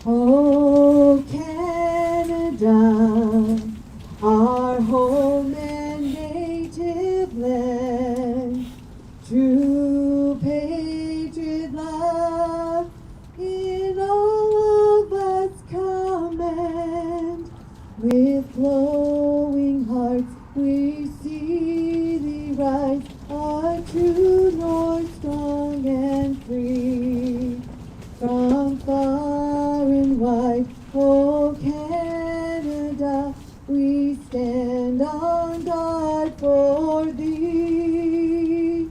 Oh, Canada, our home and native land, true patriot love in all of us command. With glowing hearts we see thee rise, our true north strong and free. From far and wide, oh Canada, we stand on guard for thee.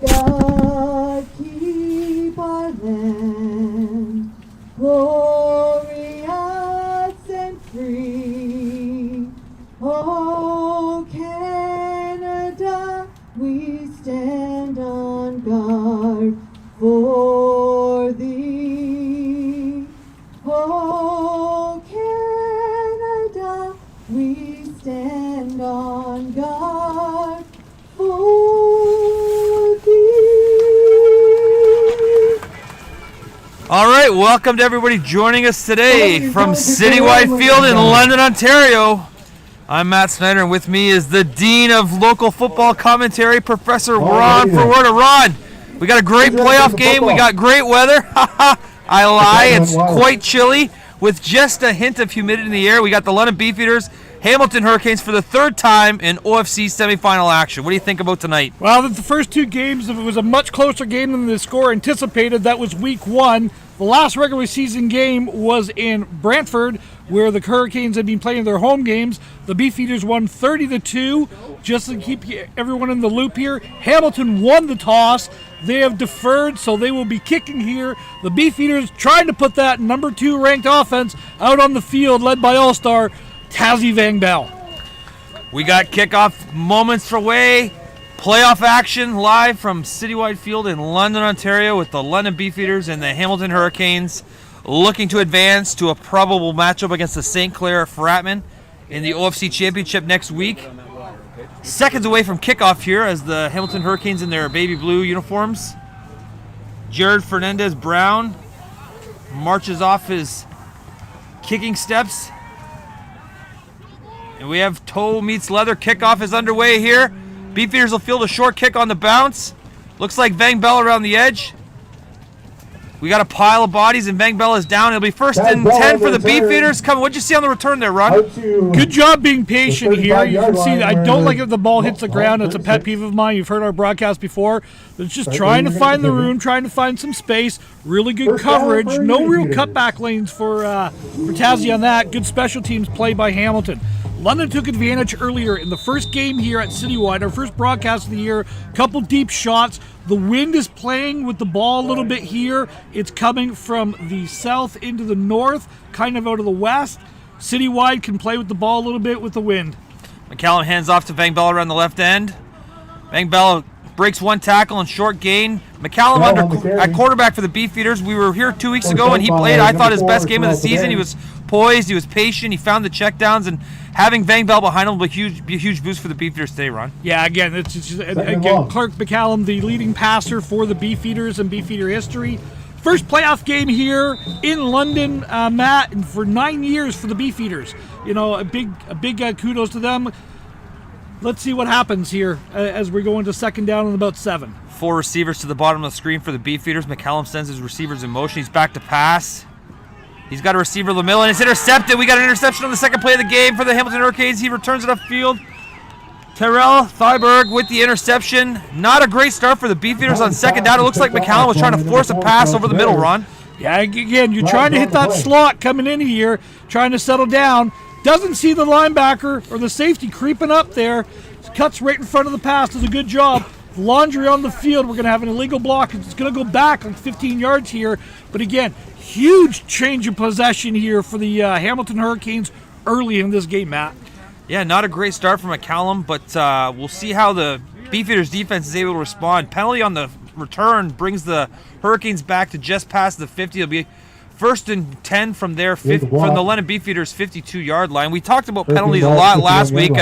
God keep our land glorious and free. Oh Canada, we stand on guard for thee. Oh Canada, we stand on guard for thee. All right, welcome to everybody joining us today from Citywide Field in London, Ontario. I'm Matt Snyder, and with me is the Dean of Local Football Commentary, Professor Ron Forwarder. Ron, we got a great playoff game. We got great weather. I lie, it's quite chilly with just a hint of humidity in the air. We got the London Beefeaters, Hamilton Hurricanes for the third time in OFC semifinal action. What do you think about tonight? Well, the first two games, it was a much closer game than the score anticipated. That was week one. The last regular season game was in Brantford, where the Hurricanes had been playing their home games. The Beefeaters won 30-2. Just to keep everyone in the loop here, Hamilton won the toss. They have deferred, so they will be kicking here. The Beefeaters trying to put that number 2 ranked offense out on the field, led by All-Star Tassie Van Bell. We got kickoff moments away. Playoff action live from Citywide Field in London, Ontario, with the London Beefeaters and the Hamilton Hurricanes looking to advance to a probable matchup against the St. Clair Fratmen in the OFC Championship next week. Seconds away from kickoff here as the Hamilton Hurricanes in their baby blue uniforms. Jared Fernandez Brown marches off his kicking steps. And we have toe meets leather. Kickoff is underway here. Beefeaters will field a short kick on the bounce. Looks like Van Bell around the edge. We got a pile of bodies, and Van Bell is down. It'll be first and 10 for the Beefeaters. What'd you see on the return there, Ron? Good job being patient here. You can see I don't like if the ball hits the ground. It's a pet peeve of mine. You've heard our broadcast before. It's just trying to find the room, trying to find some space. Really good coverage. No real cutback lanes for Tassie on that. Good special teams play by Hamilton. London took advantage earlier in the first game here at Citywide, our first broadcast of the year. Couple deep shots. The wind is playing with the ball a little bit here. It's coming from the south into the north, kind of out of the west. Citywide can play with the ball a little bit with the wind. McCallum hands off to Van Bell around the left end. Van Bell breaks one tackle and short gain. McCallum at quarterback for the Beefeaters. We were here 2 weeks ago, and he played, I thought, his best game of the season. He was poised, he was patient, he found the checkdowns, and having Van Bell behind him will be a huge boost for the Beefeaters today, Ron. Yeah, again, Clark McCallum, the leading passer for the Beefeaters in Beefeater history. First playoff game here in London, Matt, and for 9 years for the Beefeaters. You know, a big kudos to them. Let's see what happens here as we go into second down and about 7. 4 receivers to the bottom of the screen for the Beefeaters. McCallum sends his receivers in motion. He's back to pass. He's got a receiver in the middle, and it's intercepted. We got an interception on the second play of the game for the Hamilton Hurricanes. He returns it upfield. Terrell Thyberg with the interception. Not a great start for the Beefeaters on second down. It looks like McCallum was trying to force a pass over the middle, Ron. Yeah, again, you're trying to hit that slot coming in here, trying to settle down. Doesn't see the linebacker or the safety creeping up there. Cuts right in front of the pass. Does a good job. Laundry on the field. We're going to have an illegal block. It's going to go back like 15 yards here. But again, huge change of possession here for the Hamilton Hurricanes early in this game, Matt. Yeah, not a great start from McCallum, but we'll see how the Beefeaters defense is able to respond. Penalty on the return brings the Hurricanes back to just past the 50. It'll be first and 10 from there, from the London Beefeaters 52-yard line. We talked about penalties a lot last week.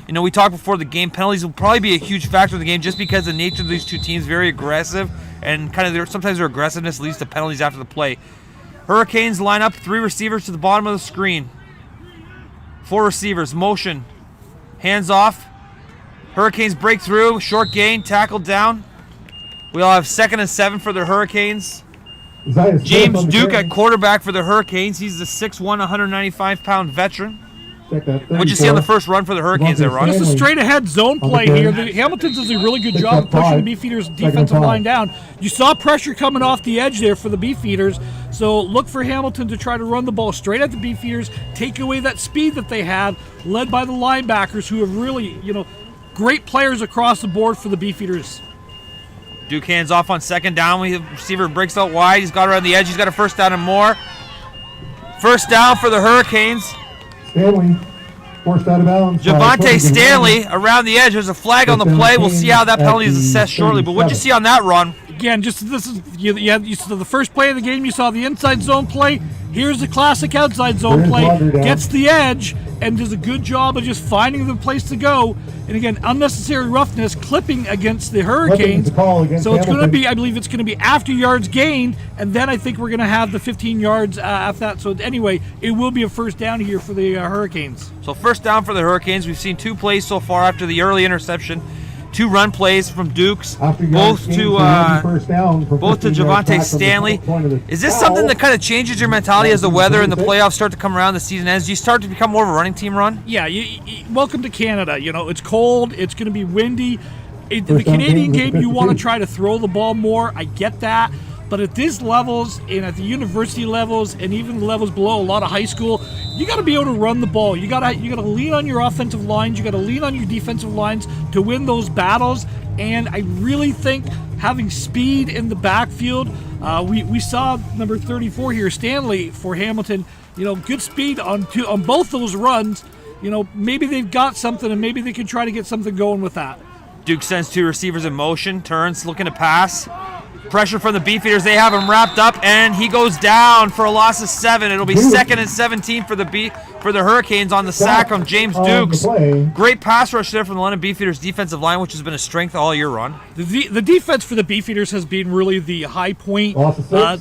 We talked before the game. Penalties will probably be a huge factor in the game just because the nature of these two teams very aggressive, and kind of sometimes their aggressiveness leads to penalties after the play. Hurricanes line up 3 receivers to the bottom of the screen. 4 receivers, motion, hands off. Hurricanes break through, short gain, tackled down. We all have 2nd and 7 for the Hurricanes. James Duke at quarterback for the Hurricanes. He's the 6'1", 195-pound veteran. What'd you see on the first run for the Hurricanes there, Ron? Just a straight-ahead zone play here. Hamilton does a really good job of pushing the Beefeaters' defensive line down. You saw pressure coming off the edge there for the Beefeaters, so look for Hamilton to try to run the ball straight at the Beefeaters, take away that speed that they have, led by the linebackers who have really, great players across the board for the Beefeaters. Duke hands off on 2nd down. The receiver breaks out wide. He's got around the edge. He's got a 1st down and more. 1st down for the Hurricanes. Stanley, forced out of bounds. Javante Stanley around the edge. There's a flag on the play. We'll see how that penalty is assessed shortly. But what'd you see on that run? Again, you saw the first play of the game. You saw the inside zone play. Here's the classic outside zone play. Gets the edge and does a good job of just finding the place to go. And again, unnecessary roughness, clipping against the Hurricanes. So it's going to be, I believe it's going to be after yards gained, and then I think we're going to have the 15 yards after that. So anyway, it will be a 1st down here for the Hurricanes. So 1st down for the Hurricanes. We've seen 2 plays so far after the early interception. 2 run plays from Dukes, both to Javante Stanley. Is this something that kind of changes your mentality as the weather and the playoffs start to come around, the season ends? Do you start to become more of a running team, Ron? Yeah, welcome to Canada. It's cold, it's going to be windy. In the Canadian game, you want to try to throw the ball more. I get that. But at these levels, and at the university levels, and even the levels below a lot of high school, you got to be able to run the ball. You got to lean on your offensive lines. You got to lean on your defensive lines to win those battles. And I really think having speed in the backfield, we saw number 34 here, Stanley for Hamilton. Good speed on both those runs. Maybe they've got something, and maybe they can try to get something going with that. Duke sends 2 receivers in motion, turns, looking to pass. Pressure from the Beefeaters. They have him wrapped up, and he goes down for a loss of 7. It'll be 2nd and 17 for the Hurricanes on the sack from James Dukes. Great pass rush there from the London Beefeaters defensive line, which has been a strength all year, Ron. The defense for the Beefeaters has been really the high point.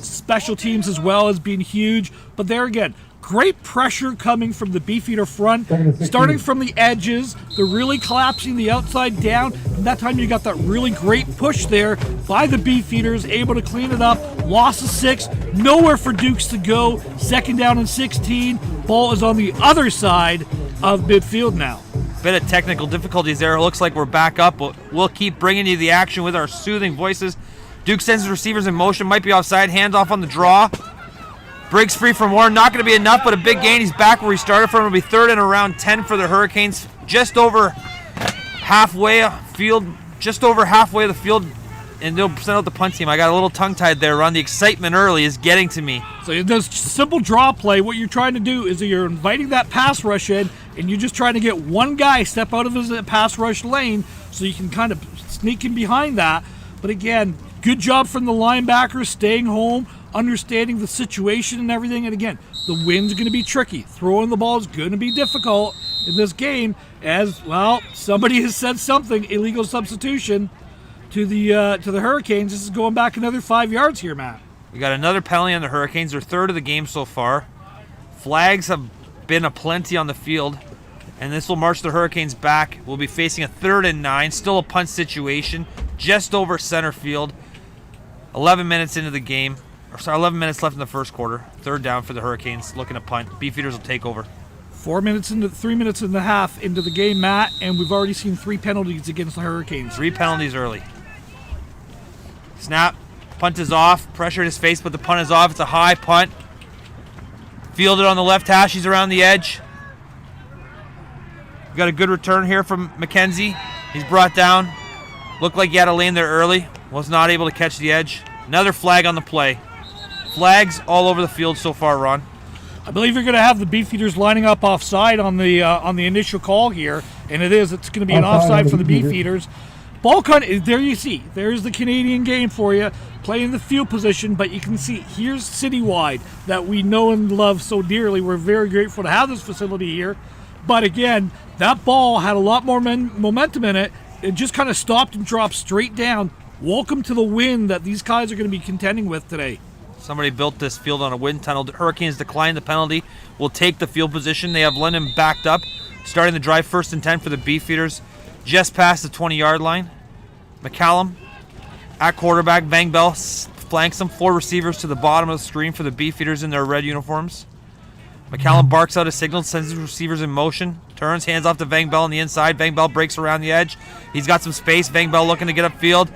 Special teams as well has been huge. But there again, great pressure coming from the Beefeater front, starting from the edges. They're really collapsing the outside down. And that time you got that really great push there by the Beefeaters, able to clean it up. Loss of 6, nowhere for Dukes to go. 2nd down and 16. Ball is on the other side of midfield now. Bit of technical difficulties there. It looks like we're back up, but we'll keep bringing you the action with our soothing voices. Duke sends his receivers in motion, might be offside. Handoff on the draw. Breaks free from Warren, not going to be enough, but a big gain. He's back where he started from. It'll be 3rd and around 10 for the Hurricanes. Just over halfway of the field, and they'll send out the punt team. I got a little tongue-tied there, Ron. The excitement early is getting to me. So in this simple draw play, what you're trying to do is you're inviting that pass rush in, and you're just trying to get one guy step out of his pass rush lane so you can kind of sneak in behind that. But again, good job from the linebackers staying home, understanding the situation and everything. And again, the wind's going to be tricky. Throwing the ball is going to be difficult in this game, as well, somebody has said something, illegal substitution to the Hurricanes. This is going back another 5 yards here, Matt. We got another penalty on the Hurricanes. They're 3rd of the game so far. Flags have been aplenty on the field, and this will march the Hurricanes back. We'll be facing a 3rd and 9, still a punt situation, just over center field. 11 minutes into the game. 11 minutes left in the first quarter. 3rd down for the Hurricanes, looking to punt. Beefeaters will take over. 3 minutes and a half into the game, Matt, and we've already seen 3 penalties against the Hurricanes. 3 penalties early. Snap. Punt is off. Pressure in his face, but the punt is off. It's a high punt. Fielded on the left hash. He's around the edge. We got a good return here from McKenzie. He's brought down. Looked like he had a lane there early. Was not able to catch the edge. Another flag on the play. Flags all over the field so far, Ron. I believe you're going to have the Beefeaters lining up offside on the initial call here, and it's going to be an offside for the Beefeaters. Ball there you see. There's the Canadian game for you, playing the field position, but you can see here's Citywide that we know and love so dearly. We're very grateful to have this facility here. But again, that ball had a lot more momentum in it. It just kind of stopped and dropped straight down. Welcome to the win that these guys are going to be contending with today. Somebody built this field on a wind tunnel. The Hurricanes decline the penalty. Will take the field position. They have London backed up, starting the drive 1st and 10 for the Beefeaters, just past the 20-yard line. McCallum at quarterback. Van Bell flanks them. 4 receivers to the bottom of the screen for the Beefeaters in their red uniforms. McCallum barks out a signal, sends his receivers in motion, turns, hands off to Van Bell on the inside. Van Bell breaks around the edge. He's got some space. Van Bell looking to get upfield.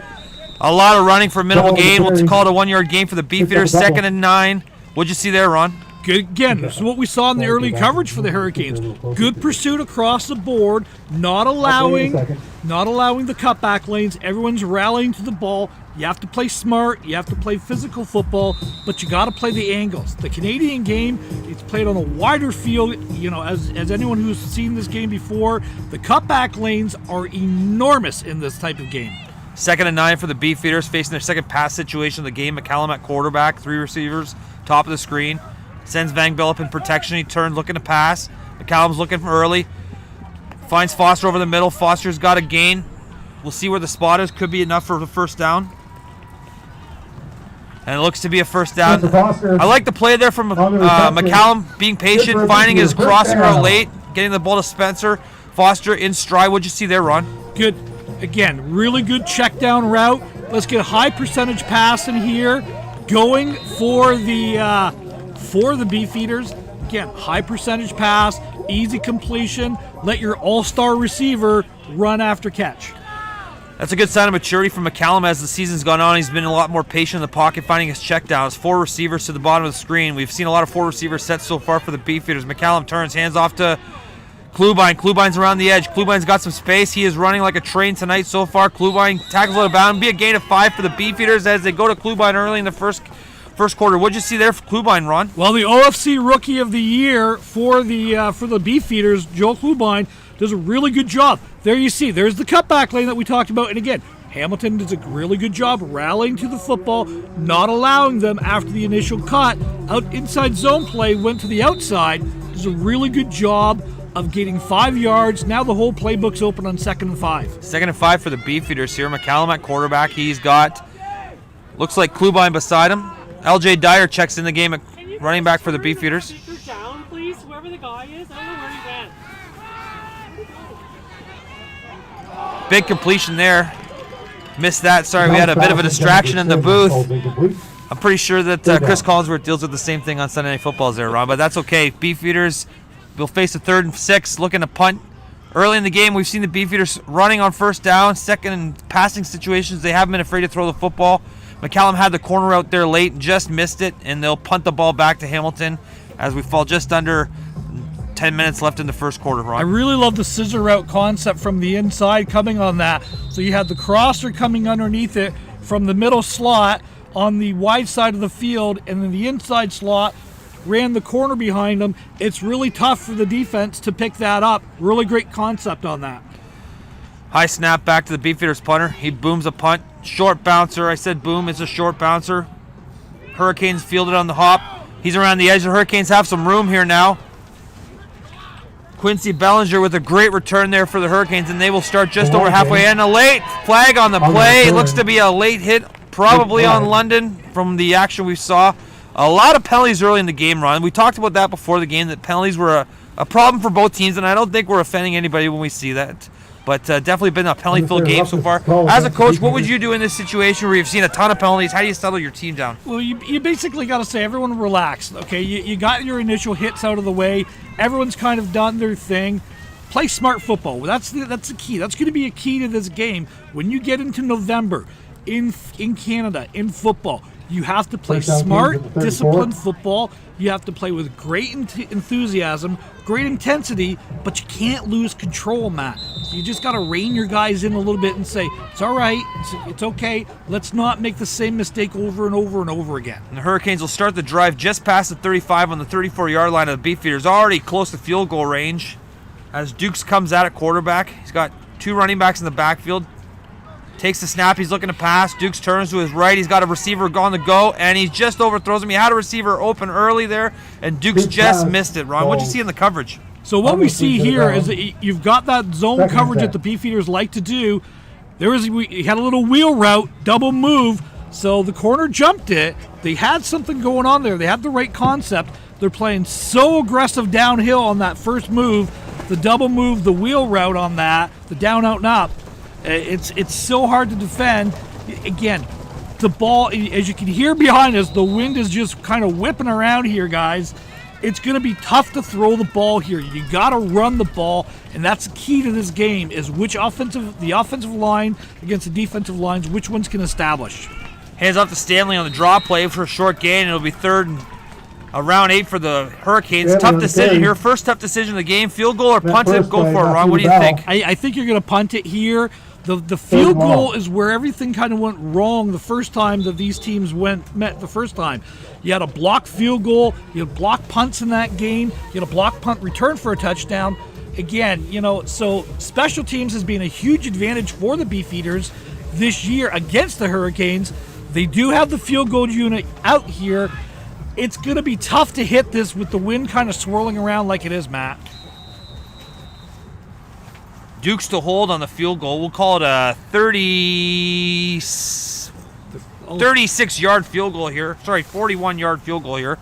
A lot of running for minimal gain. We'll call it a 1-yard gain for the Beefeaters. 2nd and 9. What'd you see there, Ron? Good again. This is what we saw in the early coverage for the Hurricanes. Good pursuit across the board, not allowing the cutback lanes. Everyone's rallying to the ball. You have to play smart. You have to play physical football, but you got to play the angles. The Canadian game, it's played on a wider field. You know, as anyone who's seen this game before, the cutback lanes are enormous in this type of game. 2nd and 9 for the Beefeaters, facing their second pass situation of the game. McCallum at quarterback, 3 receivers, top of the screen. Sends Van Bell up in protection. He turned, looking to pass. McCallum's looking from early. Finds Foster over the middle. Foster's got a gain. We'll see where the spot is. Could be enough for the first down. And it looks to be a first down. I like the play there from McCallum, being patient, finding his crossing route late, getting the ball to Spencer. Foster in stride. What'd you see there, Ron? Good. Again, really good check down route. Let's get a high percentage pass in here. Going for the Beefeaters. Again, high percentage pass, easy completion. Let your all-star receiver run after catch. That's a good sign of maturity from McCallum as the season's gone on. He's been a lot more patient in the pocket, finding his checkdowns. 4 receivers to the bottom of the screen. We've seen a lot of 4 receiver sets so far for the Beefeaters. McCallum turns, hands off to Klubine. Klubine's around the edge. Klubine's got some space. He is running like a train tonight so far. Klubine tackles out of bounds. Be a gain of 5 for the Beefeaters as they go to Klubine early in the first quarter. What'd you see there for Klubine, Ron? Well, the OFC Rookie of the Year for the Beefeaters, Joe Klubine, does a really good job. There you see, there's the cutback lane that we talked about. And again, Hamilton does a really good job rallying to the football, not allowing them after the initial cut. Out inside zone play, went to the outside. Does a really good job of getting 5 yards. Now the whole playbook's open on 2nd and 5. 2nd and 5 for the Beefeaters here. McCallum at quarterback. He's got, looks like Klubine beside him. LJ Dyer checks in the game at running back for the Beefeaters. Down, please, whoever the guy is. I don't know where he went. Big completion there. Missed that. Sorry, we had a bit of a distraction in the booth. I'm pretty sure that Chris Collinsworth deals with the same thing on Sunday Night Footballs there, Ron, but that's okay. Beefeaters will face a 3rd and 6, looking to punt. Early in the game, we've seen the Beefeaters running on first down, second and passing situations. They haven't been afraid to throw the football. McCallum had the corner out there late, just missed it, and they'll punt the ball back to Hamilton as we fall just under 10 minutes left in the first quarter, Ron. I really love the scissor route concept from the inside coming on that. So you had the crosser coming underneath it from the middle slot on the wide side of the field, and then the inside slot ran the corner behind them. It's really tough for the defense to pick that up. Really great concept on that. High snap back to the Beefeaters punter. He booms a punt. Short bouncer. I said boom. It's a short bouncer. Hurricanes fielded on the hop. He's around the edge. The Hurricanes have some room here now. Quincy Bellinger with a great return there for the Hurricanes, and they will start just over halfway. And a late flag on the play. It looks to be a late hit, probably on London from the action we saw. A lot of penalties early in the game, Ron. We talked about that before the game, that penalties were a problem for both teams, and I don't think we're offending anybody when we see that. But definitely been a penalty-filled game so far. As a coach, what would you do in this situation where you've seen a ton of penalties? How do you settle your team down? Well, you basically got to say, everyone relax, okay? You got your initial hits out of the way. Everyone's kind of done their thing. Play smart football. That's the key. That's going to be a key to this game. When you get into November in Canada, in football, you have to play smart, disciplined football. You have to play with great enthusiasm, great intensity, but you can't lose control, Matt. So you just got to rein your guys in a little bit and say, it's all right, it's okay. Let's not make the same mistake over and over and over again. And the Hurricanes will start the drive just past the 35 on the 34-yard line of the Beefeaters, already close to field goal range. As Dukes comes out at quarterback, he's got 2 running backs in the backfield. Takes the snap, he's looking to pass. Dukes turns to his right, he's got a receiver on the go, and he just overthrows him. He had a receiver open early there, and Dukes just missed it. Ron, what'd you see in the coverage? So what we see here is that you've got that zone coverage that the Beefeaters like to do. He had a little wheel route, double move, So the corner jumped it. They had something going on there. They had the right concept. They're playing so aggressive downhill on that first move, the double move, the wheel route on that, the down, out, and up. It's so hard to defend. Again, the ball, as you can hear behind us, the wind is just kind of whipping around here, guys. It's going to be tough to throw the ball here. You got to run the ball, and that's the key to this game, is the offensive line against the defensive lines, which ones can establish. Hands off to Stanley on the draw play for a short gain. It'll be 3rd and around 8 for the Hurricanes. Tough decision here. First tough decision of the game. Field goal or punt it? Go for it, Ron. What do you think? I think you're going to punt it here. The field goal is where everything kind of went wrong the first time that these teams met the first time. You had a blocked field goal, you had blocked punts in that game, you had a blocked punt return for a touchdown. Again, so special teams has been a huge advantage for the Beefeaters this year against the Hurricanes. They do have the field goal unit out here. It's going to be tough to hit this with the wind kind of swirling around like it is, Matt. Dukes to hold on the field goal. We'll call it a 36-yard field goal here. Sorry, 41-yard field goal here.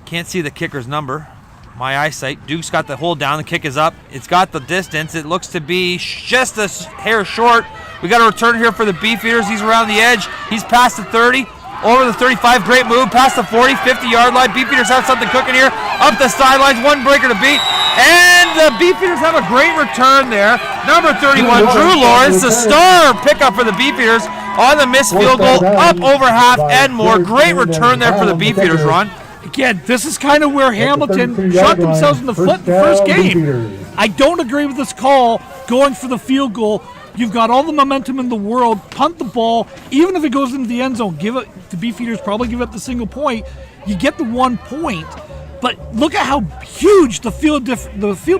Can't see the kicker's number. My eyesight. Duke's got the hold down. The kick is up. It's got the distance. It looks to be just a hair short. We got a return here for the Beefeaters. He's around the edge. He's past the 30. Over the 35, great move, past the 40, 50-yard line. Beefeaters have something cooking here. Up the sidelines, one breaker to beat. And the Beefeaters have a great return there. Number 31, Drew Lawrence, the star pickup for the Beefeaters on the missed field goal, up over half and more. Great return there for the Beefeaters, Ron. Again, this is kind of where Hamilton shot themselves in the foot in the first game. I don't agree with this call going for the field goal. You've got all the momentum in the world. Punt the ball. Even if it goes into the end zone, give it. The Beefeaters probably give up the single point. You get the 1 point. But look at how huge the field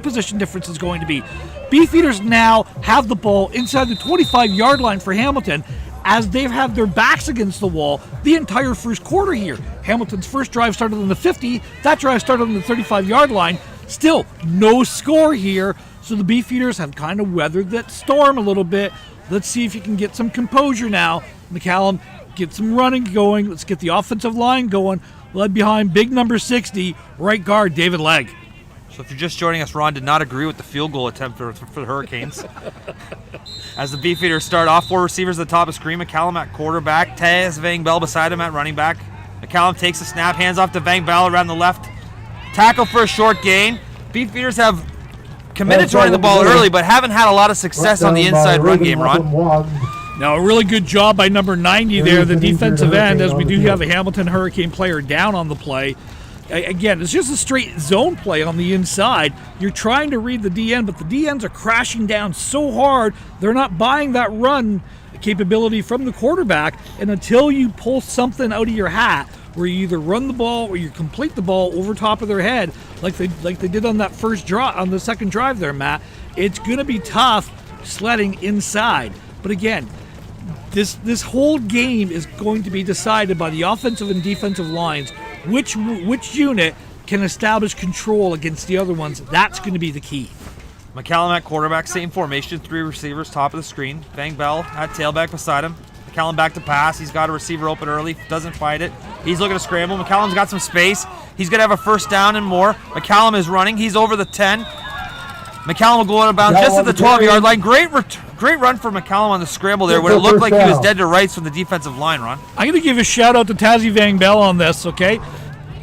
position difference is going to be. Beefeaters now have the ball inside the 25-yard line for Hamilton, as they've had their backs against the wall the entire first quarter here. Hamilton's first drive started on the 50. That drive started on the 35-yard line. Still, no score here. So the Beefeaters have kind of weathered that storm a little bit. Let's see if you can get some composure now. McCallum, get some running going. Let's get the offensive line going. Led behind big number 60, right guard David Legg. So if you're just joining us, Ron did not agree with the field goal attempt for the Hurricanes. As the Beefeaters start off, 4 receivers at the top of the screen. McCallum at quarterback. Taz Vang Bell beside him at running back. McCallum takes a snap, hands off to Vang Bell around the left. Tackle for a short gain. Beefeaters have committed to running the ball early, but haven't had a lot of success on the inside run game, Ron. Now, a really good job by number 90 there, the defensive end, as we do have a Hamilton Hurricane player down on the play. Again, it's just a straight zone play on the inside. You're trying to read the DN, but the DNs are crashing down so hard, they're not buying that run capability from the quarterback. And until you pull something out of your hat, where you either run the ball or you complete the ball over top of their head, like they did on that first draw, on the second drive there, Matt, it's going to be tough sledding inside. But again, this whole game is going to be decided by the offensive and defensive lines. Which unit can establish control against the other ones? That's going to be the key. McCallum at quarterback, same formation, 3 receivers, top of the screen. Vang Bell at tailback beside him. McCallum back to pass. He's got a receiver open early, doesn't fight it. He's looking to scramble. McCallum's got some space. He's going to have a first down and more. McCallum is running. He's over the 10. McCallum will go out of bounds just at the 12-yard line. Great run for McCallum on the scramble there, when it looked like he was dead to rights from the defensive line, Ron. I'm going to give a shout-out to Tazzy Vang Bell on this, okay?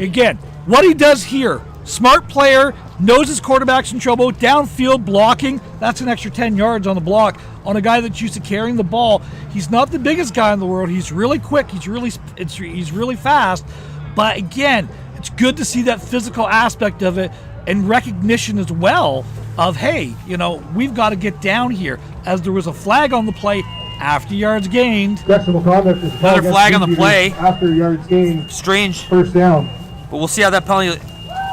Again, what he does here, smart player, knows his quarterback's in trouble, downfield blocking. That's an extra 10 yards on the block on a guy that's used to carrying the ball. He's not the biggest guy in the world. He's really quick. He's really fast. But again, it's good to see that physical aspect of it and recognition as well of, hey, we've got to get down here, as there was a flag on the play after yards gained. Another flag on the play. After yards gained. Strange. First down. But we'll see how that penalty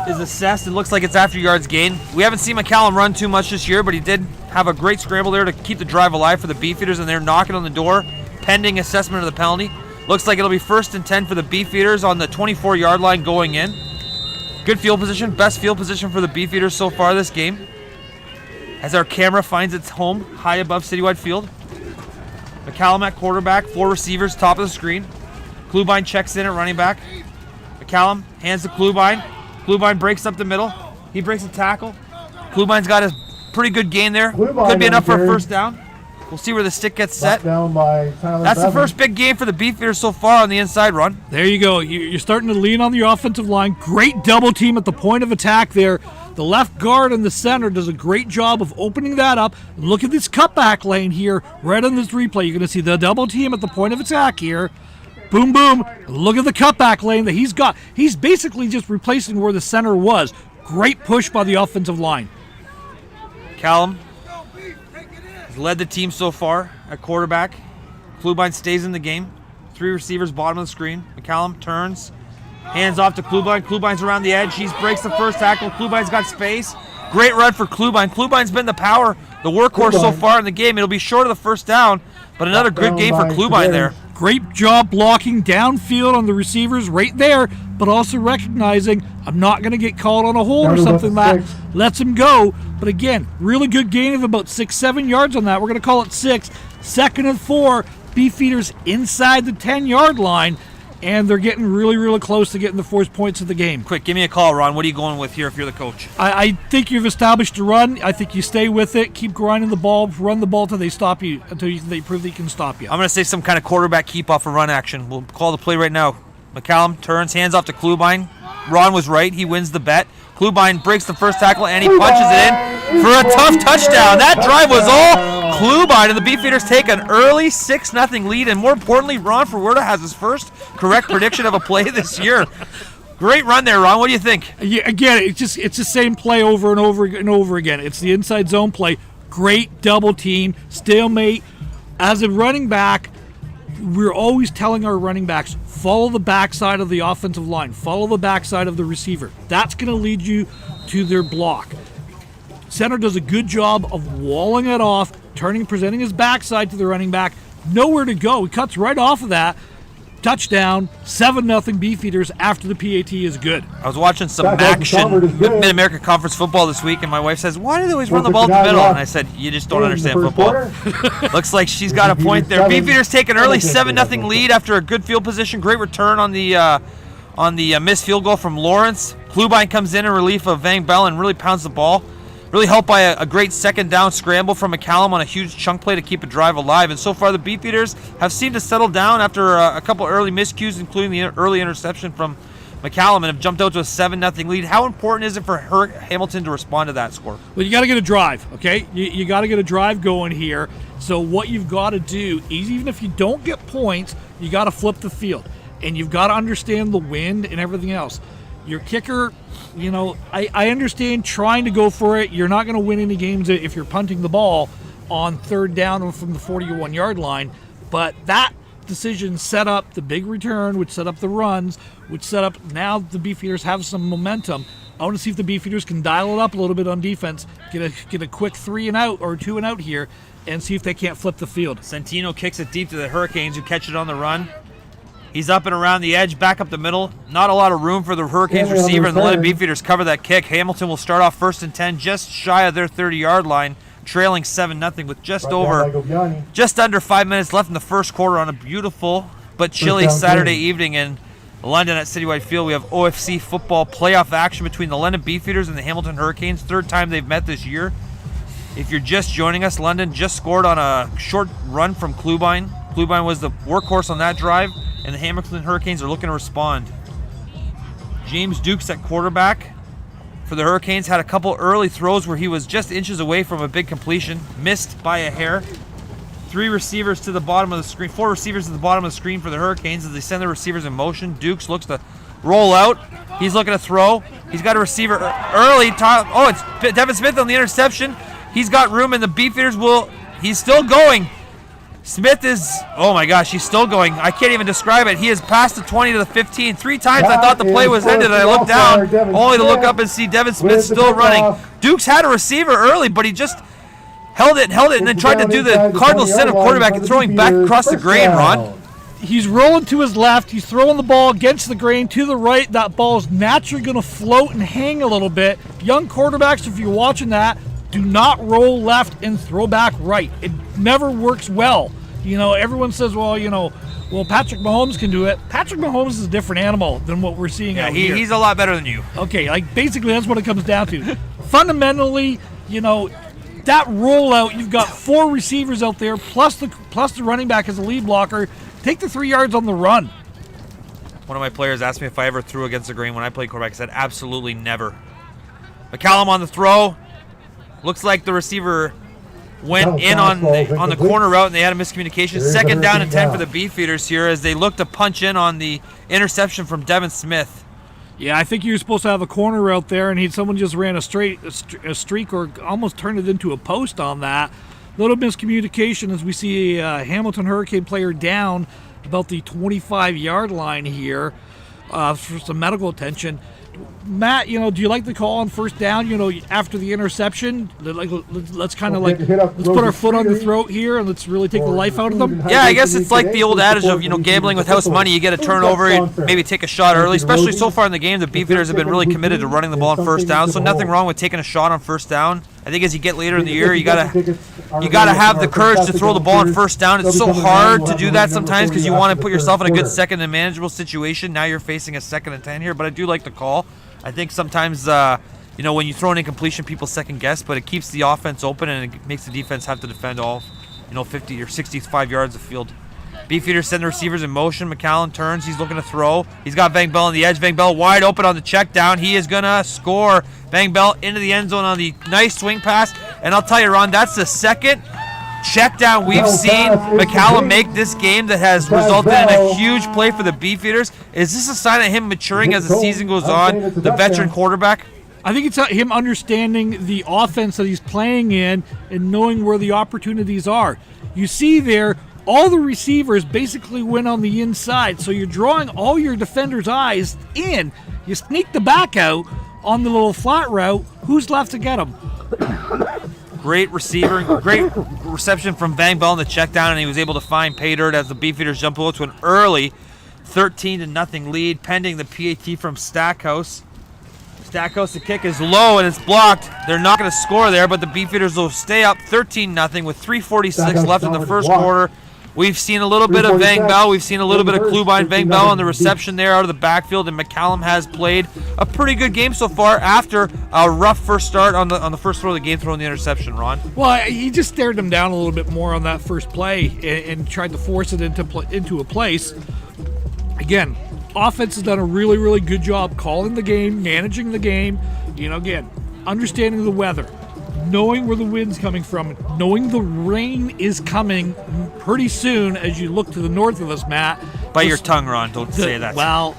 is assessed. It looks like it's after yards gained. We haven't seen McCallum run too much this year, but he did have a great scramble there to keep the drive alive for the Beefeaters, and they're knocking on the door pending assessment of the penalty. Looks like it'll be 1st and 10 for the Beefeaters on the 24-yard line going in. Good field position, best field position for the Beefeaters so far this game, as our camera finds its home high above Citywide Field. McCallum at quarterback, 4 receivers, top of the screen. Klubine checks in at running back. McCallum hands to Klubine. Klubine breaks up the middle. He breaks a tackle. Klubine's got a pretty good gain there. Could be enough for a first down. We'll see where the stick gets set. Down by Tyler That's the Bevan. first big game for the Beefeaters so far on the inside run. There you go. You're starting to lean on the offensive line. Great double team at the point of attack there. The left guard in the center does a great job of opening that up. Look at this cutback lane here, right on this replay. You're going to see the double team at the point of attack here. Boom, boom. Look at the cutback lane that he's got. He's basically just replacing where the center was. Great push by the offensive line. Callum has led the team so far at quarterback. Klubine stays in the game. 3 receivers, bottom of the screen. McCallum turns, hands off to Klubine. Klubine's around the edge. He breaks the first tackle. Klubine's got space. Great run for Klubine. Klubine's been the power, the workhorse so far in the game. It'll be short of the first down, but another good game for Klubine there. Great job blocking downfield on the receivers right there, but also recognizing I'm not going to get called on a hold or something that lets him go. But again, really good gain of about 6-7 yards on that. We're going to call it 6. 2nd and 4. Beefeaters inside the 10-yard line, and they're getting really, really close to getting the 4 points of the game. Quick, give me a call, Ron. What are you going with here if you're the coach? I think you've established a run. I think you stay with it. Keep grinding the ball. Run the ball until they stop you, until they prove they can stop you. I'm going to say some kind of quarterback keep off a run action. We'll call the play right now. McCallum turns, hands off to Klubine. Ron was right. He wins the bet. Klubine breaks the first tackle, and he punches it in for a tough touchdown. That drive was all Klubine, and the Beefeaters take an early 6-0 lead. And more importantly, Ron Ferwerda has his first correct prediction of a play this year. Great run there, Ron. What do you think? Yeah, again, it's the same play over and over and over again. It's the inside zone play. Great double team, stalemate. As a running back, we're always telling our running backs, follow the backside of the offensive line, follow the backside of the receiver. That's going to lead you to their block. Center does a good job of walling it off, presenting his backside to the running back. Nowhere to go. He cuts right off of that. Touchdown, 7-0 Beefeaters after the PAT is good. I was watching some action Mid-America Conference football this week, and my wife says, why do they always run the ball in the middle? And I said, you just don't understand football. Looks like she's got a point there. Beefeaters take an early 7-0 lead after a good field position. Great return on the missed field goal from Lawrence. Klubine comes in relief of Van Bell and really pounds the ball. Really helped by a great second down scramble from McCallum on a huge chunk play to keep a drive alive. And so far, the Beefeaters have seemed to settle down after a couple early miscues, including the early interception from McCallum, and have jumped out to a 7-0 lead. How important is it for Hamilton to respond to that score? Well, you got to get a drive, okay? You got to get a drive going here. So what you've got to do, even if you don't get points, you got to flip the field. And you've got to understand the wind and everything else. Your kicker, I understand trying to go for it. You're not going to win any games if you're punting the ball on 3rd down from the 41-yard line. But that decision set up the big return, which set up the runs, which set up now the Beefeaters have some momentum. I want to see if the Beefeaters can dial it up a little bit on defense, get a quick 3-and-out or 2-and-out here, and see if they can't flip the field. Centino kicks it deep to the Hurricanes, who catch it on the run. He's up and around the edge, back up the middle. Not a lot of room for the Hurricanes receiver, and the London Beefeaters cover that kick. Hamilton will start off 1st and 10, just shy of their 30-yard line, trailing 7-0 with just under 5 minutes left in the first quarter on a beautiful but chilly Saturday evening in London at Citywide Field. We have OFC football playoff action between the London Beefeaters and the Hamilton Hurricanes. 3rd time they've met this year. If you're just joining us, London just scored on a short run from Klubine. Klubine was the workhorse on that drive, and the Hamilton Hurricanes are looking to respond. James Dukes at quarterback for the Hurricanes had a couple early throws where he was just inches away from a big completion, missed by a hair. 4 receivers to the bottom of the screen for the Hurricanes as they send the receivers in motion. Dukes looks to roll out. He's looking to throw. He's got a receiver early. It's Devin Smith on the interception. He's got room, and the Beefeaters he's still going. Smith is, oh my gosh, he's still going. I can't even describe it. He is past the 20 to the 15. 3 times I thought the play was ended, and I looked down only to look up and see Devin Smith still running. Dukes had a receiver early, but he just held it, and then tried to do the Cardinal sin of quarterback and throwing back across the grain, Ron. He's rolling to his left. He's throwing the ball against the grain to the right. That ball is naturally going to float and hang a little bit. Young quarterbacks, if you're watching that, do not roll left and throw back right. It never works well. Everyone says, well, Patrick Mahomes can do it. Patrick Mahomes is a different animal than what we're seeing out here. He's a lot better than you. Okay, basically that's what it comes down to. Fundamentally, that rollout, you've got 4 receivers out there, plus the running back as a lead blocker. Take the 3 yards on the run. One of my players asked me if I ever threw against the grain when I played quarterback. I said absolutely never. McCallum on the throw. Looks like the receiver went in on the corner route and they had a miscommunication. Second down and 10 for the Beefeaters here as they look to punch in on the interception from Devin Smith. Yeah, I think you're supposed to have a corner route there, and someone just ran a streak or almost turned it into a post on that. Little miscommunication as we see a Hamilton Hurricane player down about the 25-yard line here for some medical attention. Matt, do you like the call on first down? After the interception, let's kind of let's put our foot on the throat here and let's really take the life out of them. Yeah, I guess it's like the old adage of gambling with house money. You get a turnover, you maybe take a shot early. Especially so far in the game, the Beefeaters have been really committed to running the ball on first down. So nothing wrong with taking a shot on first down. I think as you get later in the year, you gotta have the courage to throw the ball on first down. It's so hard to do that sometimes because you want to put yourself in a good second and manageable situation. Now you're facing a 2nd and 10 here, but I do like the call. I think sometimes, when you throw an incompletion, people second guess, but it keeps the offense open and it makes the defense have to defend all, 50 or 65 yards of field. Beefeaters send the receivers in motion. McCallum turns. He's looking to throw. He's got Van Bell on the edge. Van Bell wide open on the check down. He is going to score. Van Bell into the end zone on the nice swing pass. And I'll tell you, Ron, that's the second check down we've seen McCallum make this game that has resulted in a huge play for the Beefeaters. Is this a sign of him maturing as the season goes on, the veteran quarterback? I think it's him understanding the offense that he's playing in and knowing where the opportunities are. You see there, all the receivers basically went on the inside, so you're drawing all your defenders' eyes in. You sneak the back out on the little flat route. Who's left to get him? Great receiver, great reception from Van Bell in the check down, and he was able to find pay dirt as the Beefeaters jump out to an early 13-0 lead, pending the PAT from Stackhouse. Stackhouse, the kick is low and it's blocked. They're not going to score there, but the Beefeaters will stay up 13-0 with 3:46 left in the first quarter. We've seen a little bit of Van Bell. We've seen a little bit of Klubine. Van Bell on the reception there out of the backfield, and McCallum has played a pretty good game so far after a rough first start on the first throw of the game, throwing the interception, Ron. Well, he just stared him down a little bit more on that first play and tried to force it into a place. Again, offense has done a really, really good job calling the game, managing the game, again, understanding the weather, knowing where the wind's coming from, knowing the rain is coming pretty soon as you look to the north of us, Matt. Bite your tongue, Ron. Don't say that. Well,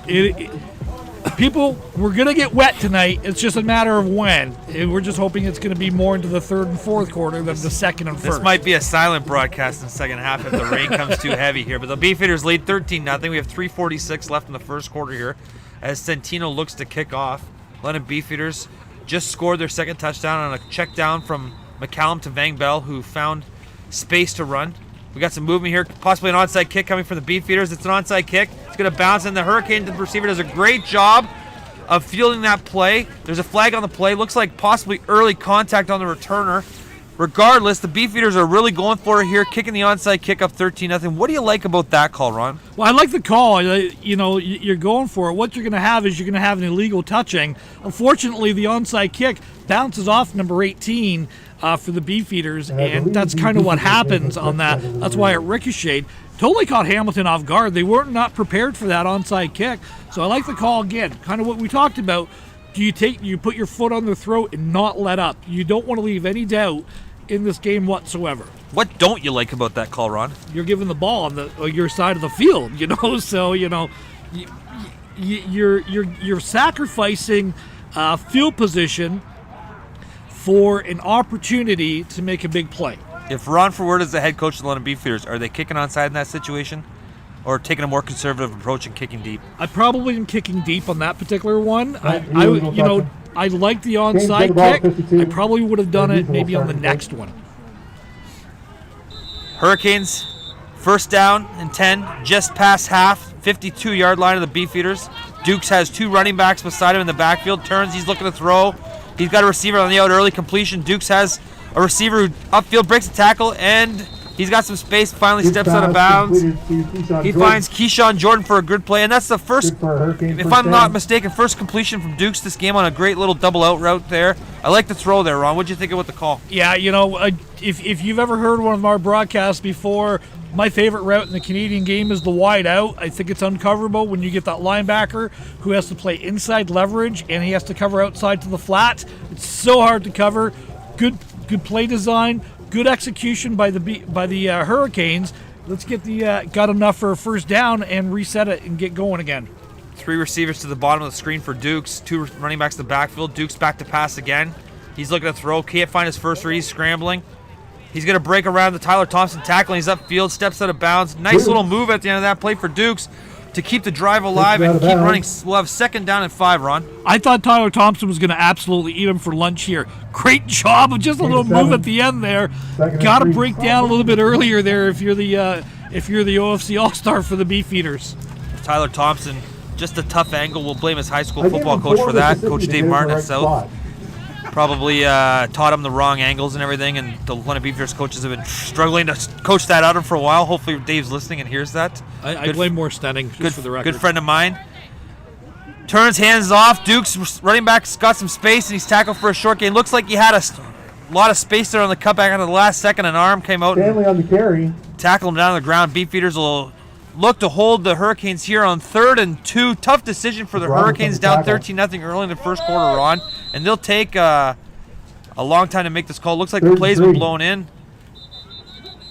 people, we're going to get wet tonight. It's just a matter of when. We're just hoping it's going to be more into the third and fourth quarter than the second and first. This might be a silent broadcast in the second half if the rain comes too heavy here. But the Beefeaters lead 13-0. We have 3:46 left in the first quarter here as Centino looks to kick off. London Beefeaters just scored their second touchdown on a check down from McCallum to Van Bell, who found space to run. We got some movement here, possibly an onside kick coming from the Beefeaters. It's an onside kick. It's going to bounce, and the Hurricane receiver does a great job of fielding that play. There's a flag on the play. Looks like possibly early contact on the returner. Regardless, the Beefeaters are really going for it here, kicking the onside kick up 13-0. What do you like about that call, Ron? Well, I like the call. You're going for it. What you're going to have is you're going to have an illegal touching. Unfortunately, the onside kick bounces off number 18 for the Beefeaters, and that's kind of what happens on that. That's why it ricocheted. Totally caught Hamilton off guard. They weren't not prepared for that onside kick. So I like the call again. Kind of what we talked about. You put your foot on their throat and not let up. You don't want to leave any doubt in this game whatsoever. What don't you like about that call, Ron? You're giving the ball on your side of the field, so you're sacrificing field position for an opportunity to make a big play. If Ron Forward is the head coach of the London Beefeaters, are they kicking onside in that situation, or taking a more conservative approach and kicking deep? I probably am kicking deep on that particular one. I like the onside kick. I probably would have done it maybe on the next one. Hurricanes, first down and 10, just past half, 52-yard line of the Beefeaters. Dukes has two running backs beside him in the backfield. Turns, he's looking to throw. He's got a receiver on the out, early completion. Dukes has a receiver who upfield breaks a tackle and He's got some space, finally steps out of bounds. He finds Keyshawn Jordan for a good play, and that's the first, if I'm not mistaken, first completion from Dukes this game on a great little double out route there. I like the throw there, Ron. What'd you think about the call? Yeah, if you've ever heard one of our broadcasts before, my favorite route in the Canadian game is the wide out. I think it's uncoverable when you get that linebacker who has to play inside leverage and he has to cover outside to the flat. It's so hard to cover. Good play design. Good execution by the Hurricanes. Let's get got enough for a first down and reset it and get going again. 3 receivers to the bottom of the screen for Dukes. 2 running backs to the backfield. Dukes back to pass again. He's looking to throw. Can't find his first read. He's scrambling. He's going to break around the Tyler Thompson tackle. He's upfield. Steps out of bounds. Nice little move at the end of that play for Dukes to keep the drive alive and keep running. We'll have second down and 5, Ron. I thought Tyler Thompson was going to absolutely eat him for lunch here. Great job of just a little move at the end there. Got to break down a little bit earlier there if you're the OFC All-Star for the Beefeaters. Tyler Thompson, just a tough angle. We'll blame his high school football coach for that. Coach Dave Martin at South. Probably taught him the wrong angles and everything, and the London Beefeaters coaches have been struggling to coach that out of him for a while. Hopefully Dave's listening and hears that. I blame more Stenning, just for the record. Good friend of mine. Turns, hands off. Duke's running back's got some space, and he's tackled for a short gain. Looks like he had a lot of space there on the cutback on the last second. An arm came out Stanley on the carry. Tackled him down on the ground. Beefeaters will look to hold the Hurricanes here on 3rd and 2. Tough decision for the Hurricanes, down 13-0 early in the first quarter, Ron. And they'll take a long time to make this call. Looks like the play's been blown in.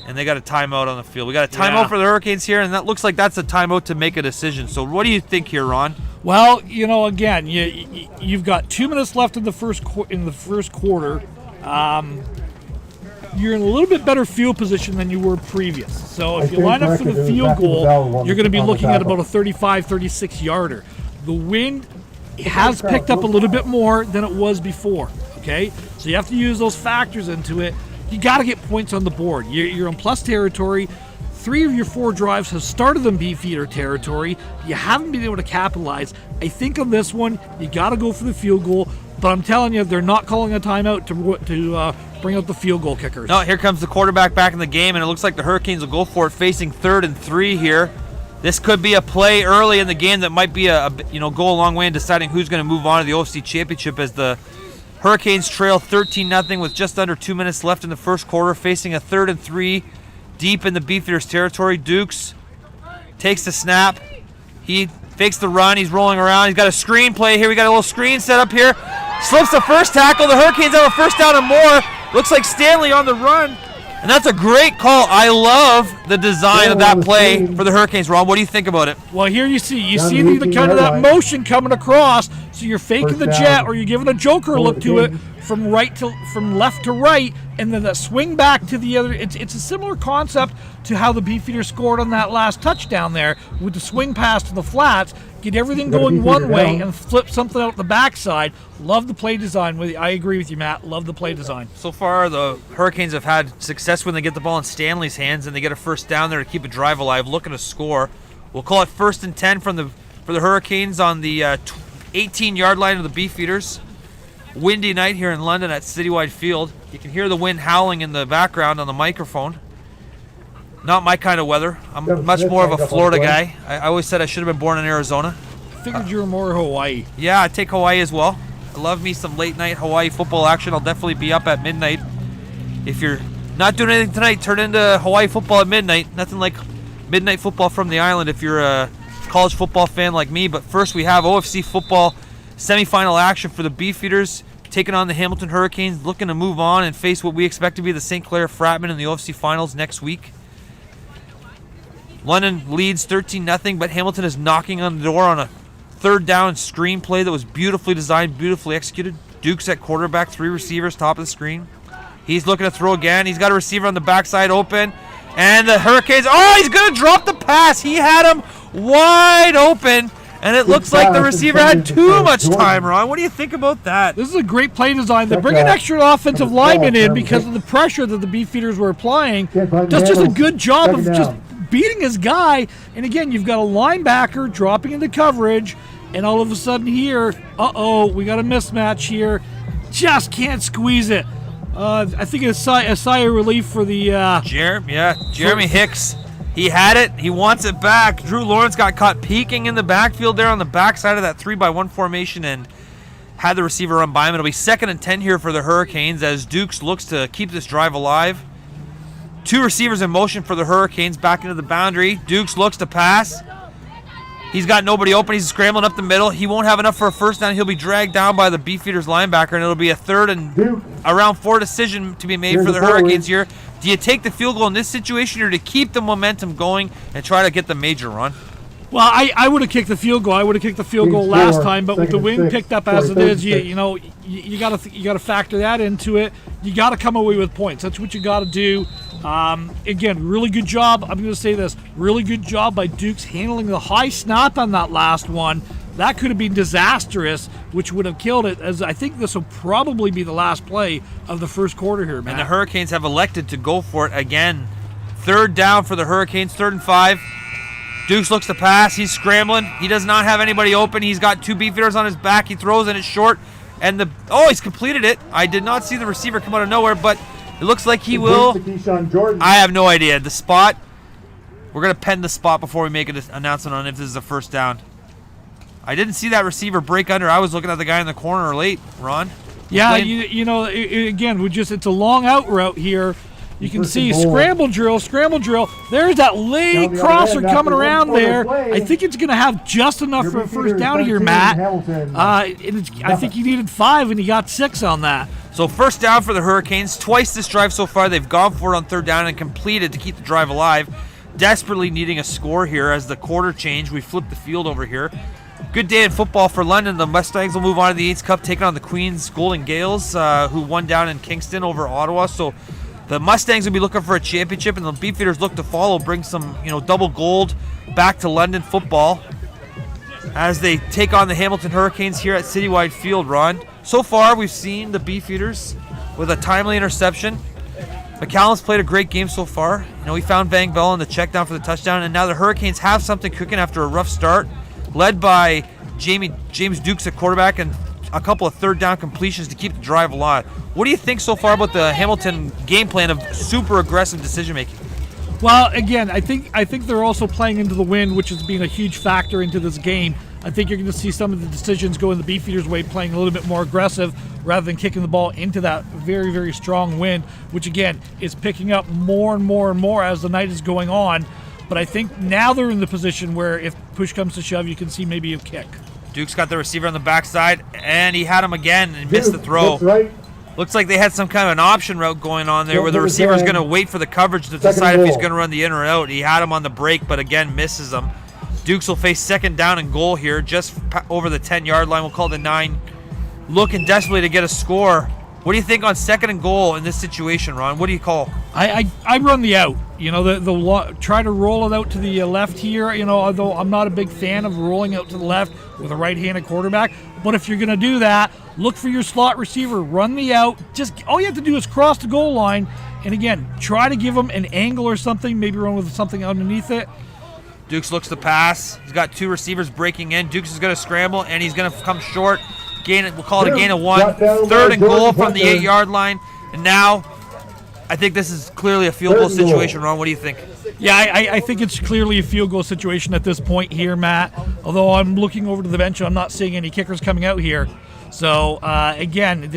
And they got a timeout on the field. We got a timeout for the Hurricanes here, and that looks like that's a timeout to make a decision. So what do you think here, Ron? Well, again, you've got 2 minutes left in the first quarter. You're in a little bit better field position than you were previous. So if you line up for the field goal, you're going to be looking at about a 35, 36-yarder. The wind has picked up a little bit more than it was before, okay? So you have to use those factors into it. You got to get points on the board. You're in plus territory. 3 of your 4 drives have started in Beefeater territory. You haven't been able to capitalize. I think on this one, you got to go for the field goal. But I'm telling you, they're not calling a timeout to bring out the field goal kickers. No, here comes the quarterback back in the game, and it looks like the Hurricanes will go for it, facing 3rd and 3 here. This could be a play early in the game that might be go a long way in deciding who's going to move on to the OFC Championship, as the Hurricanes trail 13-0 with just under 2 minutes left in the first quarter, facing a 3rd and 3 deep in the Beefeaters territory. Dukes takes the snap. He fakes the run. He's rolling around. He's got a screen play here. We got a little screen set up here. Slips the first tackle. The Hurricanes have a first down and more. Looks like Stanley on the run. And that's a great call. I love the design of that play for the Hurricanes, Rob. What do you think about it? Well, here you see the kind of that motion coming across. So you're faking the jet, or you're giving a joker look to it from left to right, and then that swing back to the other. It's a similar concept to how the Beefeaters scored on that last touchdown there with the swing pass to the flats. Get everything going one way and flip something out the backside. Love the play design. I agree with you, Matt. Love the play design. So far, the Hurricanes have had success when they get the ball in Stanley's hands and they get a first down there to keep a drive alive, looking to score. We'll call it 1st and 10 for the Hurricanes on the 18-yard line of the Beefeaters. Windy night here in London at Citywide Field. You can hear the wind howling in the background on the microphone. Not my kind of weather. I'm much more of a Florida guy. I always said I should have been born in Arizona. Figured you were more Hawaii. Yeah, I'd take Hawaii as well. I love me some late night Hawaii football action. I'll definitely be up at midnight. If you're not doing anything tonight, turn into Hawaii football at midnight. Nothing like midnight football from the island if you're a college football fan like me. But first we have OFC football semifinal action for the Beefeaters taking on the Hamilton Hurricanes, looking to move on and face what we expect to be the St. Clair Fratmen in the OFC finals next week. London leads 13-0, but Hamilton is knocking on the door on a 3rd down screen play that was beautifully designed, beautifully executed. Duke's at quarterback, 3 receivers, top of the screen. He's looking to throw again. He's got a receiver on the backside open. And the Hurricanes, he's going to drop the pass. He had him wide open. And it looks like the receiver had too much time, Ron. What do you think about that? This is a great play design. They bring an extra offensive lineman in because of the pressure that the Beefeaters were applying. Does just a good job of just beating his guy. And again, you've got a linebacker dropping into coverage. And all of a sudden here, we got a mismatch here. Just can't squeeze it. I think a sigh of relief for the Jeremy Hicks. He had it. He wants it back. Drew Lawrence got caught peeking in the backfield there on the backside of that 3-by-1 formation and had the receiver run by him. It'll be 2nd and 10 here for the Hurricanes as Dukes looks to keep this drive alive. 2 receivers in motion for the Hurricanes back into the boundary. Dukes looks to pass. He's got nobody open. He's scrambling up the middle. He won't have enough for a first down. He'll be dragged down by the Beefeaters linebacker, and it'll be a 3rd and around 4 decision to be made for the Hurricanes here. Do you take the field goal in this situation or to keep the momentum going and try to get the major run? Well, I would have kicked the field goal. I would have kicked the field goal last time, but with the wind picked up as it is, you got to factor that into it. You got to come away with points. That's what you got to do. Again, really good job. I'm going to say this: really good job by Dukes handling the high snap on that last one. That could have been disastrous, which would have killed it, as I think this will probably be the last play of the first quarter here, Matt. And the Hurricanes have elected to go for it again. 3rd down for the Hurricanes, 3rd and 5. Dukes looks to pass. He's scrambling. He does not have anybody open. He's got 2 Beefeaters on his back. He throws and it's short. And he's completed it. I did not see the receiver come out of nowhere, but it looks like he will. I have no idea. The spot, we're going to pen the spot before we make an announcement on if this is a first down. I didn't see that receiver break under. I was looking at the guy in the corner late, Ron. Yeah, again, it's a long out route here. You can see scramble drill. There's that late crosser coming around there. I think it's going to have just enough for a first down here, Matt. I think he needed 5, and he got 6 on that. So first down for the Hurricanes. Twice this drive so far, they've gone for it on 3rd down and completed to keep the drive alive. Desperately needing a score here as the quarter change. We flip the field over here. Good day in football for London. The Mustangs will move on to the Yates Cup, taking on the Queens Golden Gales, who won down in Kingston over Ottawa. So the Mustangs will be looking for a championship, and the Beefeaters look to follow, bring some double gold back to London football as they take on the Hamilton Hurricanes here at Citywide Field, Ron. So far, we've seen the Beefeaters with a timely interception. McCallum's played a great game so far. He found Van Bell on the check down for the touchdown, and now the Hurricanes have something cooking after a rough start, led by James Dukes at quarterback and a couple of 3rd down completions to keep the drive alive. What do you think so far about the Hamilton game plan of super aggressive decision making? Well, again, I think they're also playing into the wind, which has been a huge factor into this game. I think you're going to see some of the decisions go in the Beefeaters' way, playing a little bit more aggressive rather than kicking the ball into that very, very strong wind, which again is picking up more and more and more as the night is going on. But I think now they're in the position where if push comes to shove, you can see maybe a kick. Duke's got the receiver on the backside, and he had him again and missed the throw. Right. Looks like they had some kind of an option route going on there where the receiver's going to wait for the coverage to decide if he's going to run the in or out. He had him on the break, but again, misses him. Dukes will face 2nd down and goal here, just over the 10-yard line. We'll call it a 9. Looking desperately to get a score. What do you think on 2nd and goal in this situation, Ron? What do you call? I run the out. The try to roll it out to the left here. Although I'm not a big fan of rolling out to the left with a right-handed quarterback. But if you're going to do that, look for your slot receiver. Run the out. Just all you have to do is cross the goal line. And again, try to give them an angle or something. Maybe run with something underneath it. Dukes looks to pass. He's got 2 receivers breaking in. Dukes is going to scramble, and he's going to come short. We'll call it a gain of 1. 3rd and goal from the 8-yard line. And now, I think this is clearly a field goal situation, Ron. What do you think? Yeah, I think it's clearly a field goal situation at this point here, Matt. Although I'm looking over to the bench, I'm not seeing any kickers coming out here. So, again,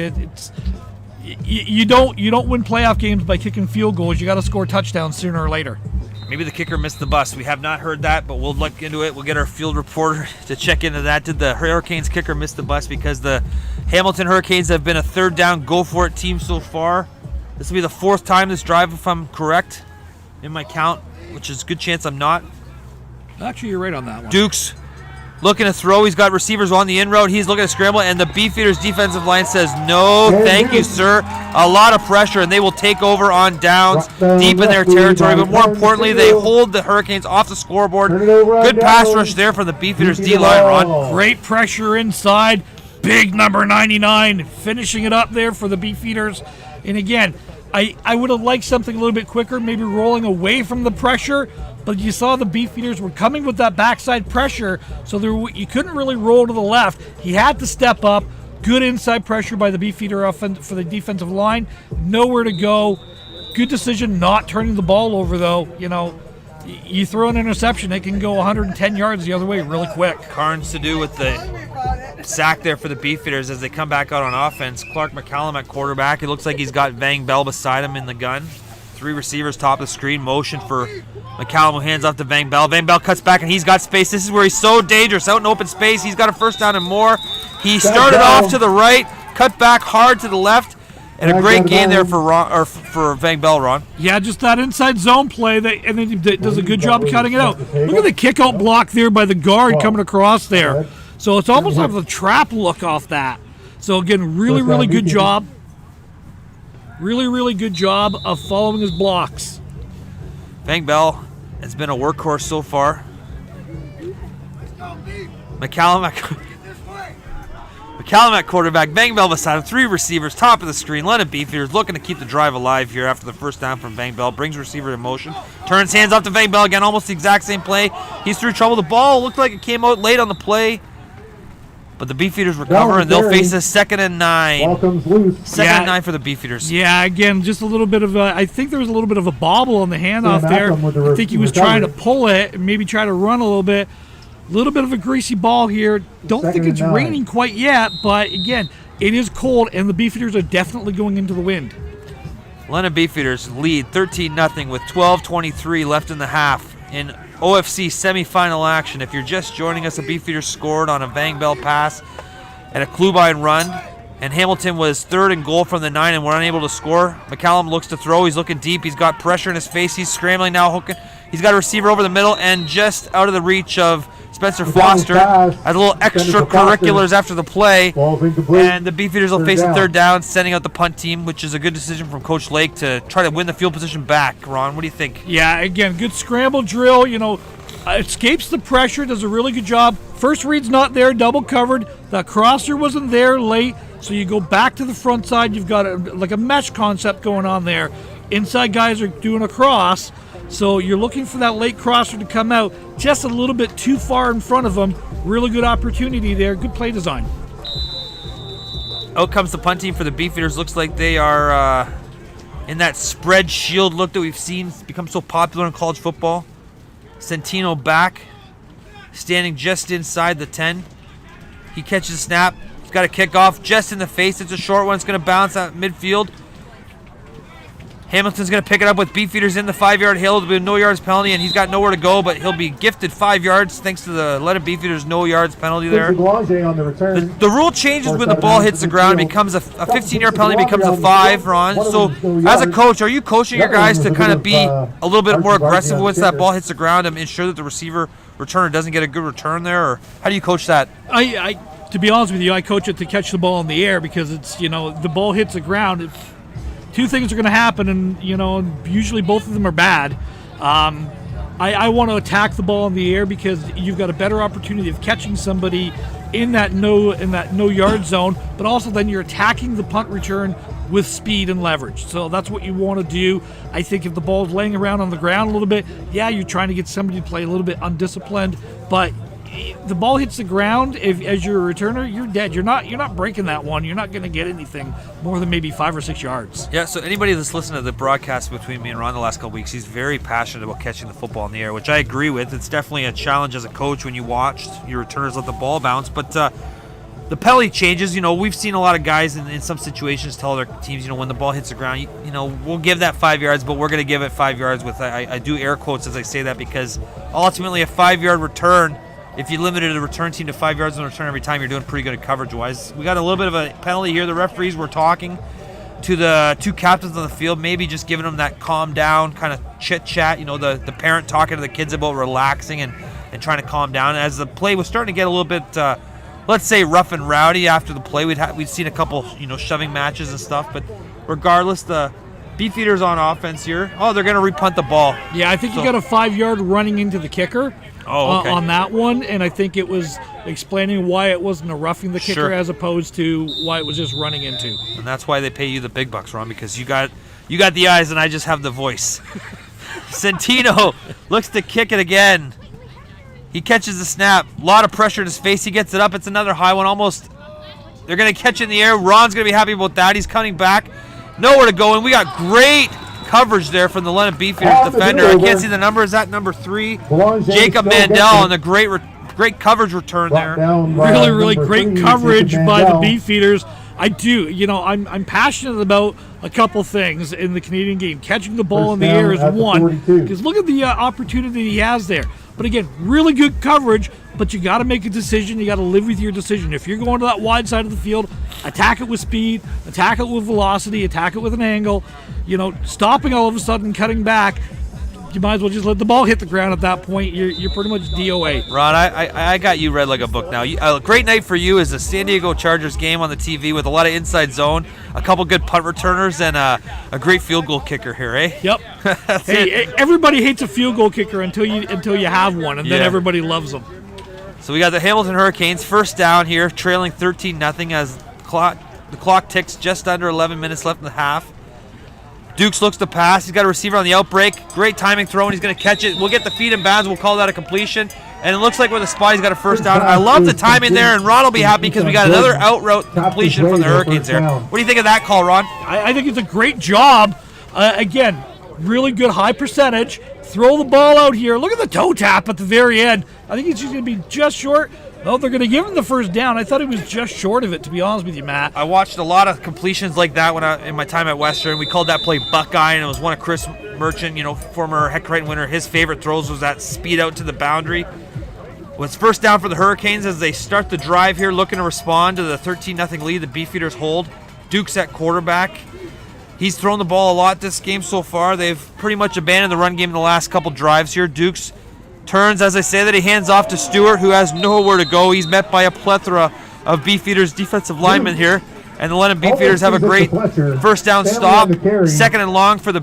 you don't win playoff games by kicking field goals. You got to score touchdowns sooner or later. Maybe the kicker missed the bus. We have not heard that, but we'll look into it. We'll get our field reporter to check into that. Did the Hurricanes kicker miss the bus? Because the Hamilton Hurricanes have been a 3rd down, go-for-it team so far. This will be the 4th time this drive, if I'm correct, in my count, which is a good chance I'm not. Actually, you're right on that one. Dukes looking to throw. He's got receivers on the in-road. He's looking to scramble, and the Beefeaters defensive line says, no, thank you, sir. A lot of pressure, and they will take over on downs deep in their territory. But more importantly, they hold the Hurricanes off the scoreboard. Good pass rush there from the Beefeaters D-line, Ron. Great pressure inside. Big number 99 finishing it up there for the Beefeaters. And again, I would have liked something a little bit quicker, maybe rolling away from the pressure, but you saw the Beefeaters were coming with that backside pressure, so you couldn't really roll to the left. He had to step up, Good inside pressure by the Beefeater for the defensive line. Nowhere to go. Good decision not turning the ball over, though. You know, you throw an interception, it can go 110 yards the other way really quick. Carnes to do with the sack there for the Beefeaters as they come back out on offense. Clark McCallum at quarterback. It looks like he's got Vang Bell beside him in the gun. 3 receivers top of the screen. Motion for McCallum, who hands off to Vang Bell. Vang Bell cuts back and he's got space. This is where he's so dangerous. Out in open space. He's got a first down and more. He started off to the right, cut back hard to the left, and a great gain there for Vang Bell, Ron. Yeah, just that inside zone play, and then he does a good job of cutting it out. Look at the kick-out block there by the guard coming across there. So it's almost like a trap look off that. So again, really good job. Really good job of following his blocks. Vang Bell has been a workhorse so far. McCallum at quarterback. Vang Bell beside him. 3 receivers, top of the screen. London Beefeaters looking to keep the drive alive here after the first down from Vang Bell. Brings receiver in motion. Turns hands off to Vang Bell again. Almost the exact same play. He's through trouble. The ball looked like it came out late on the play. But the Beefeaters recover, and they'll face a 2nd and 9. Ball comes loose. 2nd and 9 for the Beefeaters. Yeah, again, just a little bit of I think there was a little bit of a bobble on the handoff there. I think he was trying to pull it and maybe try to run a little bit. A little bit of a greasy ball here. Don't think it's raining quite yet, but again, it is cold, and the Beefeaters are definitely going into the wind. London Beefeaters lead 13-0 with 12:23 left in the half in OFC semifinal action. If you're just joining us, the Beefeaters scored on a Vang Bell pass and a Klubine run, and Hamilton was 3rd and goal from the 9 and were unable to score. McCallum looks to throw. He's looking deep. He's got pressure in his face. He's scrambling now. Hooking. He's got a receiver over the middle and just out of the reach of Spencer Foster. Has a little extracurriculars after the play, and the Beefeaters will face a 3rd down, sending out the punt team, which is a good decision from Coach Lake to try to win the field position back. Ron, what do you think? Yeah, again, good scramble drill. You know, escapes the pressure, does a really good job. First read's not there, double covered. The crosser wasn't there late, so you go back to the front side. You've got like a mesh concept going on there. Inside guys are doing a cross. So you're looking for that late crosser to come out just a little bit too far in front of them. Really good opportunity there. Good play design. Out comes the punt team for the Beefeaters. Looks like they are in that spread shield look that we've seen become so popular in college football. Centino back, standing just inside the 10. He catches a snap. He's got a kickoff just in the face. It's a short one. It's going to bounce out midfield. Hamilton's going to pick it up with Beefeaters in the 5-yard hill. There'll be a no yards penalty, and he's got nowhere to go, but he'll be gifted 5 yards thanks to the London Beefeaters no yards penalty there. The rule changes when the ball hits the ground. It becomes a 15-yard penalty, becomes a 5, Ron. So as a coach, are you coaching your guys to kind of be a little bit more aggressive once that ball hits the ground and ensure that the receiver returner doesn't get a good return there? Or how do you coach that? To be honest with you, I coach it to catch the ball in the air because it's, you know, the ball hits the ground. Two things are going to happen, and you know, usually both of them are bad. I want to attack the ball in the air because you've got a better opportunity of catching somebody in that no yard zone, but also then you're attacking the punt return with speed and leverage. So that's what you want to do. I think if the ball's laying around on the ground a little bit, yeah, you're trying to get somebody to play a little bit undisciplined, but the ball hits the ground, as you're a returner, you're dead. You're not breaking that one. You're not going to get anything more than maybe 5 or 6 yards. Yeah, so anybody that's listened to the broadcast between me and Ron the last couple weeks, he's very passionate about catching the football in the air, which I agree with. It's definitely a challenge as a coach when you watch your returners let the ball bounce. But the penalty changes. You know, we've seen a lot of guys in some situations tell their teams, you know, when the ball hits the ground, you know, we'll give that 5 yards, but we're going to give it 5 yards with, I do air quotes as I say that, because ultimately a 5-yard return, if you limited a return team to 5 yards on a return every time, you're doing pretty good at coverage-wise. We got a little bit of a penalty here. The referees were talking to the 2 captains on the field, maybe just giving them that calm down kind of chit-chat. You know, the parent talking to the kids about relaxing and trying to calm down. As the play was starting to get a little bit, let's say, rough and rowdy after the play, we'd seen a couple, you know, shoving matches and stuff. But regardless, the Beefeaters on offense here. Oh, they're going to repunt the ball. Yeah, I think you got a 5-yard running into the kicker. Oh, okay. On that one, and I think it was explaining why it wasn't a roughing the kicker as opposed to why it was just running into. And that's why they pay you the big bucks, Ron, because you got the eyes and I just have the voice. Centino looks to kick it again. He catches the snap. A lot of pressure in his face. He gets it up. It's another high one, almost They're going to catch it in the air. Ron's going to be happy about that. He's coming back. Nowhere to go, and we got great coverage there from the London Beefeaters defender. I can't see the number. Is that number 3? Jacob Mandel on the great coverage return there. Really great coverage by the Beefeaters. I do. I'm passionate about a couple things in the Canadian game. Catching the ball in the air is one, because look at the opportunity he has there. But again, really good coverage, but you got to make a decision. You got to live with your decision. If you're going to that wide side of the field, attack it with speed, attack it with velocity, attack it with an angle. Stopping all of a sudden, cutting back, you might as well just let the ball hit the ground at that point. You're pretty much DOA. Ron, I got you read like a book now. A great night for you is the San Diego Chargers game on the TV with a lot of inside zone, a couple good punt returners, and a great field goal kicker here, eh? Yep. Hey, everybody hates a field goal kicker until you have one, and then everybody loves them. So we got the Hamilton Hurricanes first down here, trailing 13-0 as the clock ticks just under 11 minutes left in the half. Dukes looks to pass. He's got a receiver on the outbreak. Great timing throw, and he's going to catch it. We'll get the feet in bounds. We'll call that a completion. And it looks like with the spot, he's got a first down. I love the timing there, and Ron will be happy because we got another out route completion from the Hurricanes there. What do you think of that call, Ron? I think it's a great job. Again, really good high percentage. Throw the ball out here. Look at the toe tap at the very end. I think he's just going to be just short. Well, they're going to give him the first down. I thought he was just short of it, to be honest with you, Matt. I watched a lot of completions like that in my time at Western. We called that play Buckeye, and it was one of Chris Merchant, former Heck Crichton winner. His favorite throws was that speed out to the boundary. Well, it's first down for the Hurricanes as they start the drive here, looking to respond to the 13-0 lead the Beefeaters hold. Duke's at quarterback. He's thrown the ball a lot this game so far. They've pretty much abandoned the run game in the last couple drives here. Duke's turns, as I say that, he hands off to Stewart, who has nowhere to go. He's met by a plethora of Beefeaters defensive linemen here, and the London Beefeaters have a great first down stop, second and long for the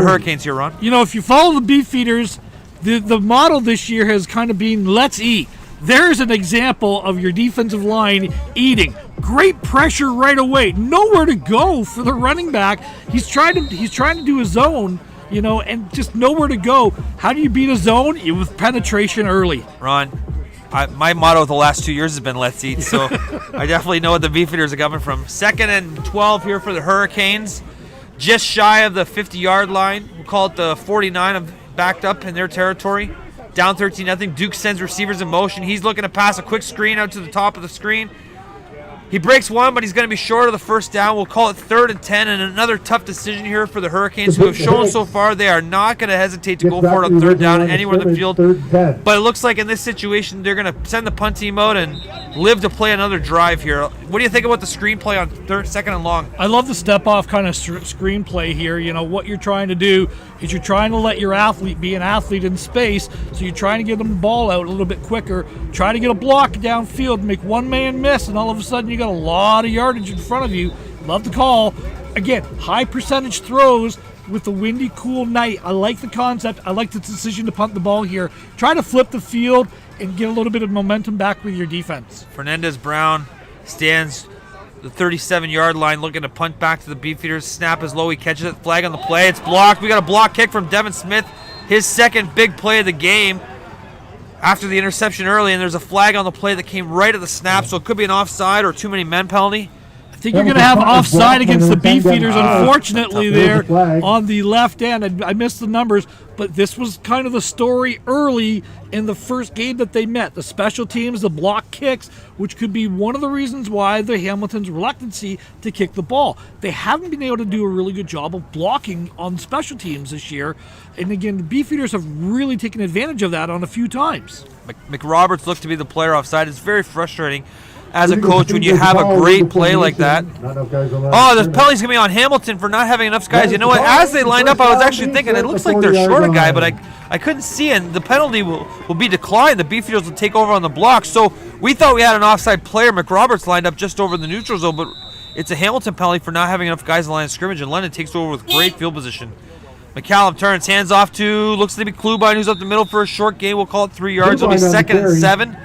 Hurricanes here, Ron. If you follow the Beefeaters, the model this year has kind of been let's eat. There's an example of your defensive line eating. Great pressure right away. Nowhere to go for the running back. He's trying to do his zone. And just nowhere to go. How do you beat a zone? With penetration early. Ron, my motto the last 2 years has been let's eat, so I definitely know what the Beefeaters are coming from. 2nd and 12 here for the Hurricanes. Just shy of the 50-yard line. We'll call it the 49, backed up in their territory. Down 13-0. Duke sends receivers in motion. He's looking to pass a quick screen out to the top of the screen. He breaks one, but he's going to be short of the first down. We'll call it 3rd and 10, and another tough decision here for the Hurricanes, who have shown so far they are not going to hesitate to go for it on 3rd down anywhere in the field. But it looks like in this situation they're going to send the punt team out and live to play another drive here. What do you think about the screenplay on 2nd and long? I love the step-off kind of screenplay here. What you're trying to do is you're trying to let your athlete be an athlete in space, so you're trying to get them the ball out a little bit quicker, try to get a block downfield, make one man miss, and all of a sudden you got a lot of yardage in front of you. Love the call. Again, high percentage throws with the windy, cool night. I like the concept. I like the decision to punt the ball here. Try to flip the field and get a little bit of momentum back with your defense. Fernandez Brown stands the 37-yard line looking to punt back to the Beefeaters. Snap is low. He catches it. Flag on the play. It's blocked. We got a block kick from Devin Smith. His second big play of the game after the interception early, and there's a flag on the play that came right at the snap, so it could be an offside or too many men penalty. I think you're going to have offside against the Beefeaters, unfortunately, there on the left end. I missed the numbers, but this was kind of the story early in the first game that they met. The special teams, the block kicks, which could be one of the reasons why the Hamilton's reluctancy to kick the ball. They haven't been able to do a really good job of blocking on special teams this year. And again, the Beefeaters have really taken advantage of that on a few times. McRoberts looked to be the player offside. It's very frustrating as a coach when you have a great play like that. Oh, the penalty's going to be on Hamilton for not having enough guys. You know what? As they lined up, I was actually thinking it looks like they're short a guy, but I couldn't see it. And the penalty will be declined. The Beefeaters will take over on the block. So we thought we had an offside player. McRoberts lined up just over the neutral zone, but it's a Hamilton penalty for not having enough guys in the line of scrimmage, and London takes over with great field position. McCallum turns, hands off to, looks to be Klubine, who's up the middle for a short gain. We'll call it 3 yards. It'll be 2nd and 7.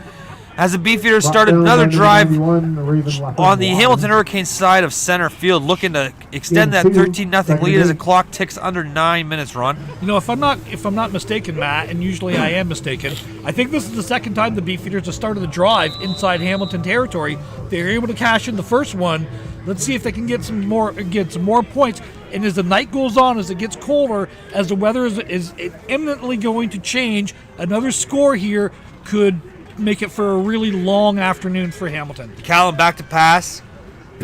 As the Beefeaters started another drive on the Hamilton Hurricanes side of center field, looking to extend that 13-0 lead as the clock ticks under 9 minutes, Ron. You know, if I'm not mistaken, Matt, and usually I am mistaken, I think this is the second time the Beefeaters have started the drive inside Hamilton territory. They were able to cash in the first one. Let's see if they can get some more points. And as the night goes on, as it gets colder, as the weather is imminently going to change, another score here could make it for a really long afternoon for Hamilton. McCallum back to pass.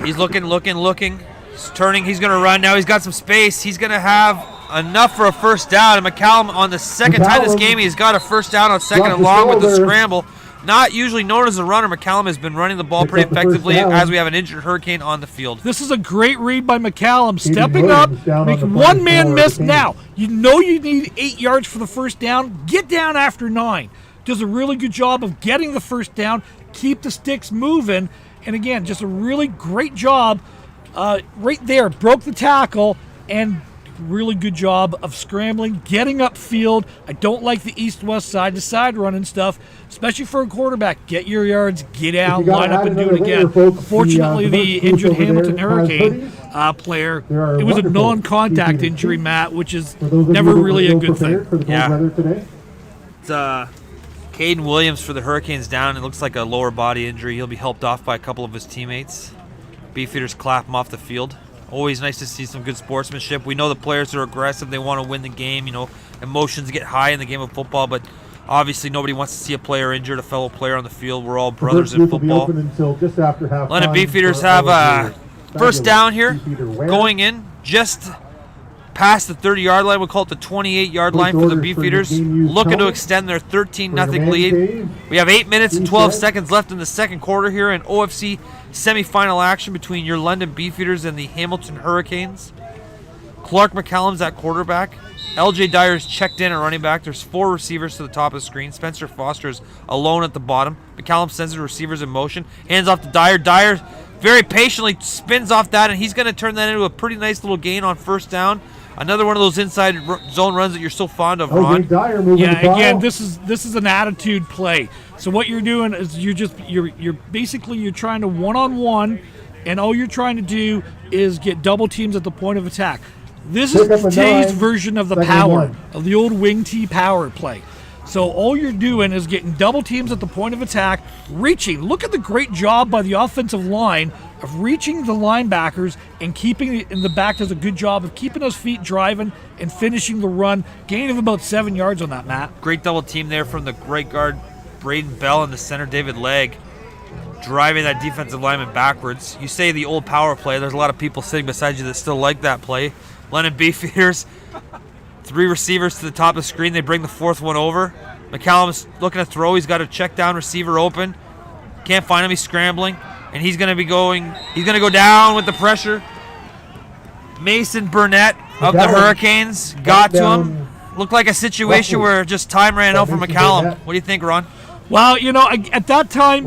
He's looking. He's turning. He's going to run now. He's got some space. He's going to have enough for a first down. And McCallum, on the second time this game, he's got a first down on second along with the scramble. Not usually known as a runner, McCallum has been running the ball pretty effectively as we have an injured Hurricane on the field. This is a great read by McCallum, stepping up, making one man miss. Now, you know you need 8 yards for the first down. Get down after 9. Does a really good job of getting the first down, keep the sticks moving, and again, just a really great job right there. Broke the tackle, and really good job of scrambling, getting upfield. I don't like the east-west, side-to-side running stuff, especially for a quarterback. Get your yards, get out, line up, and do it again. Unfortunately, the injured Hamilton Hurricane player, it was a non-contact injury, Matt, which is never really a good thing. Yeah. It's Caden Williams for the Hurricanes down. It looks like a lower body injury. He'll be helped off by a couple of his teammates. Beefeaters clap him off the field. Always nice to see some good sportsmanship. We know the players are aggressive. They want to win the game. You know, emotions get high in the game of football, but obviously nobody wants to see a player injured, a fellow player on the field. We're all brothers in football. London Beefeaters have a first down here, going in just past the 30-yard line. We'll call it the 28-yard line for the Beefeaters, looking to extend their 13-0 lead. We have 8 minutes and 12 seconds left in the second quarter here in OFC semifinal action between your London Beefeaters and the Hamilton Hurricanes. Clark McCallum's at quarterback. LJ Dyer's checked in at running back. There's 4 receivers to the top of the screen. Spencer Foster's alone at the bottom. McCallum sends the receivers in motion. Hands off to Dyer. Dyer very patiently spins off that, and he's going to turn that into a pretty nice little gain on first down. Another one of those inside zone runs that you're so fond of, Ron. Yeah, again, this is an attitude play. So what you're doing is you're basically trying to one-on-one, and all you're trying to do is get double teams at the point of attack. This is today's version of the power, of the old wing T power play. So all you're doing is getting double teams at the point of attack, reaching. Look at the great job by the offensive line of reaching the linebackers and keeping it in the back. Does a good job of keeping those feet driving and finishing the run. Gain of about 7 yards on that, Matt. Great double team there from the right guard, Braden Bell, and the center, David Legg, driving that defensive lineman backwards. You say the old power play. There's a lot of people sitting beside you that still like that play. London Beefeaters, 3 receivers to the top of the screen. They bring the 4th one over. McCallum's looking to throw. He's got a check down receiver open. Can't find him. He's scrambling. And he's going to go down with the pressure. Mason Burnett of the Hurricanes got to him. Looked like a situation where just time ran out for McCallum. What do you think, Ron? Well, at that time,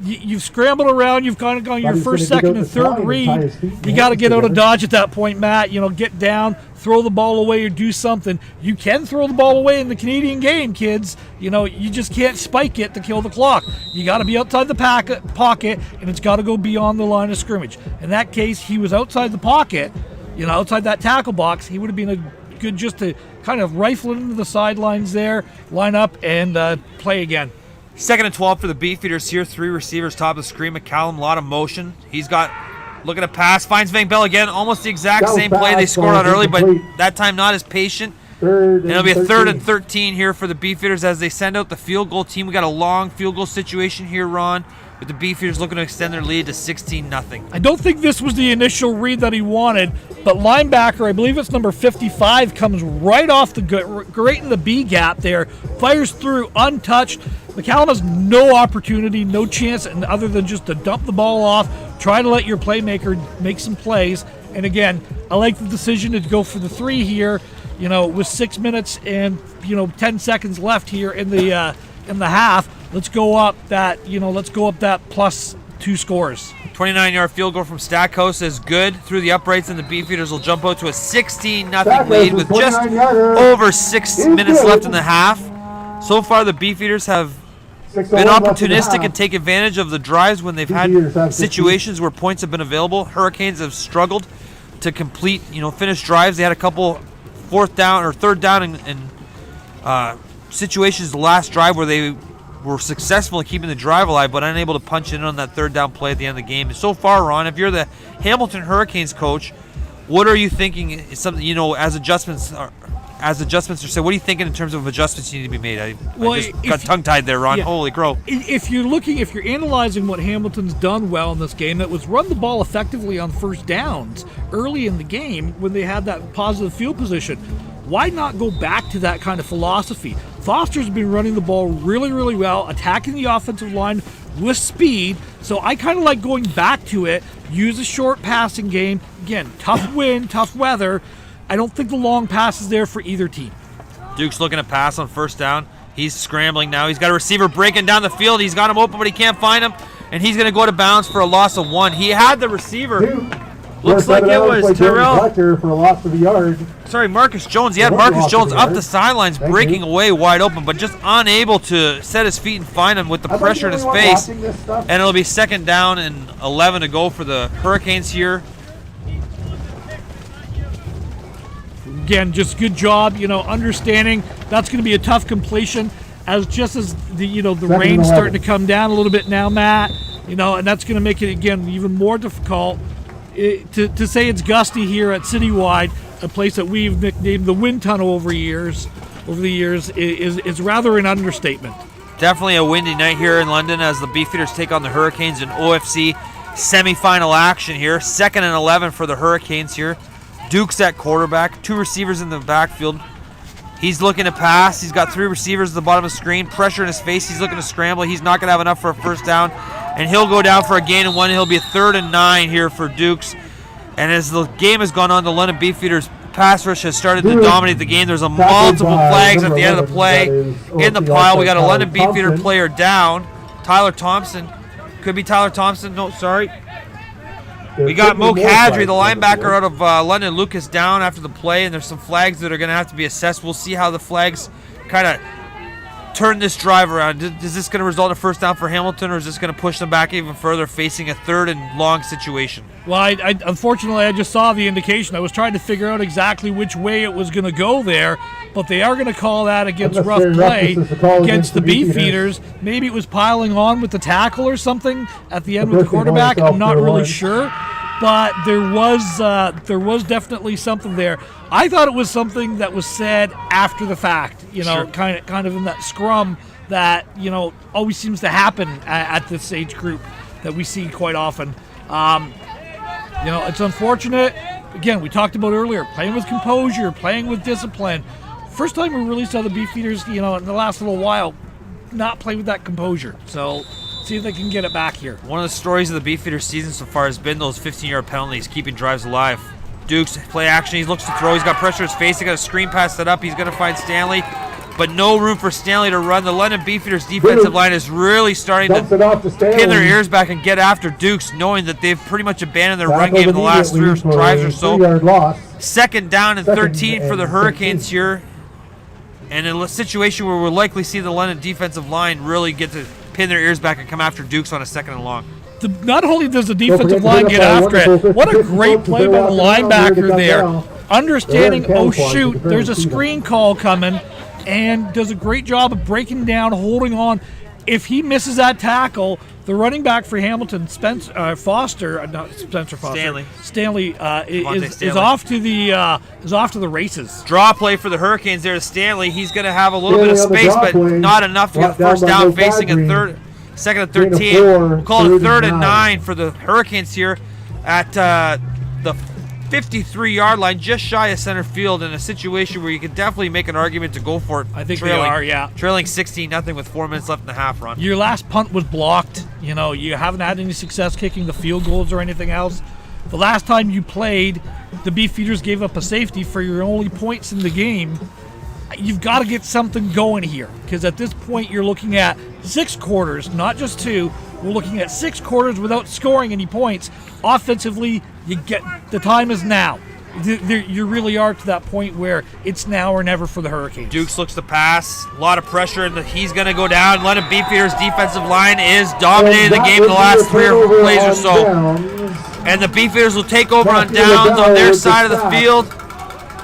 you've scrambled around. You've kind of gone your first, second, and third read. You got to get out of dodge at that point, Matt. Get down, throw the ball away, or do something. You can throw the ball away in the Canadian game, kids. You just can't spike it to kill the clock. You got to be outside the pocket, and it's got to go beyond the line of scrimmage. In that case, he was outside the pocket, outside that tackle box. He would have been good just to kind of rifle it into the sidelines there, line up, and play again. 2nd and 12 for the Beefeaters here. 3 receivers top of the screen. McCallum, a lot of motion. He's got looking to pass. Finds Van Bell again. Almost the exact same play they scored on early, but that time not as patient. And it'll be a 3rd and 13 here for the Beefeaters as they send out the field goal team. We got a long field goal situation here, Ron, with the Beefeaters looking to extend their lead to 16-0. I don't think this was the initial read that he wanted, but linebacker, I believe it's number 55, comes right off right in the B gap there, fires through untouched. McCallum has no opportunity, no chance, and other than just to dump the ball off, try to let your playmaker make some plays. And again, I like the decision to go for the 3 here, with 6 minutes and 10 seconds left here in the half. Let's go up that plus 2 scores. 29-yard field goal from Stackhouse is good through the uprights, and the Beefeaters will jump out to a 16-0 lead with just over 6 minutes left in the half. So far, the Beefeaters have been opportunistic and take advantage of the drives when they've had situations where points have been available. Hurricanes have struggled to complete, finish drives. They had a couple third down in situations the last drive where they were successful in keeping the drive alive, but unable to punch in on that third down play at the end of the game. And so far, Ron, if you're the Hamilton Hurricanes coach, what are you thinking is something, as adjustments are said, what are you thinking in terms of adjustments need to be made? I just got tongue-tied there, Ron. Yeah. Holy crow. If you're analyzing what Hamilton's done well in this game, it was run the ball effectively on first downs early in the game when they had that positive field position. Why not go back to that kind of philosophy? Foster's been running the ball really, really well, attacking the offensive line with speed. So I kind of like going back to it, use a short passing game. Again, tough wind, tough weather. I don't think the long pass is there for either team. Duke's looking to pass on first down. He's scrambling now. He's got a receiver breaking down the field. He's got him open, but he can't find him. And he's going to go to bounds for a loss of 1. He had the receiver. Looks like it was Terrell. For a loss of a yard. Sorry, Marcus Jones. He had Marcus Jones up the sidelines, breaking away wide open, but just unable to set his feet and find him with the pressure in his face. And it'll be 2nd down and 11 to go for the Hurricanes here. Again, just good job, understanding that's going to be a tough completion as the rain's starting to come down a little bit now, Matt, and that's going to make it, again, even more difficult. To say it's gusty here at Citywide, a place that we've nicknamed the wind tunnel over the years, is rather an understatement. Definitely a windy night here in London as the Beefeaters take on the Hurricanes in OFC semifinal action here. 2nd and 11 for the Hurricanes here. Duke's at quarterback, 2 receivers in the backfield. He's looking to pass. He's got 3 receivers at the bottom of the screen. Pressure in his face. He's looking to scramble. He's not going to have enough for a first down. And he'll go down for a gain of 1. He'll be a 3rd and 9 here for Dukes. And as the game has gone on, the London Beefeaters pass rush has started to dominate the game. There's multiple flags at the end of the play. In the pile, we got a London Beefeater player down. Tyler Thompson. Could be Tyler Thompson. No, sorry. We got Mo Kadri, the linebacker out of London Lucas, down after the play, and there's some flags that are going to have to be assessed. We'll see how the flags kind of turn this drive around. Is this going to result in a first down for Hamilton, or is this going to push them back even further, facing a 3rd and long situation? Well, unfortunately, I just saw the indication. I was trying to figure out exactly which way it was going to go there, but they are going to call that against rough play against the Beefeaters. Maybe it was piling on with the tackle or something at the end with the quarterback. I'm not really sure, but there was definitely something there. I thought it was something that was said after the fact, Sure. kind of in that scrum that always seems to happen at this age group that we see quite often. It's unfortunate. Again, we talked about earlier, playing with composure, playing with discipline. First time we really saw the Beefeaters, in the last little while, not play with that composure. So, see if they can get it back here. One of the stories of the Beefeaters season so far has been those 15-yard penalties, keeping drives alive. Duke's play action. He looks to throw. He's got pressure in his face. He got a screen pass set up. He's going to find Stanley, but no room for Stanley to run. The London Beefeaters defensive line is really starting to pin their ears back and get after Dukes, knowing that they've pretty much abandoned their run game in the last 3 drives or so. 2nd down and 13 for the Hurricanes here. And in a situation where we'll likely see the London defensive line really get to pin their ears back and come after Dukes on a 2nd and long. Not only does the defensive line get after it, what a great play by the linebacker there. Understanding, oh shoot, there's a screen call coming, and does a great job of breaking down, holding on. If he misses that tackle, the running back for Hamilton, Stanley is off to the races. Draw play for the Hurricanes there to Stanley. He's going to have a little bit of space, but not enough to get the first down, facing a 2nd and 13. We'll call it a 3rd and 9 for the Hurricanes here at the 53-yard line, just shy of center field, in a situation where you could definitely make an argument to go for it. I think they are, yeah. Trailing 16-0 with 4 minutes left in the half run. Your last punt was blocked. You haven't had any success kicking the field goals or anything else. The last time you played, the Beefeaters gave up a safety for your only points in the game. You've got to get something going here, because at this point you're looking at 6 quarters, not just 2. We're looking at 6 quarters without scoring any points. Offensively, the time is now. you really are to that point where it's now or never for the Hurricanes. Dukes looks to pass. A lot of pressure, and he's going to go down. London Beefeaters' defensive line is dominating the game in the last 3 plays or so. And the Beefeaters will take over on downs on their side of the field.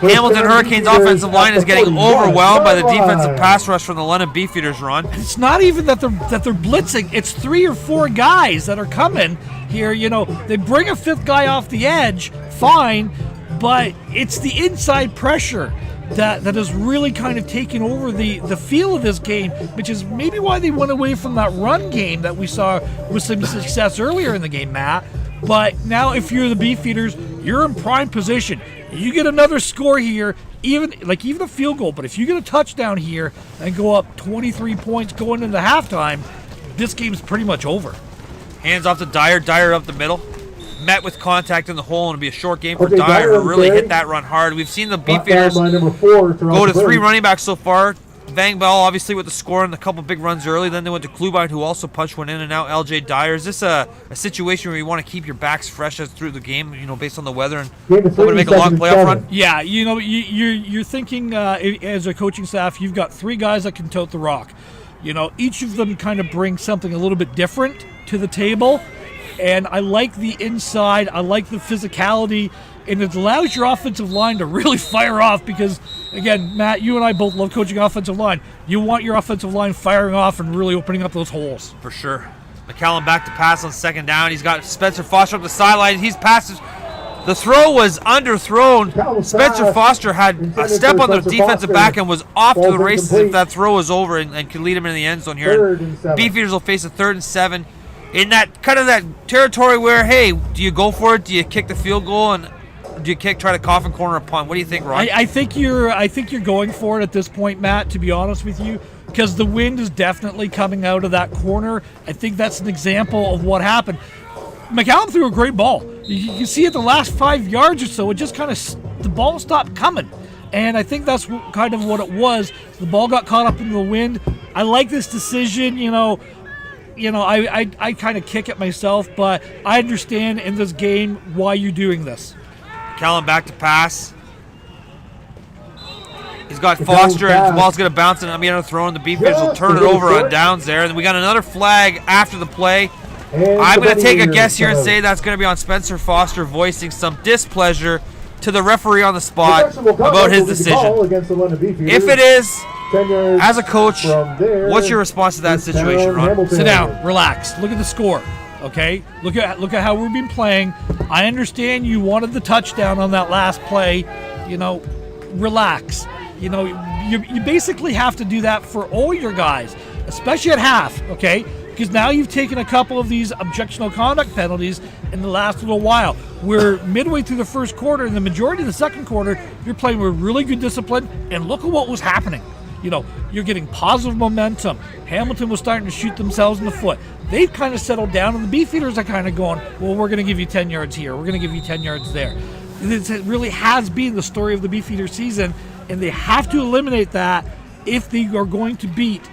Hamilton Hurricanes' offensive line is getting overwhelmed by the defensive pass rush from the London Beefeaters run. It's not even that they're blitzing. It's 3 or 4 guys that are coming here. You know, they bring a 5th guy off the edge, fine, but it's the inside pressure that is really kind of taking over the feel of this game, which is maybe why they went away from that run game that we saw with some success earlier in the game, Matt. But now if you're the Beefeaters, you're in prime position. You get another score here, even a field goal, but if you get a touchdown here and go up 23 points going into halftime, this game's pretty much over. Hands off to Dyer. Dyer up the middle. Met with contact in the hole, and it'll be a short game for Dyer to really hit that run hard. We've seen the Beefeaters go to 3 running backs so far. Vang Bell, obviously, with the score and a couple big runs early. Then they went to Klubine, who also punched one in, and now LJ Dyer. Is this a situation where you want to keep your backs fresh as through the game, based on the weather and hoping to make a long playoff run? Yeah, you're thinking as a coaching staff, you've got 3 guys that can tote the rock. Each of them kind of brings something a little bit different to the table. And I like the inside. I like the physicality. And it allows your offensive line to really fire off because, again, Matt, you and I both love coaching offensive line. You want your offensive line firing off and really opening up those holes. For sure. McCallum back to pass on 2nd down. He's got Spencer Foster up the sideline. He's passed. The throw was underthrown. Spencer Foster had a step on the defensive back and was off to the races if that throw was over and could lead him into the end zone here. Beefeaters will face a 3rd and 7. In that kind of that territory where, hey, do you go for it? Do you kick the field goal and do you try to coffin corner a punt? What do you think, Ron? I think you're going for it at this point, Matt, to be honest with you, because the wind is definitely coming out of that corner. I think that's an example of what happened. McCallum threw a great ball. You can see at the last 5 yards or so, it just kind of the ball stopped coming. And I think that's kind of what it was. The ball got caught up in the wind. I like this decision, I kind of kick it myself, but I understand in this game why you're doing this. Callum back to pass. He's got Foster, and the ball's going to bounce and be underthrown. The Beefeaters will turn it over on downs there. And we got another flag after the play. I'm going to take a guess here and say that's going to be on Spencer Foster voicing some displeasure to the referee on the spot about his decision. If it is, as a coach, what's your response to that situation, Ron? Sit down, relax, look at the score, okay? Look at how we've been playing. I understand you wanted the touchdown on that last play. Relax. You basically have to do that for all your guys, especially at half, okay? Because now you've taken a couple of these objectionable conduct penalties in the last little while. We're midway through the first quarter, and the majority of the second quarter, you're playing with really good discipline, and look at what was happening. You're getting positive momentum. Hamilton was starting to shoot themselves in the foot. They've kind of settled down, and the Beefeaters are kind of going, well, we're going to give you 10 yards here. We're going to give you 10 yards there. It really has been the story of the Beefeater season, and they have to eliminate that if they are going to beat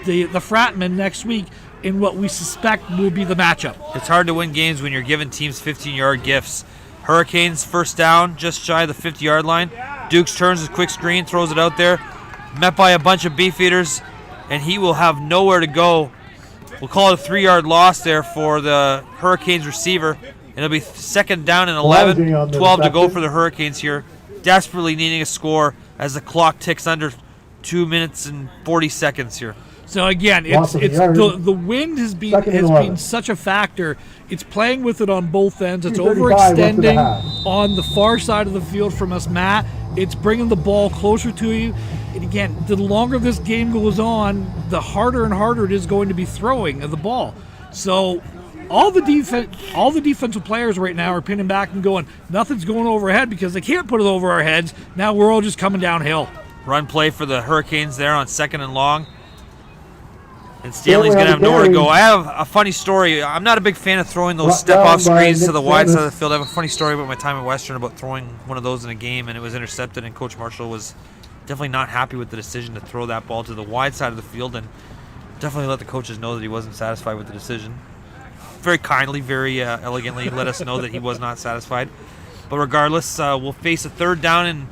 the Fratmen next week in what we suspect will be the matchup. It's hard to win games when you're giving teams 15-yard gifts. Hurricanes first down, just shy of the 50-yard line. Dukes turns his quick screen, throws it out there. Met by a bunch of Beefeaters, and he will have nowhere to go. We'll call it a 3-yard loss there for the Hurricanes receiver. And it'll be 2nd down and 11, 12 to go for the Hurricanes here. Desperately needing a score as the clock ticks under 2 minutes and 40 seconds here. So again, the wind has been such a factor. It's playing with it on both ends. It's overextending on the far side of the field from us, Matt. It's bringing the ball closer to you. And again, the longer this game goes on, the harder and harder it is going to be throwing of the ball. So all the defensive players right now are pinning back and going, nothing's going overhead because they can't put it over our heads. Now we're all just coming downhill. Run play for the Hurricanes there on 2nd and long. And Stanley's going to have nowhere to go. I have a funny story. I'm not a big fan of throwing those step-off screens to the wide side of the field. I have a funny story about my time at Western about throwing one of those in a game, and it was intercepted, and Coach Marshall was definitely not happy with the decision to throw that ball to the wide side of the field, and definitely let the coaches know that he wasn't satisfied with the decision. Very kindly, very elegantly let us know that he was not satisfied. But regardless, we'll face a third down and,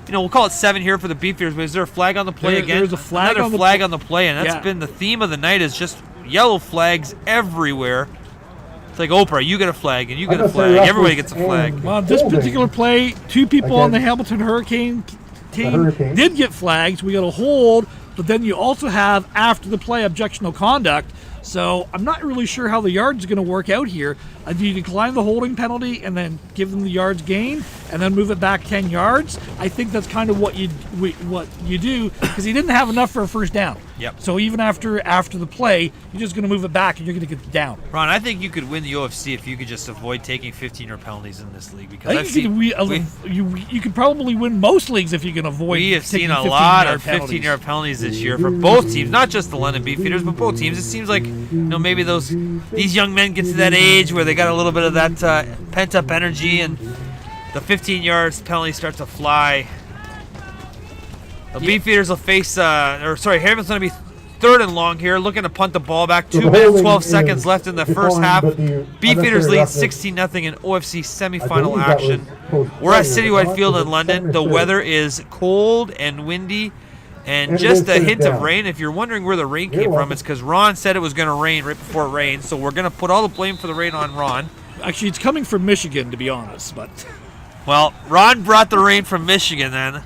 we'll call it 7 here for the Beefeaters. But is there a flag on the play again? There's a flag Another flag on the play, and that's been the theme of the night, is just yellow flags everywhere. It's like, Oprah, you get a flag, and you get a flag. Everybody gets a flag. Well, this particular play, 2 people on the Hamilton Hurricane team did get flags. We got a hold, but then you also have, after the play, objectionable conduct. So I'm not really sure how the yards are going to work out here. Do you decline the holding penalty and then give them the yards gain and then move it back 10 yards? I think that's kind of what you do, because he didn't have enough for a first down. Yep. So even after the play, you're just going to move it back and you're going to get down. Ron, I think you could win the OFC if you could just avoid taking 15-yard penalties in this league. Because I think you could probably win most leagues if you can avoid. We have seen a lot of 15-yard penalties this year for both teams, not just the London Beefeaters, but both teams. It seems like maybe these young men get to that age where they got a little bit of that pent-up energy, and the 15 yards penalty starts to fly. The Beefeaters will face, Hamilton's going to be 3rd and long here, looking to punt the ball back. 2 minutes, 12 seconds left in the first half. Beefeaters lead 16-0 in OFC semifinal action. We're at Citywide Field in London. The weather is cold and windy, and just a hint of rain. If you're wondering where the rain came from, it's because Ron said it was going to rain right before it rained, so we're going to put all the blame for the rain on Ron. Actually, it's coming from Michigan, to be honest. But well, Ron brought the rain from Michigan then.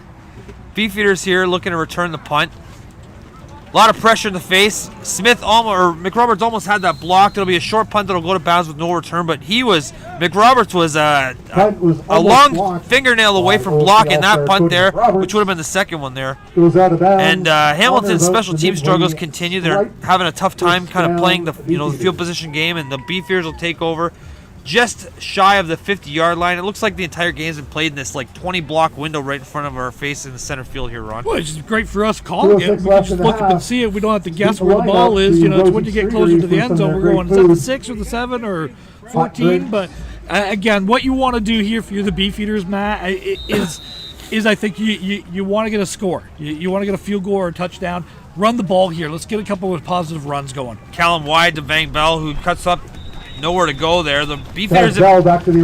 Beefeaters here looking to return the punt. A lot of pressure in the face. McRoberts almost had that blocked. It'll be a short punt that'll go to bounds with no return, but McRoberts was a long fingernail away from blocking that punt there, which would have been the second one there. It was out of bounds. And Hamilton's special team struggles continue. They're having a tough time kind of playing the field position game, and the Beefeaters will take over just shy of the 50-yard line. It looks like the entire game's been played in this 20-block window right in front of our face in the center field here, Ron. Well, it's just great for us calling it. We can just look up and see it. We don't have to guess where the ball is. It's when you get closer to the end zone, we're going, is that the 6 or the 7 or 14? But again, what you want to do here if you're the Beefeaters, Matt, is I think you want to get a score. You want to get a field goal or a touchdown. Run the ball here. Let's get a couple of positive runs going. Callum wide to Van Bell, who cuts up. Nowhere to go there. The Beefeaters,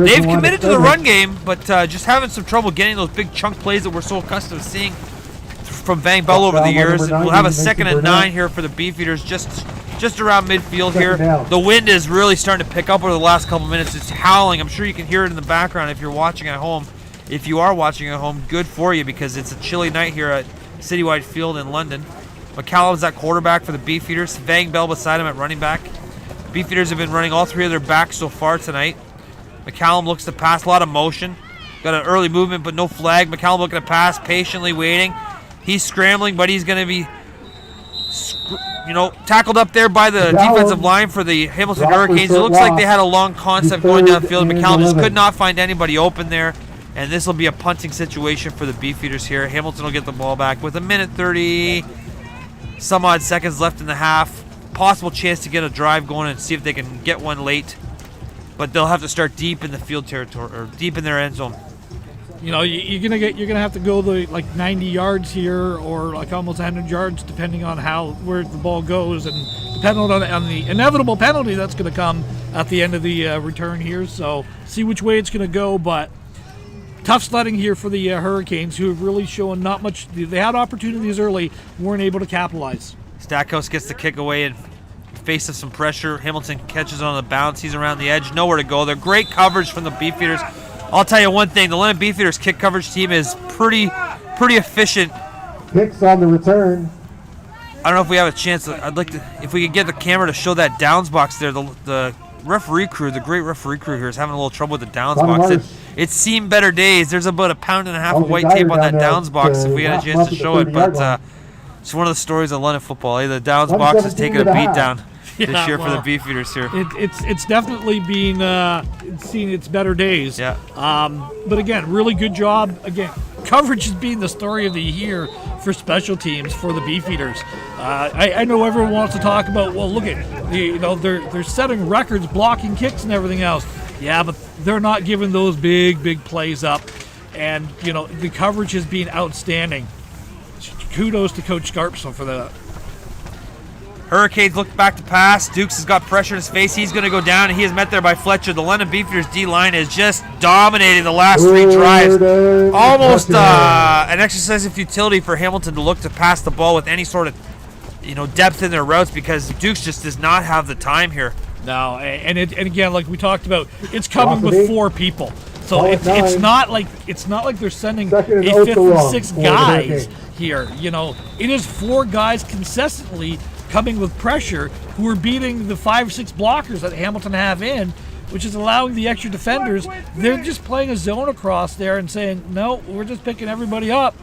they've committed to the run game, but just having some trouble getting those big chunk plays that we're so accustomed to seeing from Van Bell over the years. We'll have a 2nd and 9 here for the Beefeaters, just around midfield here. The wind is really starting to pick up over the last couple minutes. It's howling. I'm sure you can hear it in the background if you're watching at home. If you are watching at home, good for you, because it's a chilly night here at Citywide Field in London. McCallum's at quarterback for the Beefeaters. Van Bell beside him at running back. Beefeaters have been running all 3 of their backs so far tonight. McCallum looks to pass, a lot of motion. Got an early movement, but no flag. McCallum looking to pass, patiently waiting. He's scrambling, but he's going to be, tackled up there by the defensive line for the Hamilton Hurricanes. It looks like they had a long concept going downfield. McCallum just could not find anybody open there, and this will be a punting situation for the Beefeaters here. Hamilton will get the ball back with 1:30 some odd seconds left in the half. Possible chance to get a drive going and see if they can get one late, but they'll have to start deep in the field territory or deep in their end zone. You're gonna have to go 90 yards here, or almost 100 yards, depending on where the ball goes, and depending on the inevitable penalty that's going to come at the end of the return here. So see which way it's going to go, but tough sledding here for the Hurricanes, who have really shown not much. They had opportunities early, weren't able to capitalize. Stackhouse gets the kick away and face of some pressure. Hamilton catches on the bounce. He's around the edge. Nowhere to go. They're great coverage from the Beefeaters. I'll tell you one thing. The London Beefeaters kick coverage team is pretty efficient. Kicks on the return. I don't know if we have a chance. I'd like to, if we could get the camera to show that downs box there. The referee crew, the great referee crew here, is having a little trouble with the downs box. It's seen better days. There's about 1.5 pounds of white tape on that downs box if we had a chance to show it. But it's one of the stories of London football. The downs box is taking a beat down this year for the Beefeaters here. It's definitely been seen its better days. Yeah. But again, really good job. Again, coverage has been the story of the year for special teams for the Beefeaters. I know everyone wants to talk about, well, look at they're setting records, blocking kicks and everything else. Yeah, but they're not giving those big plays up, and the coverage has been outstanding. Kudos to Coach Scarpson for that. Hurricanes look back to pass. Dukes has got pressure in his face. He's going to go down, and he is met there by Fletcher. The London Beefeaters D-line is just dominating the last 3 drives. Almost an exercise of futility for Hamilton to look to pass the ball with any sort of depth in their routes, because Dukes just does not have the time here. No, and again, like we talked about, it's coming with 4 people. So it's not like they're sending a 5th and 6th guys here. It is 4 guys consistently coming with pressure who are beating the 5 or 6 blockers that Hamilton have in, which is allowing the extra defenders. They're just playing a zone across there and saying, no, we're just picking everybody up.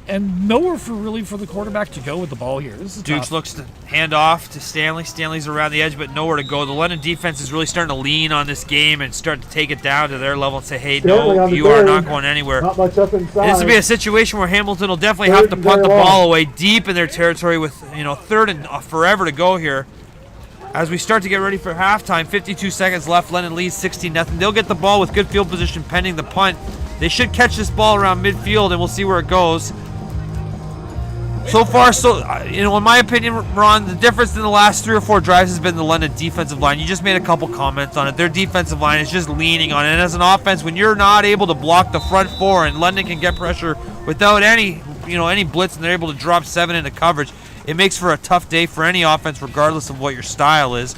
And nowhere for the quarterback to go with the ball here. This is Dukes tough. looks to hand off to Stanley. Stanley's around the edge, but nowhere to go. The London defense is really starting to lean on this game and start to take it down to their level and say, hey, no, you are not going anywhere. Not much up inside. This will be a situation where Hamilton will definitely have to punt the ball away deep in their territory with 3rd and forever to go here. As we start to get ready for halftime, 52 seconds left. London leads 16-0. They'll get the ball with good field position pending the punt. They should catch this ball around midfield, and we'll see where it goes. So far, in my opinion, Ron, the difference in the last 3 or 4 drives has been the London defensive line. You just made a couple comments on it. Their defensive line is just leaning on it. And as an offense, when you're not able to block the front 4 and London can get pressure without any blitz, and they're able to drop 7 into coverage, it makes for a tough day for any offense, regardless of what your style is.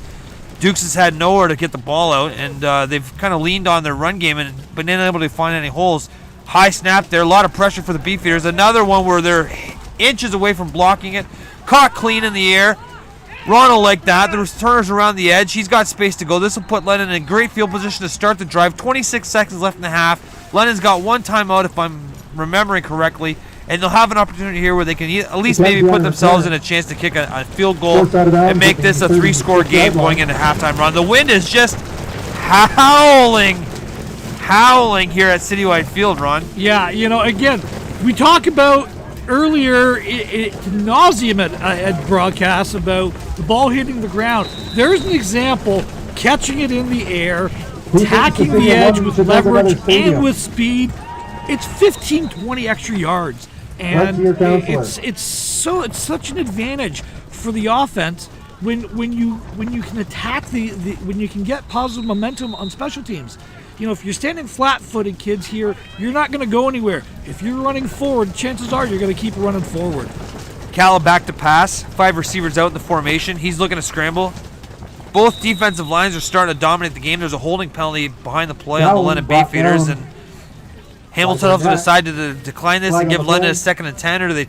Dukes has had nowhere to get the ball out, and they've kind of leaned on their run game but not able to find any holes. High snap there, a lot of pressure for the Beefeaters. Another one where they're inches away from blocking it. Caught clean in the air. Ronald like that. The returner's around the edge. He's got space to go. This will put Lennon in great field position to start the drive. 26 seconds left in the half. Lennon's got 1 timeout, if I'm remembering correctly, and they'll have an opportunity here where they can at least maybe put themselves in a chance to kick a field goal and make this a 3-score game going into halftime run. The wind is just howling here at Citywide Field, Ron. Yeah, again, we talk about earlier nauseam at broadcasts about the ball hitting the ground. There's an example, catching it in the air, tacking the edge with leverage and with speed. It's 15-20 extra yards, and it's such an advantage for the offense when you can attack when you can get positive momentum on special teams. If you're standing flat-footed, kids here, you're not going to go anywhere. If you're running forward, chances are you're going to keep running forward. Calla back to pass. 5 receivers out in the formation. He's looking to scramble. Both defensive lines are starting to dominate the game. There's a holding penalty behind the play on the London Beefeaters, and Hamilton has to decide to decline this and give London a 2nd and 10, or do they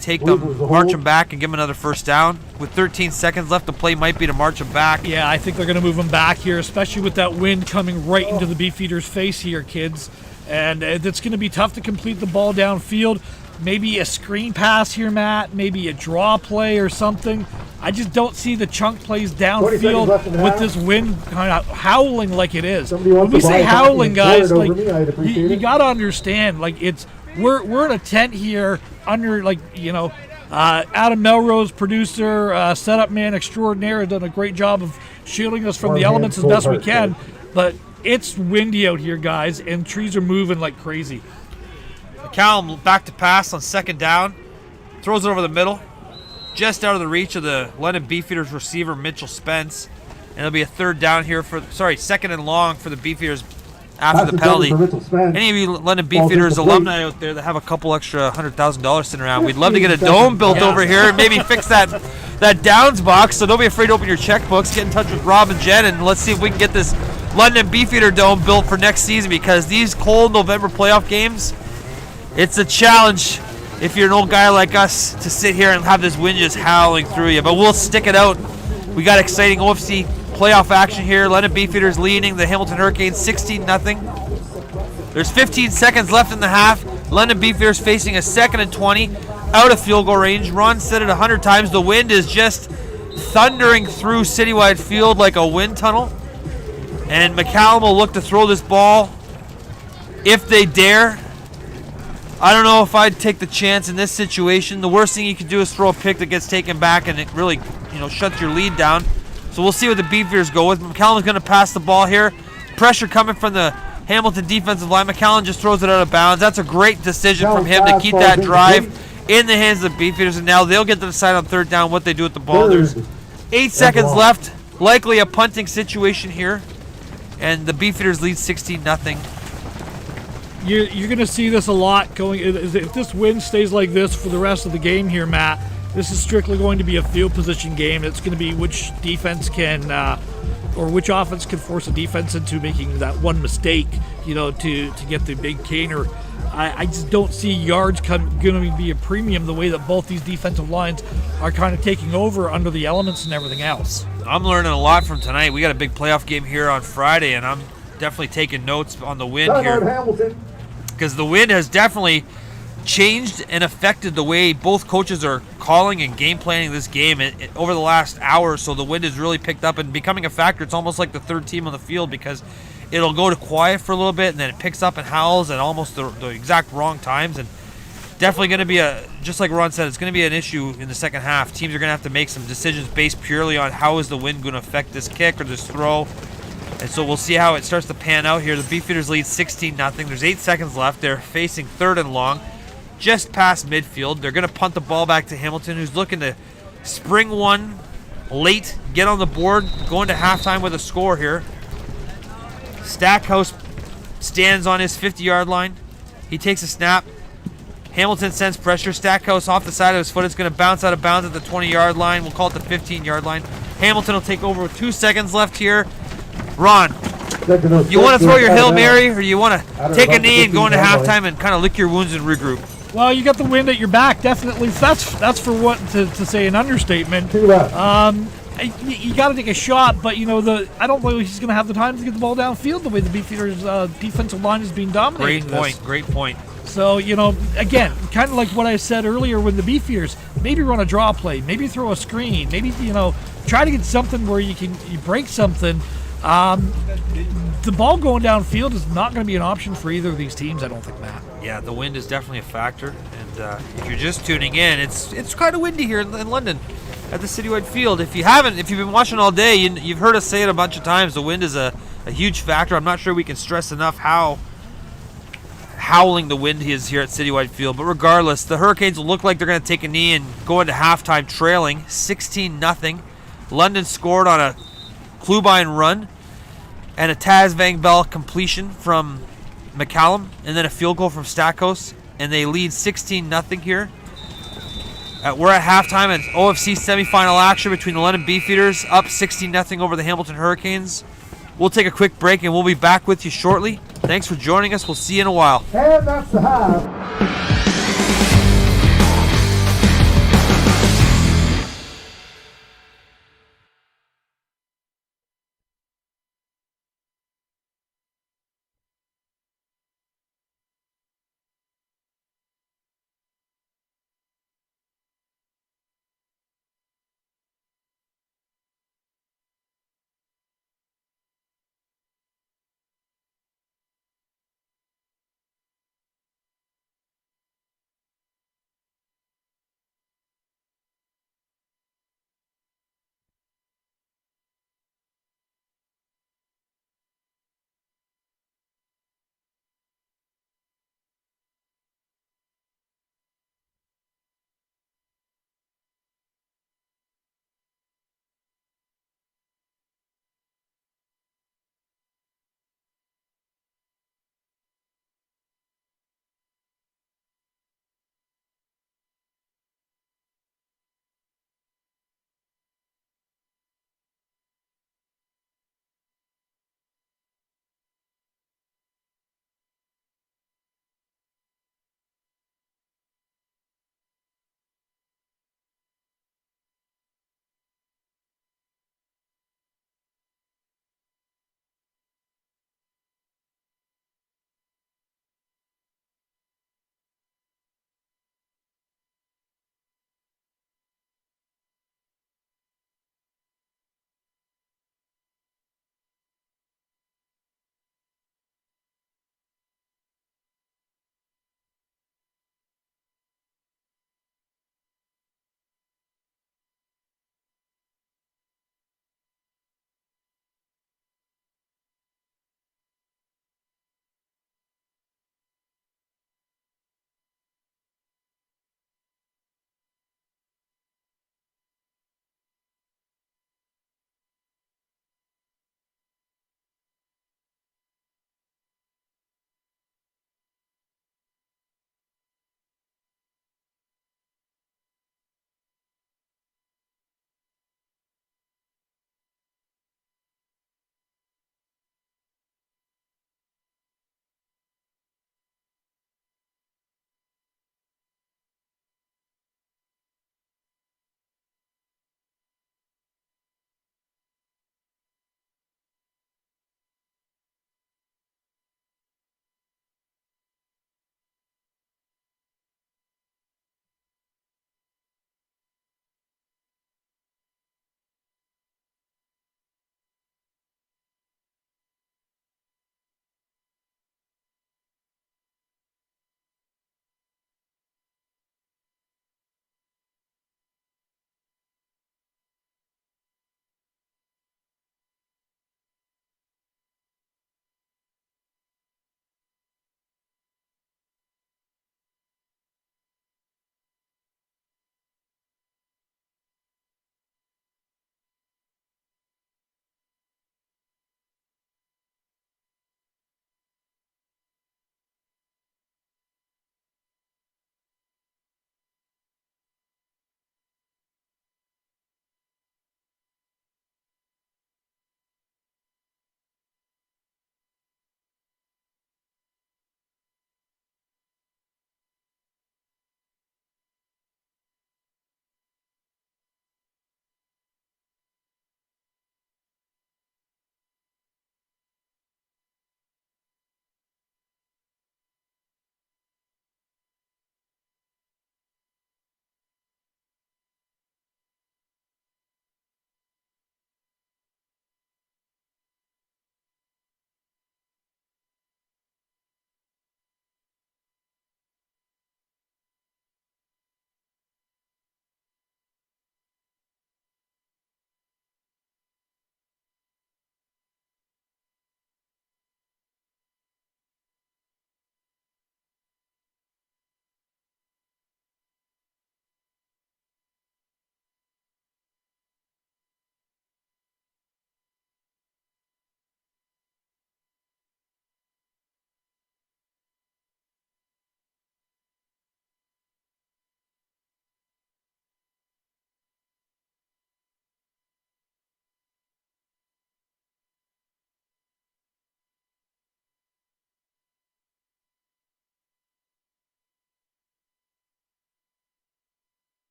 march them back and give them another first down? With 13 seconds left, the play might be to march them back. Yeah, I think they're going to move them back here, especially with that wind coming right into the Beefeaters' face here, kids. And it's going to be tough to complete the ball downfield. Maybe a screen pass here, Matt. Maybe a draw play or something. I just don't see the chunk plays downfield with this wind kind of howling like it is. When we say howling, guys, like you got to understand, like we're in a tent here under Adam Melrose, producer, setup man extraordinaire, has done a great job of shielding us from the elements as best we can. But it's windy out here, guys, and trees are moving like crazy. McCallum back to pass on 2nd down. Throws it over the middle. Just out of the reach of the London Beefeaters receiver, Mitchell Spence. And it'll be a 3rd down here 2nd and long for the Beefeaters after the penalty. Any of you London Beefeaters alumni out there that have a couple extra $100,000 sitting around, we'd love to get a dome built over here and maybe fix that downs box. So don't be afraid to open your checkbooks. Get in touch with Rob and Jen, and let's see if we can get this London Beefeater dome built for next season, because these cold November playoff games, it's a challenge if you're an old guy like us to sit here and have this wind just howling through you. But we'll stick it out. We got exciting OFC playoff action here. London Beefeaters leading the Hamilton Hurricanes 16-0. There's 15 seconds left in the half. London Beefeaters facing a 2nd and 20 out of field goal range. Ron said it 100 times. The wind is just thundering through Citywide Field like a wind tunnel. And McCallum will look to throw this ball if they dare. I don't know if I'd take the chance in this situation. The worst thing you can do is throw a pick that gets taken back and it really, shuts your lead down. So we'll see what the Beefeaters go with. McCallum's going to pass the ball here. Pressure coming from the Hamilton defensive line. McCallum just throws it out of bounds. That's a great decision from him to keep that drive in the hands of the Beefeaters. And now they'll get to decide on 3rd down what they do with the ball. There's 8 seconds left. Likely a punting situation here. And the Beefeaters lead 16-0. You're going to see this a lot going. If this wind stays like this for the rest of the game here, Matt, this is strictly going to be a field position game. It's going to be which defense can, or which offense can force a defense into making that one mistake, to get the big gainer. I just don't see yards going to be a premium the way that both these defensive lines are kind of taking over under the elements and everything else. I'm learning a lot from tonight. We got a big playoff game here on Friday, and I'm definitely taking notes on the wind here. Because the wind has definitely changed and affected the way both coaches are calling and game planning this game. Over the last hour or so, the wind has really picked up and becoming a factor. It's almost like the third team on the field because it'll go to quiet for a little bit and then it picks up and howls at almost the exact wrong times. And definitely going to be just like Ron said, it's going to be an issue in the second half. Teams are going to have to make some decisions based purely on how is the wind going to affect this kick or this throw. And so we'll see how it starts to pan out here. The Beefeaters lead 16-0. There's 8 seconds left. They're facing 3rd and long, just past midfield. They're going to punt the ball back to Hamilton, who's looking to spring one late, get on the board, going to halftime with a score here. Stackhouse stands on his 50-yard line. He takes a snap. Hamilton sends pressure. Stackhouse off the side of his foot. It's going to bounce out of bounds at the 20-yard line. We'll call it the 15-yard line. Hamilton will take over with 2 seconds left here. Ron, you want to throw your Hail Mary, or you want to take a knee and go into halftime and kind of lick your wounds and regroup? Well, you got the wind at your back, definitely. That's for what to say an understatement. You got to take a shot, but I don't know if he's going to have the time to get the ball downfield the way the Beefeaters' defensive line is being dominated. Great point. So, again, kind of like what I said earlier with the Beefeaters, maybe run a draw play, maybe throw a screen, maybe, try to get something where you break something. The ball going downfield is not going to be an option for either of these teams, I don't think, Matt. Yeah, the wind is definitely a factor. And if you're just tuning in, it's kind of windy here in London at the Citywide Field. If you've been watching all day, you've heard us say it a bunch of times. The wind is a huge factor. I'm not sure we can stress enough how howling the wind is here at Citywide Field. But regardless, the Hurricanes will look like they're going to take a knee and go into halftime trailing 16-0. London scored on a Klubine run and a Taz Van Bell completion from McCallum, and then a field goal from Stackhouse, and they lead 16-0 here. We're at halftime at OFC semifinal action between the London Beefeaters up 16-0 over the Hamilton Hurricanes. We'll take a quick break and we'll be back with you shortly. Thanks for joining us. We'll see you in a while. And that's the half.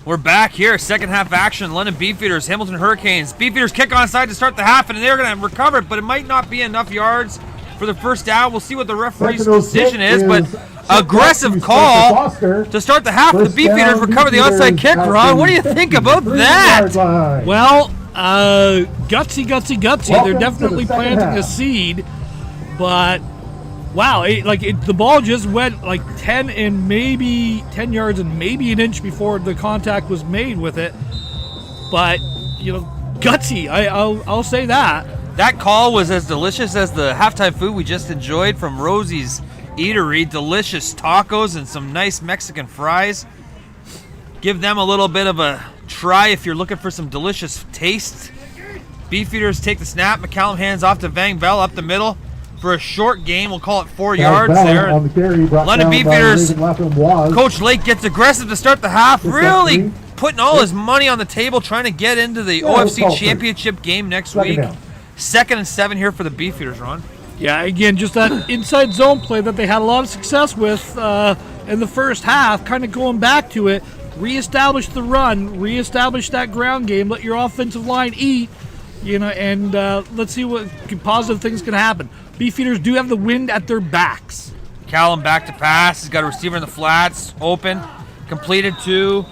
We're back here, second half action. London Beefeaters, Hamilton Hurricanes. Beefeaters kick onside to start the half, and they're going to recover it, but it might not be enough yards for the first down. We'll see what the referee's decision is, but aggressive call to start the half. The Beefeaters recover the onside kick. Ron, what do you think about that? Well, gutsy. They're definitely planting a seed, but wow, the ball just went like 10 yards and maybe an inch before the contact was made with it. But gutsy. I'll say that. That call was as delicious as the halftime food we just enjoyed from Rosie's Eatery. Delicious tacos and some nice Mexican fries. Give them a little bit of a try if you're looking for some delicious taste. Beefeaters take the snap. McCallum hands off to Vang Bell up the middle for a short gain. We'll call it 4 yards there. London Beefeaters, Coach Lake gets aggressive to start the half. Really putting all his money on the table, trying to get into the OFC Championship game next week. 2nd and 7 here for the Beefeaters, Ron. Yeah, again, just that inside zone play that they had a lot of success with in the first half, kind of going back to it, reestablish the run, reestablish that ground game, let your offensive line eat, and let's see what positive things can happen. Beefeaters do have the wind at their backs. Callum back to pass. He's got a receiver in the flats, open, completed to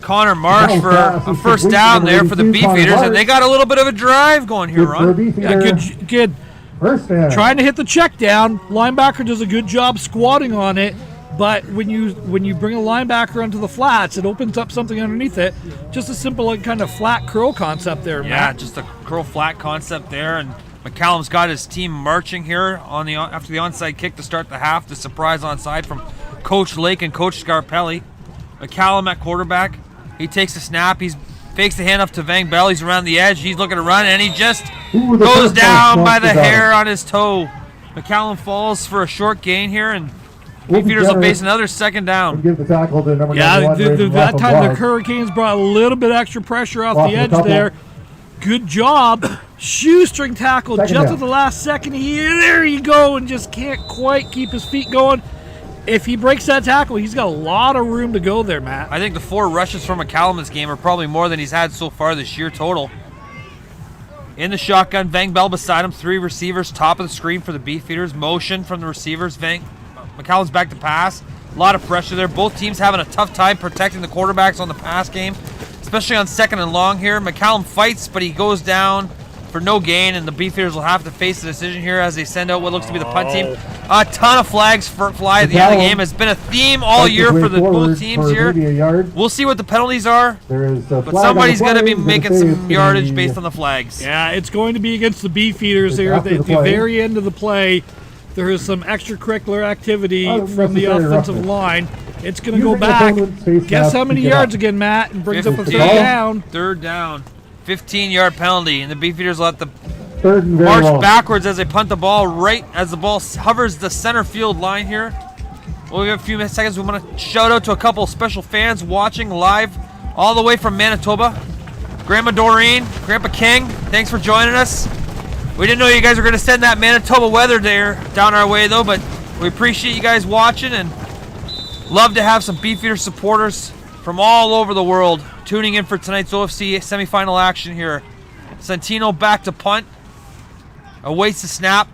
Connor Marsh for a first down there for the Beefeaters, and they got a little bit of a drive going here, Ron. Yeah, good. Trying to hit the check down. Linebacker does a good job squatting on it, but when you bring a linebacker onto the flats, it opens up something underneath it. Just a simple kind of flat curl concept there, Matt. Yeah, just a curl flat concept there, and McCallum's got his team marching here after the onside kick to start the half. The surprise onside from Coach Lake and Coach Scarpelli. McCallum at quarterback. He takes the snap. He fakes the handoff to Vang Bell. He's around the edge. He's looking to run, and he just goes down by the hair on his toe. McCallum falls for a short gain here, and Beefeaters will face another second down. Give the tackle to number that time the Hurricanes brought a little bit extra pressure off the edge there. Good job. Shoestring tackle just at the last second. There you go, and just can't quite keep his feet going. If he breaks that tackle, he's got a lot of room to go there, Matt. I think the 4 rushes from McCallum this game are probably more than he's had so far this year total. In the shotgun, Vang Bell beside him, 3 receivers, top of the screen for the Beefeaters. Motion from the receivers. McCallum's back to pass. A lot of pressure there. Both teams having a tough time protecting the quarterbacks on the pass game, especially on 2nd and long here. McCallum fights, but he goes down for no gain, and the Beefeaters will have to face the decision here as they send out what looks to be the punt team. A ton of flags fly at the end of the game. It's been a theme all year for both teams here. We'll see what the penalties are, but somebody's going to be making some yardage based on the flags. Yeah, it's going to be against the Beefeaters here at the very end of the play. There is some extracurricular activity from the offensive line. It's going to go back. Guess how many yards again, Matt, and brings up a 3rd down. 3rd down. 15-yard penalty, and the Beefeaters will have to march backwards as they punt the ball right as the ball hovers the center field line here. Well, we have a few seconds. We want to shout out to a couple special fans watching live all the way from Manitoba. Grandma Doreen, Grandpa King, thanks for joining us. We didn't know you guys were going to send that Manitoba weather there down our way, though, but we appreciate you guys watching and love to have some Beefeater supporters from all over the world tuning in for tonight's OFC semifinal action here. Santino back to punt. Awaits the snap.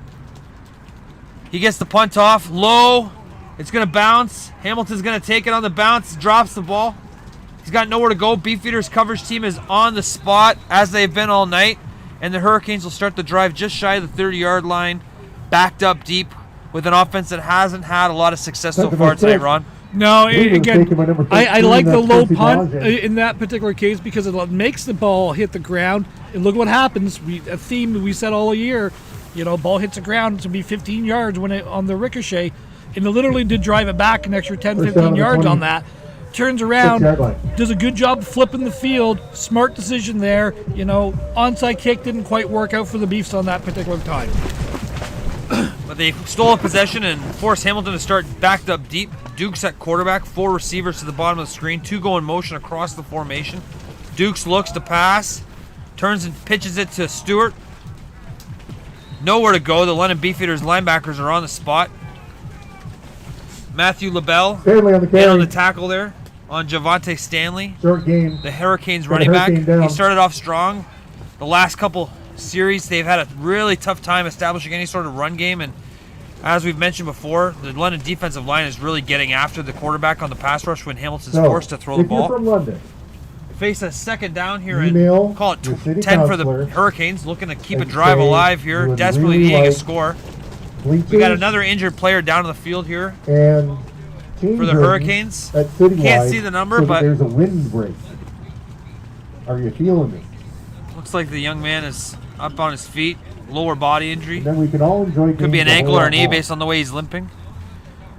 He gets the punt off. Low. It's going to bounce. Hamilton's going to take it on the bounce. Drops the ball. He's got nowhere to go. Beefeaters coverage team is on the spot as they've been all night. And the Hurricanes will start the drive just shy of the 30-yard line. Backed up deep with an offense that hasn't had a lot of success so far tonight, Ron. No, again, I like the low punt in that particular case because it makes the ball hit the ground. And look what happens. A theme we said all year, ball hits the ground, it's going to be 15 yards when on the ricochet. And it literally did drive it back an extra 10, 15 yards on that. Turns around, does a good job flipping the field. Smart decision there. Onside kick didn't quite work out for the Beefs on that particular time. But they stole a possession and forced Hamilton to start backed up deep. Dukes at quarterback, 4 receivers to the bottom of the screen, 2 go in motion across the formation. Dukes looks to pass, turns and pitches it to Stewart. Nowhere to go. The London Beefeaters linebackers are on the spot. Matthew LaBelle in on the tackle there. on Javante Stanley, Short game. the Hurricanes Got a running back. Hurricane down. He started off strong. The last couple series, they've had a really tough time establishing any sort of run game, and as we've mentioned before, the London defensive line is really getting after the quarterback on the pass rush when Hamilton's forced to throw the if you're ball. from London, Face a second down here email and call it your city 10 for the counselor Hurricanes, looking to keep a and drive say alive you here, would desperately really needing a like score. bleachers We got another injured player down on the field here and team for the curtains Hurricanes. at Citywide Can't see the number, so that but there's a wind break. Are you feeling me? looks like the young man is up on his feet, lower body injury. And then we can all enjoy. Could be games an a ankle whole or a lot knee more. based on the way he's limping.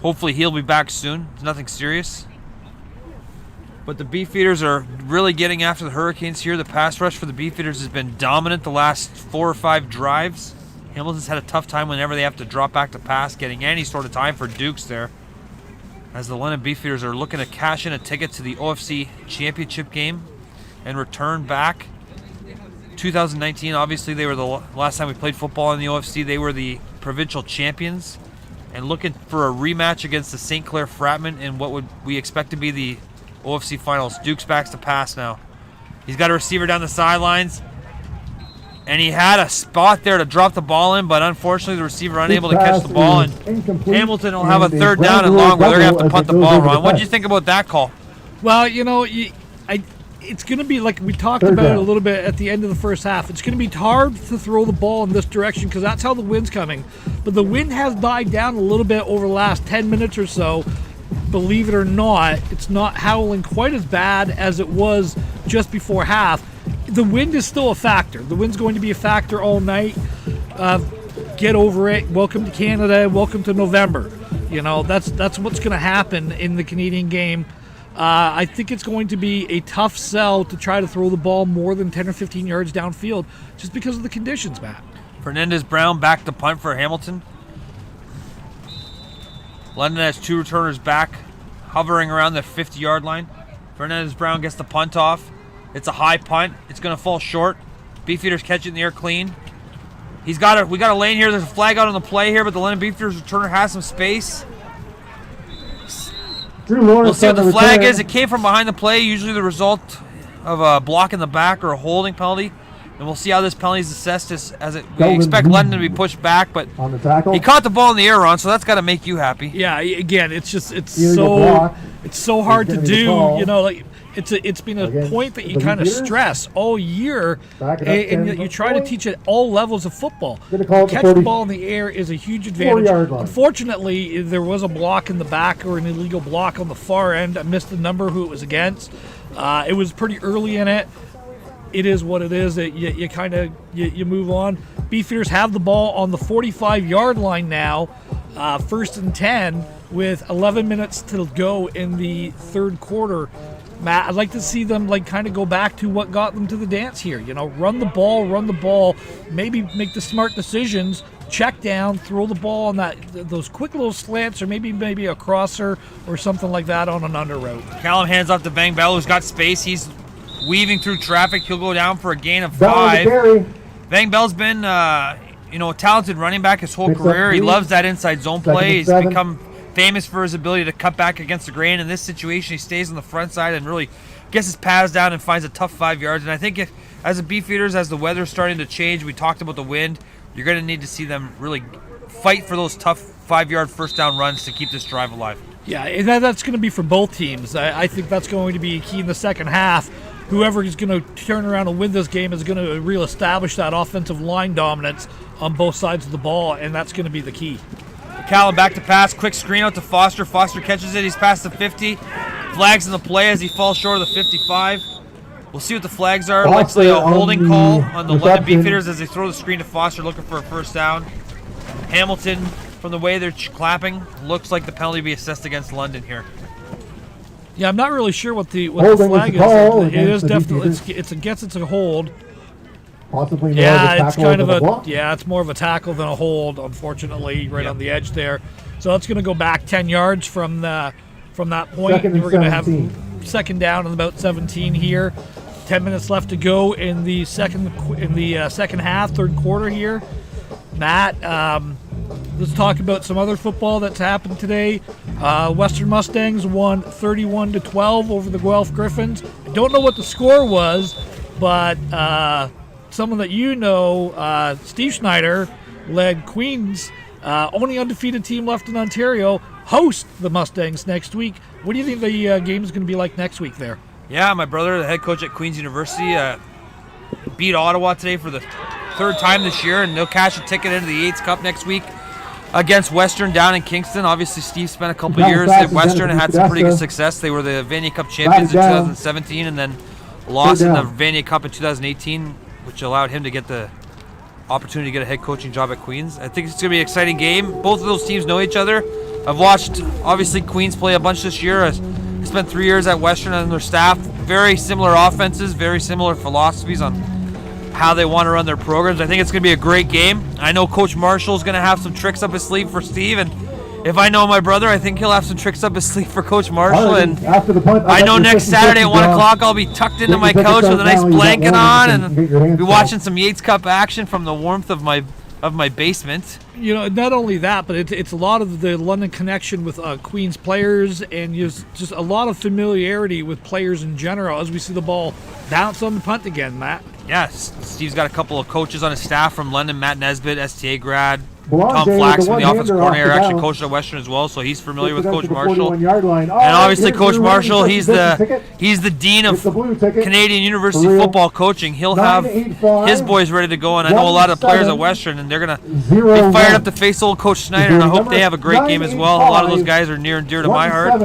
Hopefully he'll be back soon. It's nothing serious. But the Beefeaters are really getting after the Hurricanes here. The pass rush for the Beefeaters has been dominant the last 4 or 5 drives. Hamilton's had a tough time whenever they have to drop back to pass, getting any sort of time for Dukes there. As the London Beefeaters are looking to cash in a ticket to the OFC Championship game and return back. 2019, obviously they were the last time we played football in the OFC. They were the provincial champions and looking for a rematch against the St. Clair Fratmen in what would we expect to be the OFC finals. Dukes backs to pass now. He's got a receiver down the sidelines, and he had a spot there to drop the ball in, but unfortunately the receiver unable to catch the ball, and Hamilton will have a third down and long where they're going to have to punt the ball. Ron, what did you think about that call? Well, you know, it's going to be like we talked Third about down. it a little bit at the end of the first half. It's going to be hard to throw the ball in this direction because that's how the wind's coming. But the wind has died down a little bit over the last 10 minutes or so. Believe it or not, it's not howling quite as bad as it was just before half. The wind is still a factor. The wind's going to be a factor all night. Get over it. Welcome to Canada. Welcome to November. You know, that's what's going to happen in the Canadian game. I think it's going to be a tough sell to try to throw the ball more than 10 or 15 yards downfield just because of the conditions, Matt. Fernandez Brown back to punt for Hamilton. London has 2 returners back, hovering around the 50-yard line. Fernandez Brown gets the punt off. It's a high punt. It's going to fall short. Beefeaters catch it in the air clean. We got a lane here. There's a flag out on the play here, but the London Beefeaters returner has some space. We'll see what the flag is. It came from behind the play, usually the result of a block in the back or a holding penalty. And we'll see how this penalty is assessed we expect London to be pushed back, but on the tackle. he caught the ball in the air, Ron, so that's got to make you happy. Yeah, again, it's Illegal block. so hard to It's gonna be the do. call. You know, like it's been a Against point that you the kind of Beefeaters. stress all year, Back it up and 10 you try to point. teach at all levels of football. Gonna call it the Catch the 40 ball in the air is a huge advantage. 4-yard line. Unfortunately, there was a block in the back or an illegal block on the far end. I missed the number who it was against. It was pretty early in it. It is what it is. You kind of move on. Beefeaters have the ball on the 45-yard line now, 1st and 10 with 11 minutes to go in the third quarter. Matt, I'd like to see them kind of go back to what got them to the dance here. You know, run the ball, maybe make the smart decisions, check down, throw the ball on those quick little slants, or maybe a crosser or something like that on an under route. Callum hands off to Bang Bell, who's got space. He's weaving through traffic. He'll go down for a gain of Down to 5. carry. Bang Bell's been, a talented running back his whole Picks up career. He 3. loves that inside zone Second play. and He's 7. become famous for his ability to cut back against the grain. In this situation, he stays on the front side and really gets his pads down and finds a tough 5 yards. And I think as a Beefeaters, as the weather's starting to change, we talked about the wind, you're going to need to see them really fight for those tough 5-yard first down runs to keep this drive alive. Yeah, and that's going to be for both teams. I think that's going to be key in the second half. Whoever is going to turn around and win this game is going to reestablish that offensive line dominance on both sides of the ball, and that's going to be the key. Callum back to pass, quick screen out to Foster. Foster catches it. He's past the 50. Flags in the play as he falls short of the 55. We'll see what the flags are. Looks like a holding call on the London Beefeaters as they throw the screen to Foster looking for a first down. Hamilton, from the way they're clapping, looks like the penalty be assessed against London here. Yeah, I'm not really sure what the Holding flag is a call is. It against is the definitely Beefeaters. it's a hold. Possibly more Yeah, of a it's tackle kind of than a block. it's more of a tackle than a hold, unfortunately, right on the edge there. So that's going to go back 10 yards from that point. Second and We're going to have 17. second down and about 17 here. 10 minutes left to go in the second half, third quarter here. Matt, let's talk about some other football that's happened today. Western Mustangs won 31-12 over the Guelph Griffins. I don't know what the score was, but someone that you know, Steve Schneider, led Queens, only undefeated team left in Ontario, host the Mustangs next week. What do you think the game is going to be like next week there? Yeah, my brother, the head coach at Queen's University, beat Ottawa today for the third time this year, and they'll cash a ticket into the Yates Cup next week against Western down in Kingston. Obviously, Steve spent a couple years at Western and had some pretty good success. They were the Vanier Cup champions in 2017 and then lost in the Vanier Cup in 2018, which allowed him to get the opportunity to get a head coaching job at Queens. I think it's going to be an exciting game. Both of those teams know each other. I've watched, obviously, Queens play a bunch this year. I spent 3 years at Western and their staff. Very similar offenses, very similar philosophies on how they want to run their programs. I think it's going to be a great game. I know Coach Marshall is going to have some tricks up his sleeve for Steve, and if I know my brother, I think he'll have some tricks up his sleeve for Coach Marshall. And I know next Saturday at 1 o'clock I'll be tucked into my couch with a nice blanket on and be watching some Yates Cup action from the warmth of my basement. You know, not only that, but it's a lot of the London connection with Queens players, and just a lot of familiarity with players in general as we see the ball bounce on the punt again, Matt. Yes, Steve's got a couple of coaches on his staff from London. Matt Nesbitt, STA grad. Tom Flax from the offensive coordinator actually coached at Western as well, so he's familiar with Coach Marshall. And obviously Coach Marshall, he's the dean of Canadian University football coaching. He'll have his boys ready to go, and I know a lot of players at Western, and they're going to be fired up to face old Coach Schneider, and I hope they have a great game as well. A lot of those guys are near and dear to my heart.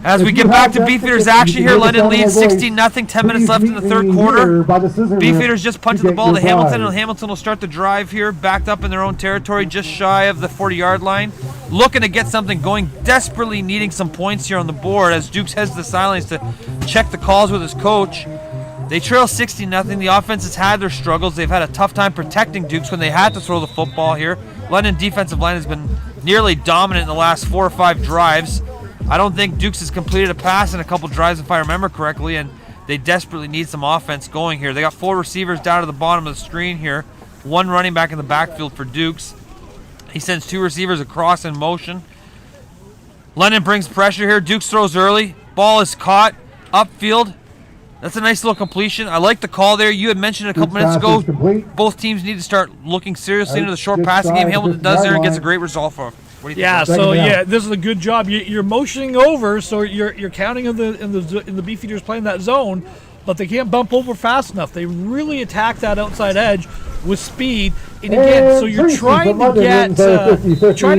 As we get back to Beefeaters action here, London leads 16-0, 10 minutes left in the third quarter. Beefeaters just punted the ball to Hamilton, and Hamilton will start the drive here, backed up in their own territory, just shy of the 40-yard line, looking to get something going, desperately needing some points here on the board as Dukes heads to the sidelines to check the calls with his coach. They trail 16-0. The offense has had their struggles. They've had a tough time protecting Dukes when they had to throw the football here. London defensive line has been nearly dominant in the last 4 or 5 drives. I don't think Dukes has completed a pass in a couple drives if I remember correctly, and they desperately need some offense going here. They got 4 receivers down to the bottom of the screen here. 1 running back in the backfield for Dukes. He sends 2 receivers across in motion. London brings pressure here. Dukes throws early. Ball is caught upfield. That's a nice little completion. I like the call there. You had mentioned a couple minutes ago, both teams need to start looking seriously into the short passing game. Hamilton does there and gets a great result for him. What do you think? Yeah, this is a good job. You're motioning over, so you're counting in the Beefeaters playing that zone, but they can't bump over fast enough. They really attack that outside edge with speed, and again, so you're trying to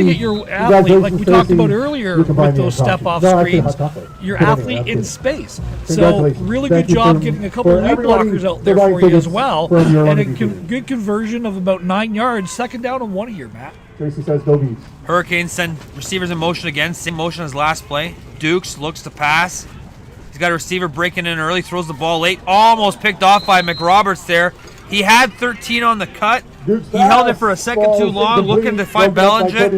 get your athlete, like we talked about earlier with those step-off screens, your athlete in space. So really good job getting a couple of lead blockers out there for you as well, and a good conversion of about 9 yards. Second down and 1 here, Matt. Tracy says go Beefs. Hurricanes send receivers in motion again, same motion as last play. Dukes looks to pass. He's got a receiver breaking in early, throws the ball late, almost picked off by McRoberts there. He had 13 on the cut. He held it for a second too long, looking to find Belanger,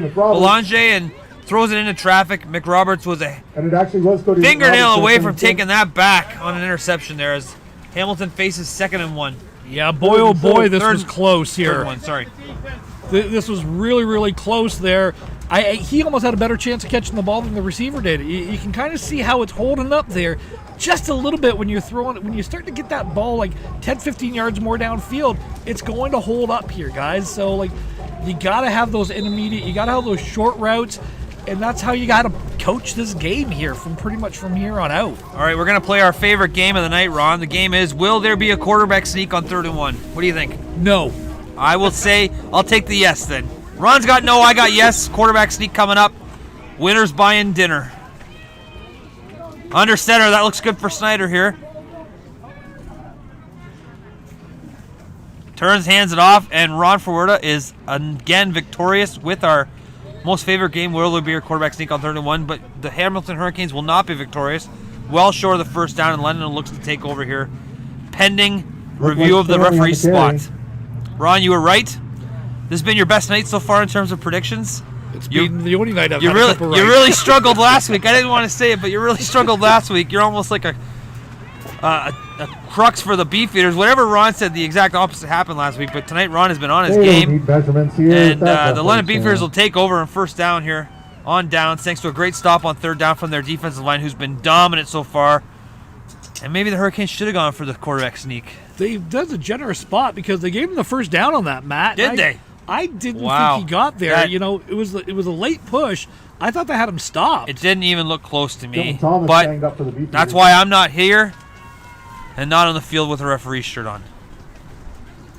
and throws it into traffic. McRoberts was a fingernail away from taking that back on an interception there as Hamilton faces 2nd and 1. Yeah, boy, oh boy, this was close here. Third one, sorry. This was really, really close there. He almost had a better chance of catching the ball than the receiver did. You can kind of see how it's holding up there just a little bit when you're throwing it. When you start to get that ball like 10, 15 yards more downfield, it's going to hold up here, guys. So, like, you got to have those intermediate, you got to have those short routes, and that's how you got to coach this game here from pretty much from here on out. All right, we're going to play our favorite game of the night, Ron. The game is, will there be a quarterback sneak on 3rd and 1? What do you think? No. I will say, I'll take the yes then. Ron's got no, I got yes. Quarterback sneak coming up. Winners buying dinner. Under center, that looks good for Snyder here. Turns, hands it off, and Ron Forwerda is again victorious with our most favorite game. Will there be a quarterback sneak on 3rd and 1? But the Hamilton Hurricanes will not be victorious. Well short of the first down, and London looks to take over here, pending review of the referee spot. Ron, you were right. This has been your best night so far in terms of predictions. It's been the only night I've had You really struggled last week. I didn't want to say it, but you really struggled last week. You're almost like a crux for the Beefeaters. Whatever Ron said, the exact opposite happened last week. But tonight, Ron has been on his They game. need measurements here. And That's the London Beefeaters will take over on first down here on downs, thanks to a great stop on third down from their defensive line, who's been dominant so far. And maybe the Hurricanes should have gone for the quarterback sneak. That's a generous spot because they gave him the first down on that, Matt. Did they? I didn't Wow. think he got there. That- It was a late push. I thought they had him stopped. It didn't even look close to me. Dylan Thomas But banged up for the Beefeaters. that's why I'm not here and not on the field with a referee's shirt on.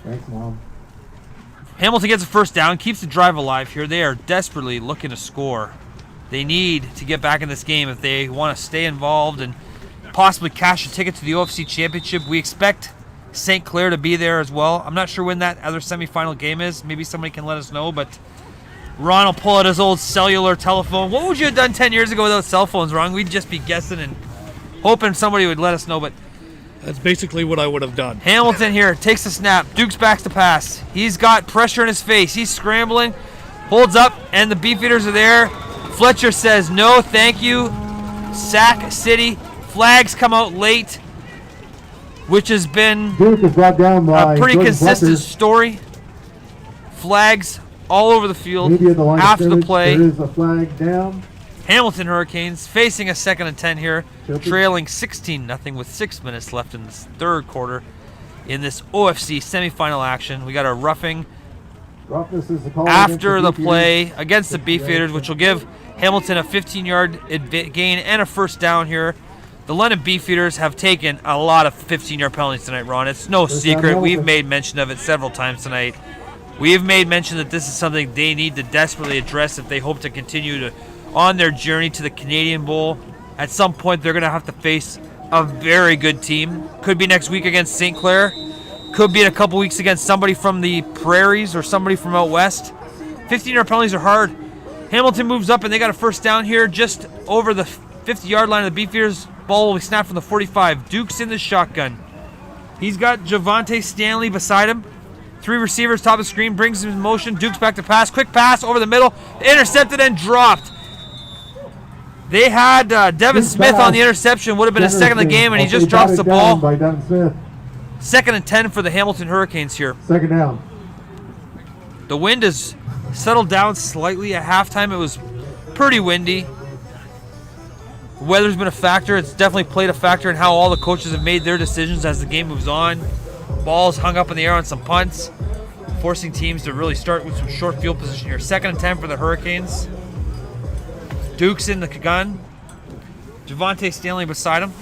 Thanks, Mom. Hamilton gets a first down, keeps the drive alive here. They are desperately looking to score. They need to get back in this game if they want to stay involved and possibly cash a ticket to the OFC Championship. We expect St. Clair to be there as well. I'm not sure when that other semifinal game is. Maybe somebody can let us know, but Ron will pull out his old cellular telephone. What would you have done 10 years ago without cell phones, Ron? We'd just be guessing and hoping somebody would let us know, but That's basically what I would have done. Hamilton here takes the snap. Dukes backs to pass. He's got pressure in his face. He's scrambling, holds up, and the Beefeaters are there. Fletcher says no, thank you. Sack City. Flags come out late, which has been Duke is brought down by a pretty Jordan consistent Fletcher. story. Flags all over the field Maybe at the line of after the scrimmage, play. there is a flag down. Hamilton Hurricanes facing a 2nd and 10 here, Tilted. trailing 16-0 with 6 minutes left in this third quarter in this OFC semifinal action. We got a roughing Roughness is the call after the against Beefeaters. play against the Beefeaters, which will give Hamilton a 15-yard gain and a first down here. The London Beefeaters have taken a lot of 15-yard penalties tonight, Ron. It's no First down, secret. We've Hamilton. made mention of it several times tonight. We have made mention that this is something they need to desperately address if they hope to continue on their journey to the Canadian Bowl. At some point, they're going to have to face a very good team. Could be next week against St. Clair. Could be in a couple weeks against somebody from the Prairies or somebody from out west. 15-yard penalties are hard. Hamilton moves up, and they got a first down here just over the 50-yard line of the Beefeaters. Ball will be snapped from the 45. Duke's in the shotgun. He's got Javante Stanley beside him. 3 receivers, top of the screen, brings him in motion. Duke's back to pass. Quick pass over the middle. Intercepted and dropped. They had Devin Good Smith pass. on the interception. Would have been a second of the game, and he just drops the Down ball. by Devin Smith. 2nd and 10 for the Hamilton Hurricanes here. Second down. The wind has settled down slightly. At halftime, it was pretty windy. The weather's been a factor. It's definitely played a factor in how all the coaches have made their decisions as the game moves on. Balls hung up in the air on some punts, forcing teams to really start with some short field position here. 2nd and 10 for the Hurricanes. Duke's in the gun. Javante Stanley beside him.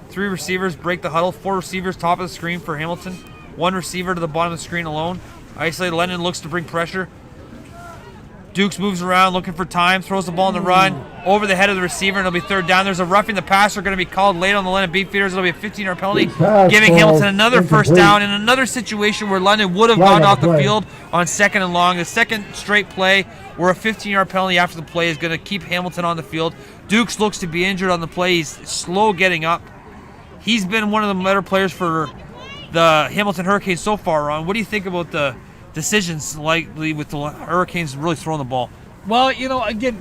3 receivers break the huddle. 4 receivers top of the screen for Hamilton. 1 receiver to the bottom of the screen alone. Isolated Lennon looks to bring pressure. Dukes moves around looking for time, throws the ball on the run over the head of the receiver, and it'll be 3rd down. There's a roughing the passer going to be called late on the London Beefeaters. It'll be a 15-yard penalty, Pass giving ball Hamilton another first incomplete. down in another situation where London would have Flag gone on off the the play. field on 2nd and long. The second straight play where a 15-yard penalty after the play is going to keep Hamilton on the field. Dukes looks to be injured on the play. He's slow getting up. He's been one of the better players for the Hamilton Hurricanes so far, Ron. What do you think about the decisions likely with the Hurricanes really throwing the ball? Well, again,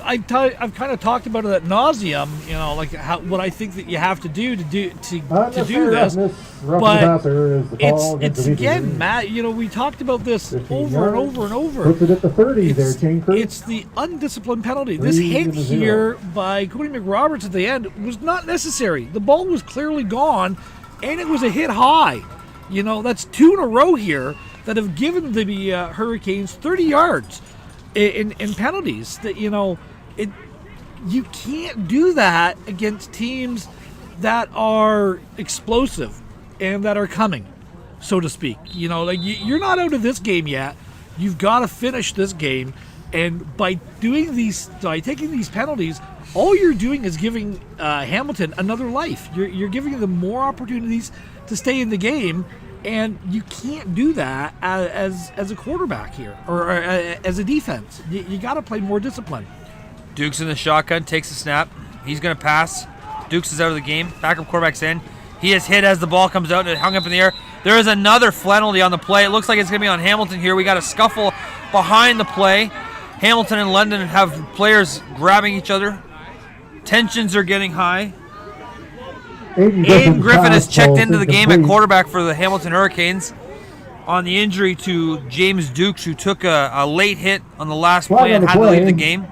I've kind of talked about it ad nauseum. Like what I think that you have to do to do this. But Passer is the call against it's the again, Beefeaters. Matt. We talked about this 15 over and yards. over and over. Puts it at the 30 there, Chain Crew. It's the undisciplined penalty. This 3 hit and a 0. here by Cody McRoberts at the end was not necessary. The ball was clearly gone, and it was a hit high. That's 2 in a row here that have given the Hurricanes 30 yards in penalties. That you can't do that against teams that are explosive and that are coming, so to speak. You're not out of this game yet. You've got to finish this game, and by taking these penalties, all you're doing is giving Hamilton another life. You're giving them more opportunities to stay in the game. And you can't do that as a quarterback here or as a defense. You got to play more discipline. Dukes in the shotgun, takes the snap. He's going to pass. Dukes is out of the game. Backup quarterback's in. He is hit as the ball comes out and it hung up in the air. There is another penalty on the play. It looks like it's going to be on Hamilton here. We got a scuffle behind the play. Hamilton and London have players grabbing each other. Tensions are getting high. Aiden Griffin has checked into the game at incomplete. quarterback for the Hamilton Hurricanes on the injury to James Dukes, who took a late hit on the last Flag play on and the had to leave play. the game.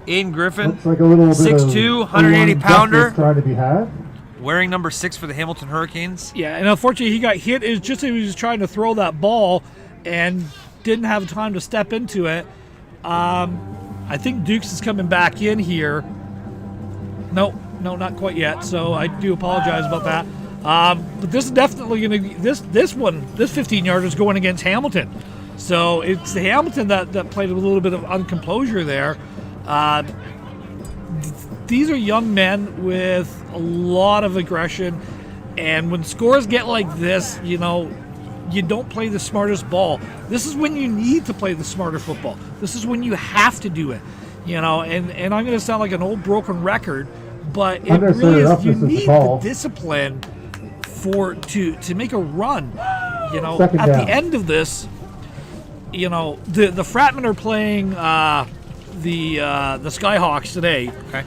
Aiden Griffin, Looks like a little bit 6'2", of 180 pounder, trying to be had. wearing number 6 for the Hamilton Hurricanes. Yeah, and unfortunately he got hit. It's just he was trying to throw that ball and didn't have time to step into it. I think Dukes is coming back in here. No, not quite yet. So I do apologize about that. But this is definitely going to be this 15-yarder is going against Hamilton. So it's the Hamilton that played a little bit of uncomposure there. These are young men with a lot of aggression, and when scores get like this, you don't play the smartest ball. This is when you need to play the smarter football. This is when you have to do it, and I'm going to sound like an old broken record, but it really is, you need the discipline to make a run. At the end of this, the Fratmen are playing the Skyhawks today. Okay.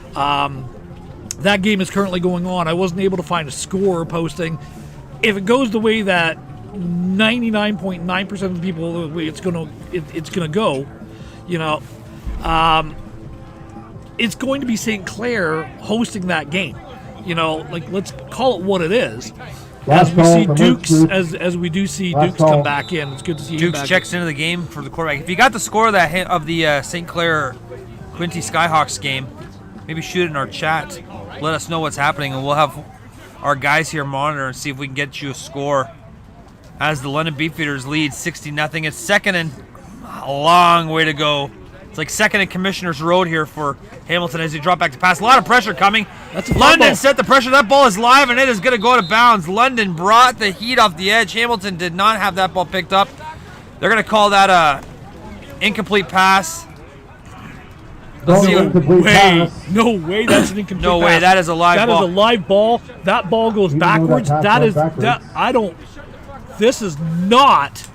That game is currently going on. I wasn't able to find a score posting. If it goes the way that 99.9% of the people it's gonna go, it's going to be St. Clair hosting that game. Let's call it what it is. As we see Dukes, as we do see Dukes come back in, it's good to see him back. Dukes checks into the game for the quarterback. If you got the score of the St. Clair Quinty Skyhawks game, maybe shoot it in our chat. Let us know what's happening, and we'll have our guys here monitor and see if we can get you a score. As the London Beefeaters lead 60-0. It's second and a long way to go. It's like second and Commissioner's Road here for Hamilton as they drop back to pass. A lot of pressure coming. London set the pressure. That ball is live, and it is going to go out of bounds. London brought the heat off the edge. Hamilton did not have that ball picked up. They're going to call that a incomplete pass. No way, that's an incomplete No pass. way, that is a live ball. That is a live ball. That ball goes backwards. This is not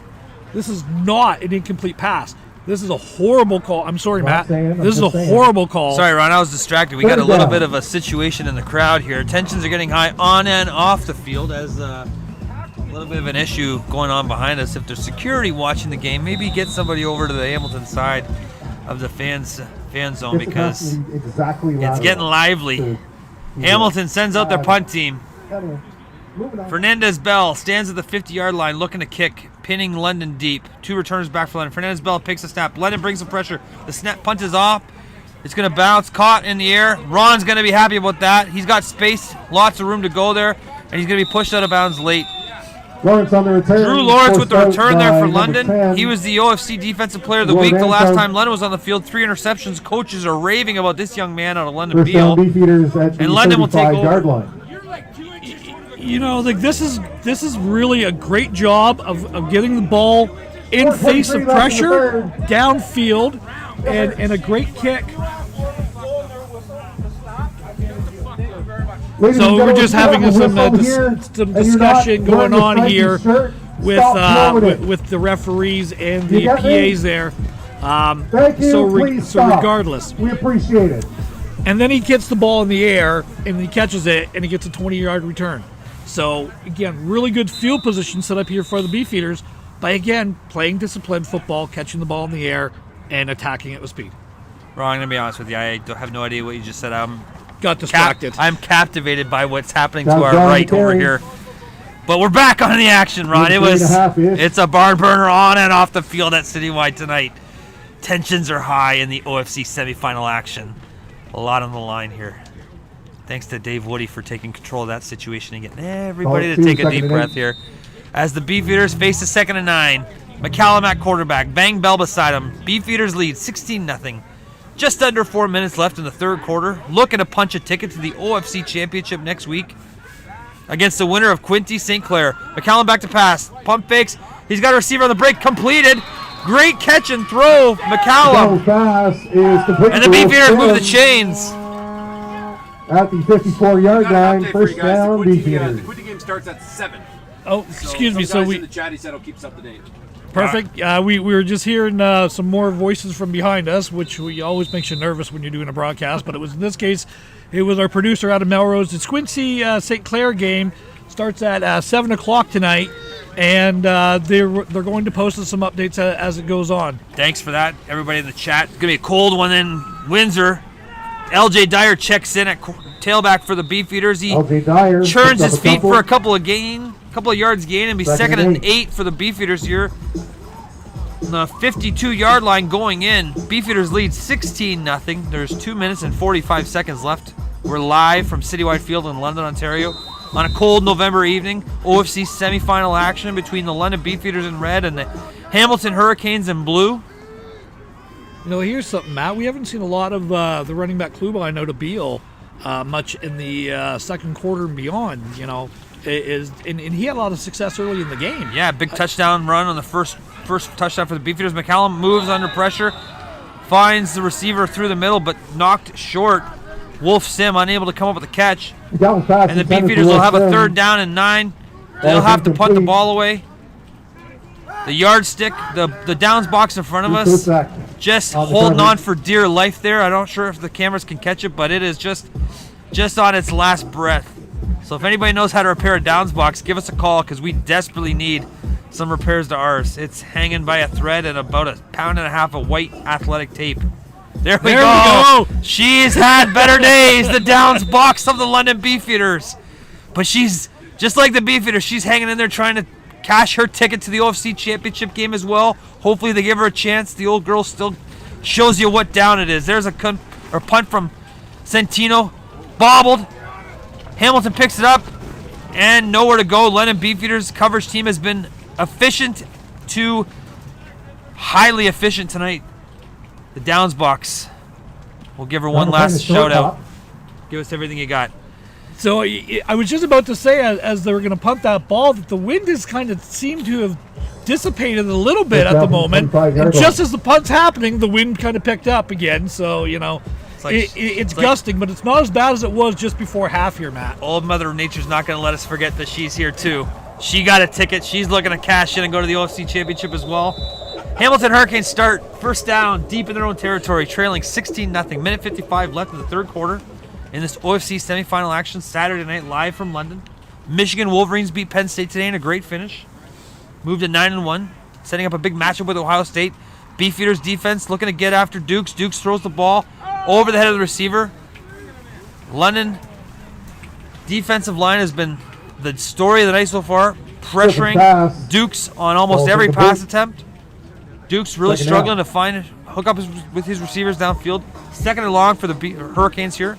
an incomplete pass. This is a horrible call. I'm sorry, Matt. This is a horrible call. Sorry, Ron, I was distracted. We got a little bit of a situation in the crowd here. Tensions are getting high on and off the field as a little bit of an issue going on behind us. If there's security watching the game, maybe get somebody over to the Hamilton side of the fan zone because it's getting lively. Hamilton sends out their punt team. Fernandez Bell stands at the 50-yard line looking to kick, pinning London deep. 2 returners back for London. Fernandez Bell picks a snap. London brings some pressure. The snap punt is off. It's going to bounce, caught in the air. Ron's going to be happy about that. He's got space, lots of room to go there, and he's going to be pushed out of bounds late. Lawrence on the return. Drew Lawrence with the return there for London. He was the OFC Defensive Player of the Week the last time London was on the field. 3 interceptions. Coaches are raving about this young man out of London Beal. And London will take over. This is really a great job of getting the ball in face of pressure, downfield, and a great kick. So we're just having some discussion going on here with the referees and the PAs there. So regardless, we appreciate it. And then he gets the ball in the air and he catches it and he gets a 20-yard return. So again, really good field position set up here for the Beefeaters by again playing disciplined football, catching the ball in the air and attacking it with speed. Ron, I'm gonna be honest with you. I have no idea what you just said. Got distracted. I'm captivated by what's happening to our right over here. But we're back on the action, Ron. It's a barn burner on and off the field at Citywide tonight. Tensions are high in the OFC semifinal action. A lot on the line here. Thanks to Dave Woody for taking control of that situation and getting everybody to take a deep breath here. As the Beefeaters face a 2nd and 9. McCallum at quarterback. Bang Bell beside him. Beefeaters lead 16-0. Just under 4 minutes left in the third quarter. Looking to punch a ticket to the OFC Championship next week against the winner of Quinty St. Clair. McCallum back to pass. Pump fakes. He's got a receiver on the break. Completed. Great catch and throw, McCallum. And the Beefeaters move the chains. At the 54-yard line, first down, Beefeaters. The Quinty game starts at 7. Oh, excuse me. So in the chat, he said he'll keep us up to date. Perfect. We were just hearing some more voices from behind us, which always makes you nervous when you're doing a broadcast. But it was in this case, it was our producer out of Melrose. The Quincy St. Clair game starts at 7 o'clock tonight, and they're going to post us some updates as it goes on. Thanks for that, everybody in the chat. It's going to be a cold one in Windsor. LJ Dyer checks in at tailback for the Beefeaters. He churns his feet for a couple of yards gain, and be second and 8 for the Beefeaters here. On the 52-yard line going in, Beefeaters lead 16-0. There's 2 minutes and 45 seconds left. We're live from Citywide Field in London, Ontario, on a cold November evening. OFC semifinal action between the London Beefeaters in red and the Hamilton Hurricanes in blue. You know, here's something, Matt. We haven't seen a lot of the running back Kluba, Noda Beal, much in the second quarter and beyond. You know, and he had a lot of success early in the game. Yeah, big touchdown run on the first touchdown for the Beefeaters. McCallum moves under pressure, finds the receiver through the middle, but knocked short. Wolf Sim unable to come up with a catch. And the Beefeaters will have a 3rd down and 9. They'll have to punt the ball away. The yardstick, the downs box in front of us, just holding on for dear life there. I'm not sure if the cameras can catch it, but it is just on its last breath. So if anybody knows how to repair a downs box, give us a call, because we desperately need some repairs to ours. It's hanging by a thread and about 1.5 pounds of white athletic tape. There we go. She's had better days, the downs box of the London Beefeaters. But she's, just like the Beefeaters, she's hanging in there trying to cash her ticket to the OFC Championship game as well. Hopefully they give her a chance. The old girl still shows you what down it is. There's a punt from Centino. Bobbled. Hamilton picks it up, and nowhere to go. London Beefeaters coverage team has been efficient to highly efficient tonight. The downs box. We'll give her one last shout out. Give us everything you got. So I was just about to say, as they were going to punt that ball, that the wind has kind of seemed to have dissipated a little bit at the moment. And just as the punt's happening, the wind kind of picked up again. So, you know, it's gusting, but it's not as bad as it was just before half here, Matt. Old Mother Nature's not going to let us forget that she's here too. She got a ticket. She's looking to cash in and go to the OFC Championship as well. Hamilton Hurricanes start 1st down, deep in their own territory, trailing 16-0. Minute 55 left in the 3rd quarter. In this OFC semifinal action Saturday night, live from London. Michigan Wolverines beat Penn State today in a great finish. Moved to 9-1, setting up a big matchup with Ohio State. Beefeaters defense looking to get after Dukes. Dukes throws the ball over the head of the receiver. London defensive line has been the story of the night so far, pressuring Dukes on almost every pass attempt. Dukes really struggling to hook up with his receivers downfield. 2nd and long for the Hurricanes here.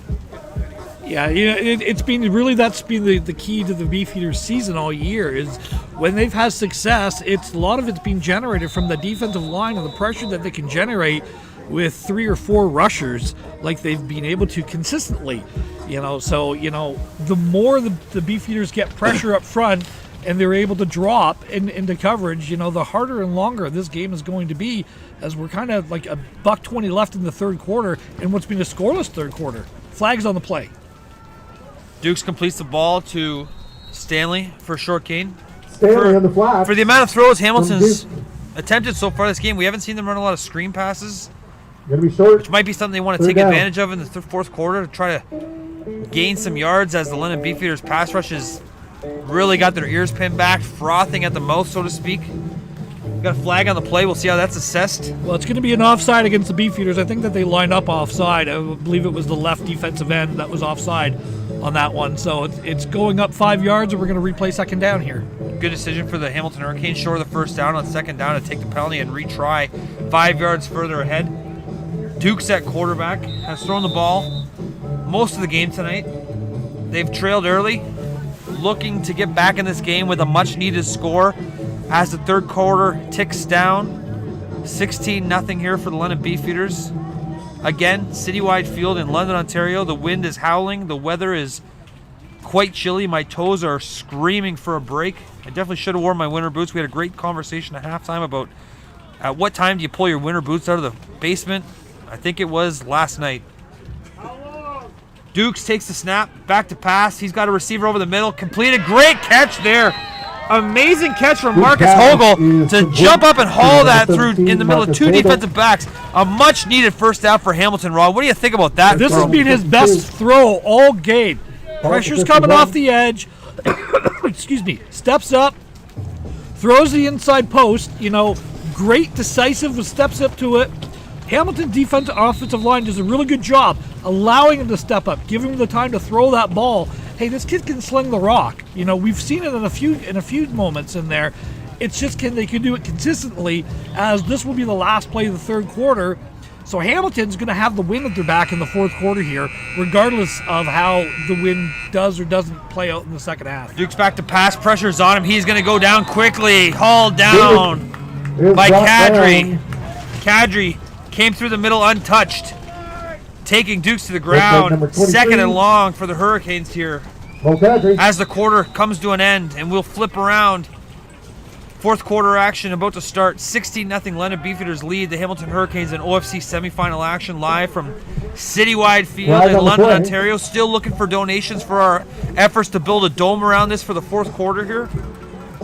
Yeah, you know, that's been the key to the Beefeaters season all year, is when they've had success, a lot of it's been generated from the defensive line and the pressure that they can generate with 3 or 4 rushers, like they've been able to consistently. You know, so, you know, the more the Beefeaters get pressure up front and they're able to drop into coverage, you know, the harder and longer this game is going to be, as we're kind of like $1:20 left in the 3rd quarter and what's been a scoreless 3rd quarter. Flags on the play. Dukes completes the ball to Stanley for a short gain. Stanley on the flat. For the amount of throws Hamilton's attempted so far this game, we haven't seen them run a lot of screen passes, Gonna be short. which might be something they want to take advantage of in the 4th quarter to try to gain some yards, as the London Beefeaters pass rush has really got their ears pinned back, frothing at the mouth, so to speak. Got a flag on the play. We'll see how that's assessed. Well, it's going to be an offside against the Beefeaters. I think that they lined up offside. I believe it was the left defensive end that was offside on that one. So it's going up 5 yards, and we're going to replay 2nd down here. Good decision for the Hamilton Hurricanes. Short of the 1st down on 2nd down to take the penalty and retry 5 yards further ahead. Dukes at quarterback has thrown the ball most of the game tonight. They've trailed early, looking to get back in this game with a much-needed score as the 3rd quarter ticks down. 16-0 here for the London Beefeaters. Again, Citywide Field in London, Ontario. The wind is howling. The weather is quite chilly. My toes are screaming for a break. I definitely should have worn my winter boots. We had a great conversation at halftime about at what time do you pull your winter boots out of the basement. I think it was last night. Dukes takes the snap, back to pass. He's got a receiver over the middle. Completed. Great catch there Amazing catch from Good Marcus pass Hogel is to complete jump up and haul to that number through 17, in the middle of Marcus two Hogel. defensive backs. A much needed first down for Hamilton, Ron. What do you think about that? This throw? has been his best throw all game. Pressure's coming off the edge. Excuse me. Steps up, throws the inside post. Great, decisive, steps up to it. Hamilton defensive offensive line does a really good job allowing him to step up, giving him the time to throw that ball. Hey, this kid can sling the rock. We've seen it in a few moments in there. It's just they can do it consistently, as this will be the last play of the third quarter. So Hamilton's going to have the wind at their back in the fourth quarter here, regardless of how the wind does or doesn't play out in the second half. Duke's back to pass. Pressure's on him. He's going to go down quickly. Hauled down by Kadri. Kadri came through the middle untouched, taking Dukes to the ground. Second and long for the Hurricanes here as the quarter comes to an end, and we'll flip around. Fourth quarter action about to start. 16-0 London Beefeaters lead the Hamilton Hurricanes in OFC semifinal action live from Citywide Field in London, Ontario. Still looking for donations for our efforts to build a dome around this for the fourth quarter here.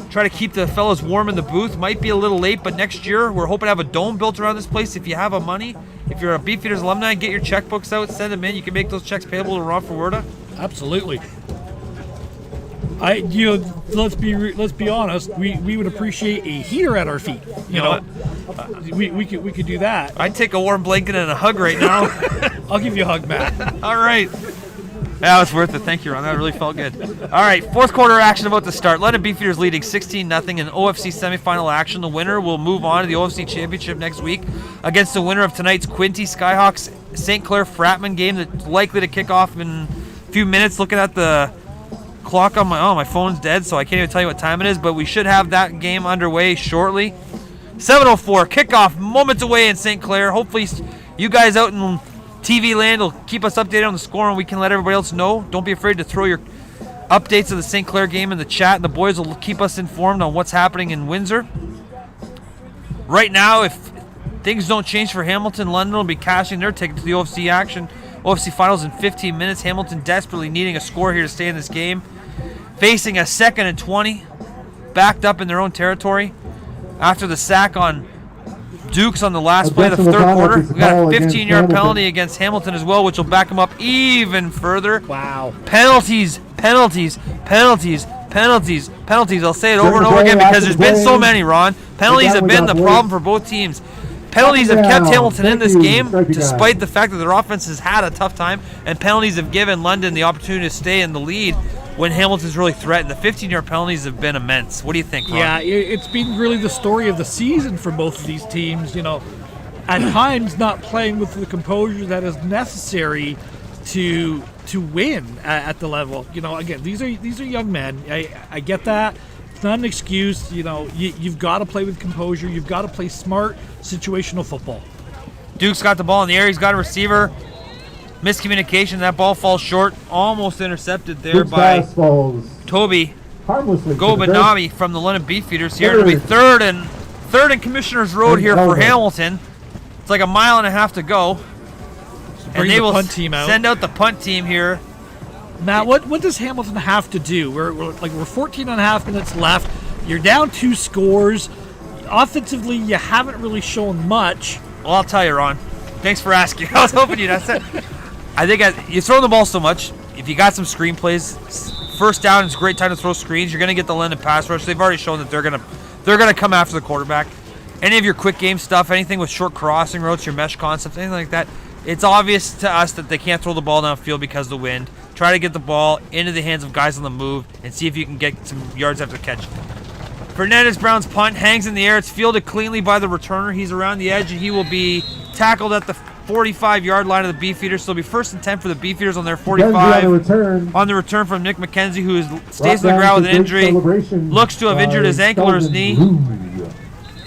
Try to keep the fellas warm in the booth. Might be a little late, but next year we're hoping to have a dome built around this place. If you have money, if you're a Beefeaters alumni, get your checkbooks out, send them in. You can make those checks payable to Ron Forwerda. Absolutely. Let's be honest. We would appreciate a heater at our feet. We could do that. I'd take a warm blanket and a hug right now. I'll give you a hug, Matt. All right. That was worth it. Thank you, Ron. That really felt good. All right, fourth quarter action about to start. London Beefeaters leading 16-0 in OFC semifinal action. The winner will move on to the OFC championship next week against the winner of tonight's Quinte Skyhawks St. Clair Fratman game that's likely to kick off in a few minutes. Looking at the clock on my phone's dead, so I can't even tell you what time it is, but we should have that game underway shortly. 7:04 kickoff, moments away in St. Clair. Hopefully you guys out in TV land will keep us updated on the score, and we can let everybody else know. Don't be afraid to throw your updates of the St. Clair game in the chat, and the boys will keep us informed on what's happening in Windsor. Right now, if things don't change for Hamilton, London will be cashing their ticket to the OFC action. OFC finals in 15 minutes. Hamilton desperately needing a score here to stay in this game. Facing a 2nd and 20, backed up in their own territory after the sack on Dukes on the last play of the third quarter. We got a 15-yard penalty against Hamilton as well, which will back them up even further. Wow. Penalties. I'll say it over and over again because there's been so many, Ron. Penalties have been the problem for both teams. Penalties have kept Hamilton in this game despite the fact that their offense has had a tough time, and penalties have given London the opportunity to stay in the lead when Hamilton's really threatened. The 15-yard penalties have been immense. What do you think, Ron? Yeah, it's been really the story of the season for both of these teams. At times not playing with the composure that is necessary to win at the level. Again, these are young men. I get that. It's not an excuse. You've got to play with composure. You've got to play smart situational football. Duke's got the ball in the air. He's got a receiver. Miscommunication. That ball falls short. Almost intercepted there by Toby Gobanami from the London Beefeaters here. It'll be third and Commissioner's Road here for Hamilton. It's like a mile and a half to go. And they will send out the punt team here. Matt, what does Hamilton have to do? We're 14 and a half minutes left. You're down 2 scores. Offensively, you haven't really shown much. Well, I'll tell you, Ron. Thanks for asking. I was hoping you'd ask that. I think you throw the ball so much. If you got some screen plays, first down is a great time to throw screens. You're going to get the London pass rush. They've already shown that they're going to come after the quarterback. Any of your quick game stuff, anything with short crossing routes, your mesh concepts, anything like that, it's obvious to us that they can't throw the ball downfield because of the wind. Try to get the ball into the hands of guys on the move and see if you can get some yards after the catch. Fernandez Brown's punt hangs in the air. It's fielded cleanly by the returner. He's around the edge, and he will be tackled at the 45-yard line of the Beefeaters. So it'll be 1st and 10 for the Beefeaters on their 45. On the return from Nick McKenzie, who stays on the ground with an injury. Looks to have injured his ankle or his knee.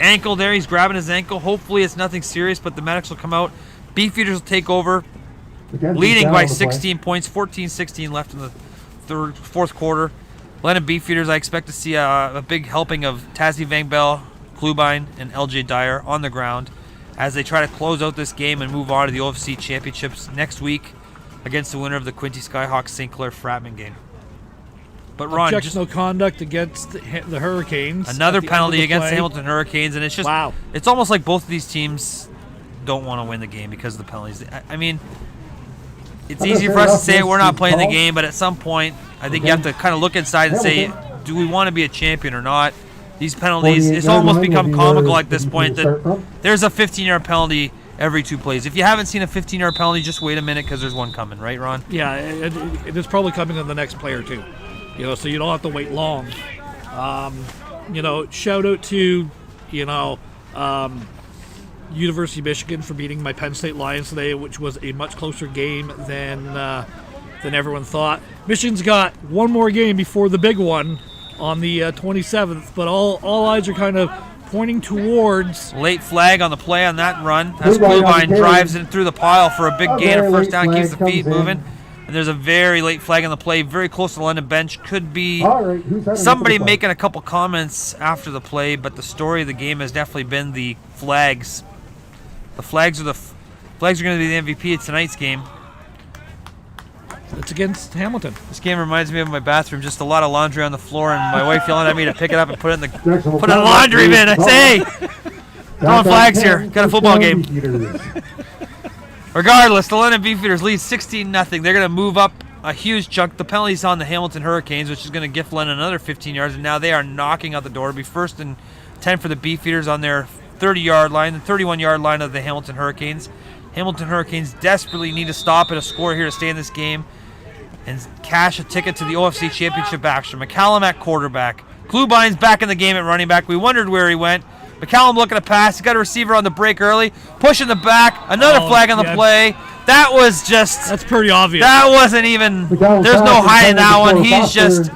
Ankle there. He's grabbing his ankle. Hopefully it's nothing serious, but the medics will come out. Beefeaters will take over, leading by 16 points. 14-16 left in the fourth quarter. London Beefeaters, I expect to see a big helping of Tassie Vangbell, Klubine, and LJ Dyer on the ground as they try to close out this game and move on to the OFC championships next week against the winner of the Quinte Skyhawks St. Clair Fratman game. But Ron, just objectionable conduct against the Hurricanes. another at the penalty end of the against the play. Hamilton Hurricanes, and it's just Wow. It's almost like both of these teams don't want to win the game because of the penalties. I mean, it's I'm easy gonna for us to say say we're not Roughness playing the call. game, but at some point, I think you have to kind of look inside and say, do we want to be a champion or not? These penalties, 48 it's yard almost line will become be comical where at this you point start that from. there's a 15-yard penalty every 2 plays. If you haven't seen a 15-yard penalty, just wait a minute because there's one coming, right, Ron? Yeah, it is probably coming on the next player too. So you don't have to wait long. Shout out to, University of Michigan for beating my Penn State Lions today, which was a much closer game than everyone thought. Michigan's got one more game before the big one on the 27th, but all eyes are kind of pointing towards. Late flag on the play on that run as Blue line Klubine on the drives it through the pile for a big gain of very first down, late keeps the flag feet comes in. moving. And there's a very late flag on the play, very close to the London bench. Could be All right, who's heading somebody up to the making a couple comments after the play, but the story of the game has definitely been the flags. The flags are going to be the MVP of tonight's game. It's against Hamilton. This game reminds me of my bathroom, just a lot of laundry on the floor, and my wife yelling at me to pick it up and put it in the Jacksonville put it in the Fire laundry bin. I say, hey, throwing flags here. Got a football game. Beefeaters. Regardless, the London Beefeaters lead 16-0. They're going to move up a huge chunk. The penalty's on the Hamilton Hurricanes, which is going to gift London another 15 yards, and now they are knocking out the door. It'll be 1st and 10 for the Beefeaters on their 30-yard line, the 31-yard line of the Hamilton Hurricanes. Hamilton Hurricanes desperately need to stop at a score here to stay in this game and cash a ticket to the OFC Championship action. McCallum at quarterback. Klubine's back in the game at running back. We wondered where he went. McCallum looking to pass. He's got a receiver on the break early. Pushing the back. Another flag on the play. That was just... That's pretty obvious. That wasn't even... McCallum There's no pass hiding that one. intended He's for a just...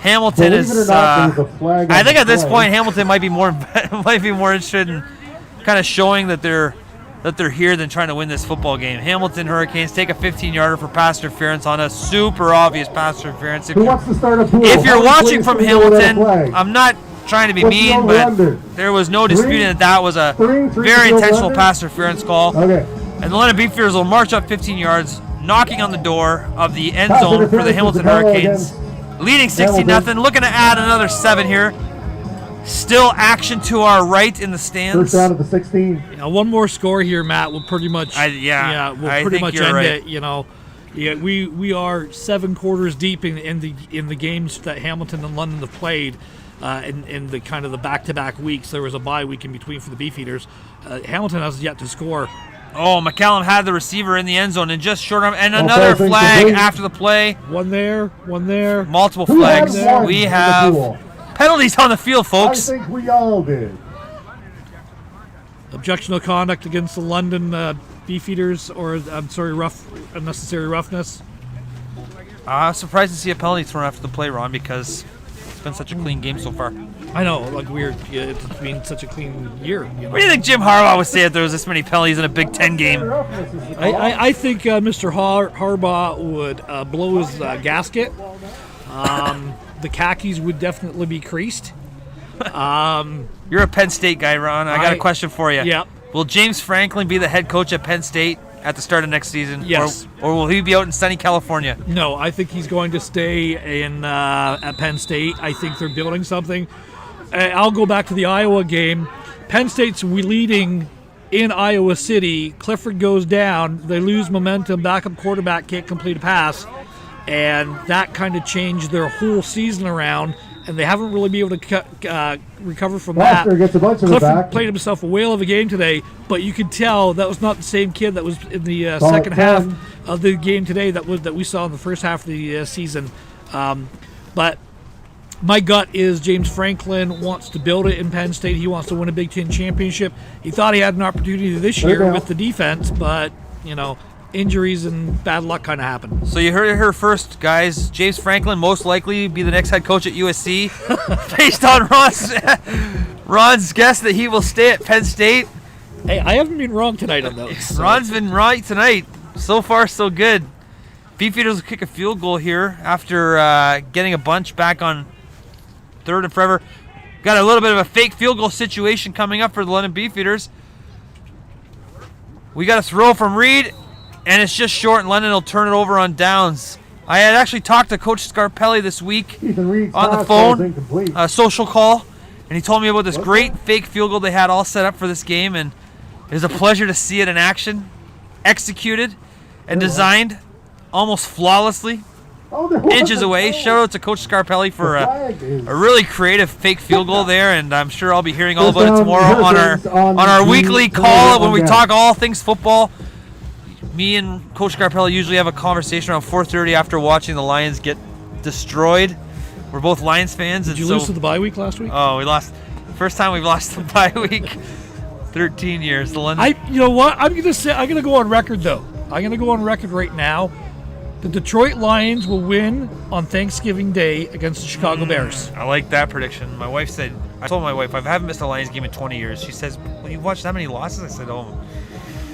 Hamilton Believe it or is... not, there's a flag I on think the at this play. point, Hamilton might be more interested in kind of showing that they're here than trying to win this football game. Hamilton Hurricanes take a 15-yarder for pass interference on a super obvious pass interference. Who wants to start a pool? If you're How many watching plays from can we go without a Hamilton, flag? I'm not trying to be What's the mean, but over-under? there was no disputing that that was a Three very to go intentional under? pass interference call. Okay. And the London Beefeaters will march up 15 yards, knocking on the door of the end Pass zone for the interference Hamilton is the call Hurricanes. Leading 16-0, looking to add another 7 here. Still action to our right in the stands. First down at the 16. One more score here, Matt, will pretty much I pretty think much you're end right. it. We are 7 quarters deep in the games that Hamilton and London have played. In the kind of the back-to-back weeks, there was a bye week in between for the Beefeaters. Hamilton has yet to score. Oh, McCallum had the receiver in the end zone and just short of, and another passing flag complete. after the play. One there. Multiple Who had flags. one We in the have pool? penalties on the field, folks. I think we all did. Objectionable conduct against the London Beefeaters, or unnecessary roughness. I'm surprised to see a penalty thrown after the play, Ron, because it's been such a clean game so far. I know, like weird. It's been such a clean year. What do you think Jim Harbaugh would say if there was this many penalties in a Big Ten game? I think Mr. Harbaugh would blow his gasket. The khakis would definitely be creased. You're a Penn State guy, Ron. I got a question for you. Yeah. Will James Franklin be the head coach at Penn State at the start of next season? Yes. Or will he be out in sunny California? No, I think he's going to stay in at Penn State. I think they're building something. I'll go back to the Iowa game. Penn State's leading in Iowa City. Clifford goes down. They lose momentum. Backup quarterback can't complete a pass. And that kind of changed their whole season around. And they haven't really been able to recover from Foster that. gets a bunch of it Clifford back. played himself a whale of a game today, but you could tell that was not the same kid that was in the Ball second at half 10. of the game today that we saw in the first half of the season. But my gut is James Franklin wants to build it in Penn State. He wants to win a Big Ten championship. He thought he had an opportunity this There you year go. with the defense, but injuries and bad luck kind of happened. So you heard it here first, guys. James Franklin most likely be the next head coach at USC, based on Ron's guess that he will stay at Penn State. Hey, I haven't been wrong tonight on those. So. Ron's been right tonight. So far, so good. Beefeaters will kick a field goal here after getting a bunch back on 3rd and forever. Got a little bit of a fake field goal situation coming up for the London Beefeaters. We got a throw from Reed, and it's just short, and London will turn it over on downs. I had actually talked to Coach Scarpelli this week Ethan Reed's on the pass phone, was incomplete. a social call, and he told me about this great fake field goal they had all set up for this game, and it was a pleasure to see it in action, executed, and designed almost flawlessly, inches away. Shout out to Coach Scarpelli for a really creative fake field goal there, and I'm sure I'll be hearing all about it tomorrow on our weekly call when we talk all things football. Me and Coach Scarpelli usually have a conversation around 4:30 after watching the Lions get destroyed. We're both Lions fans. Did you lose to the bye week last week? Oh, we lost. First time we've lost the bye week. 13 years. The London. You know what? I'm gonna go on record though. I'm gonna go on record right now. The Detroit Lions will win on Thanksgiving Day against the Chicago Bears. I like that prediction. My wife said. I told my wife I haven't missed a Lions game in 20 years. She says, "Well, you've watched that many losses?" I said, "Oh."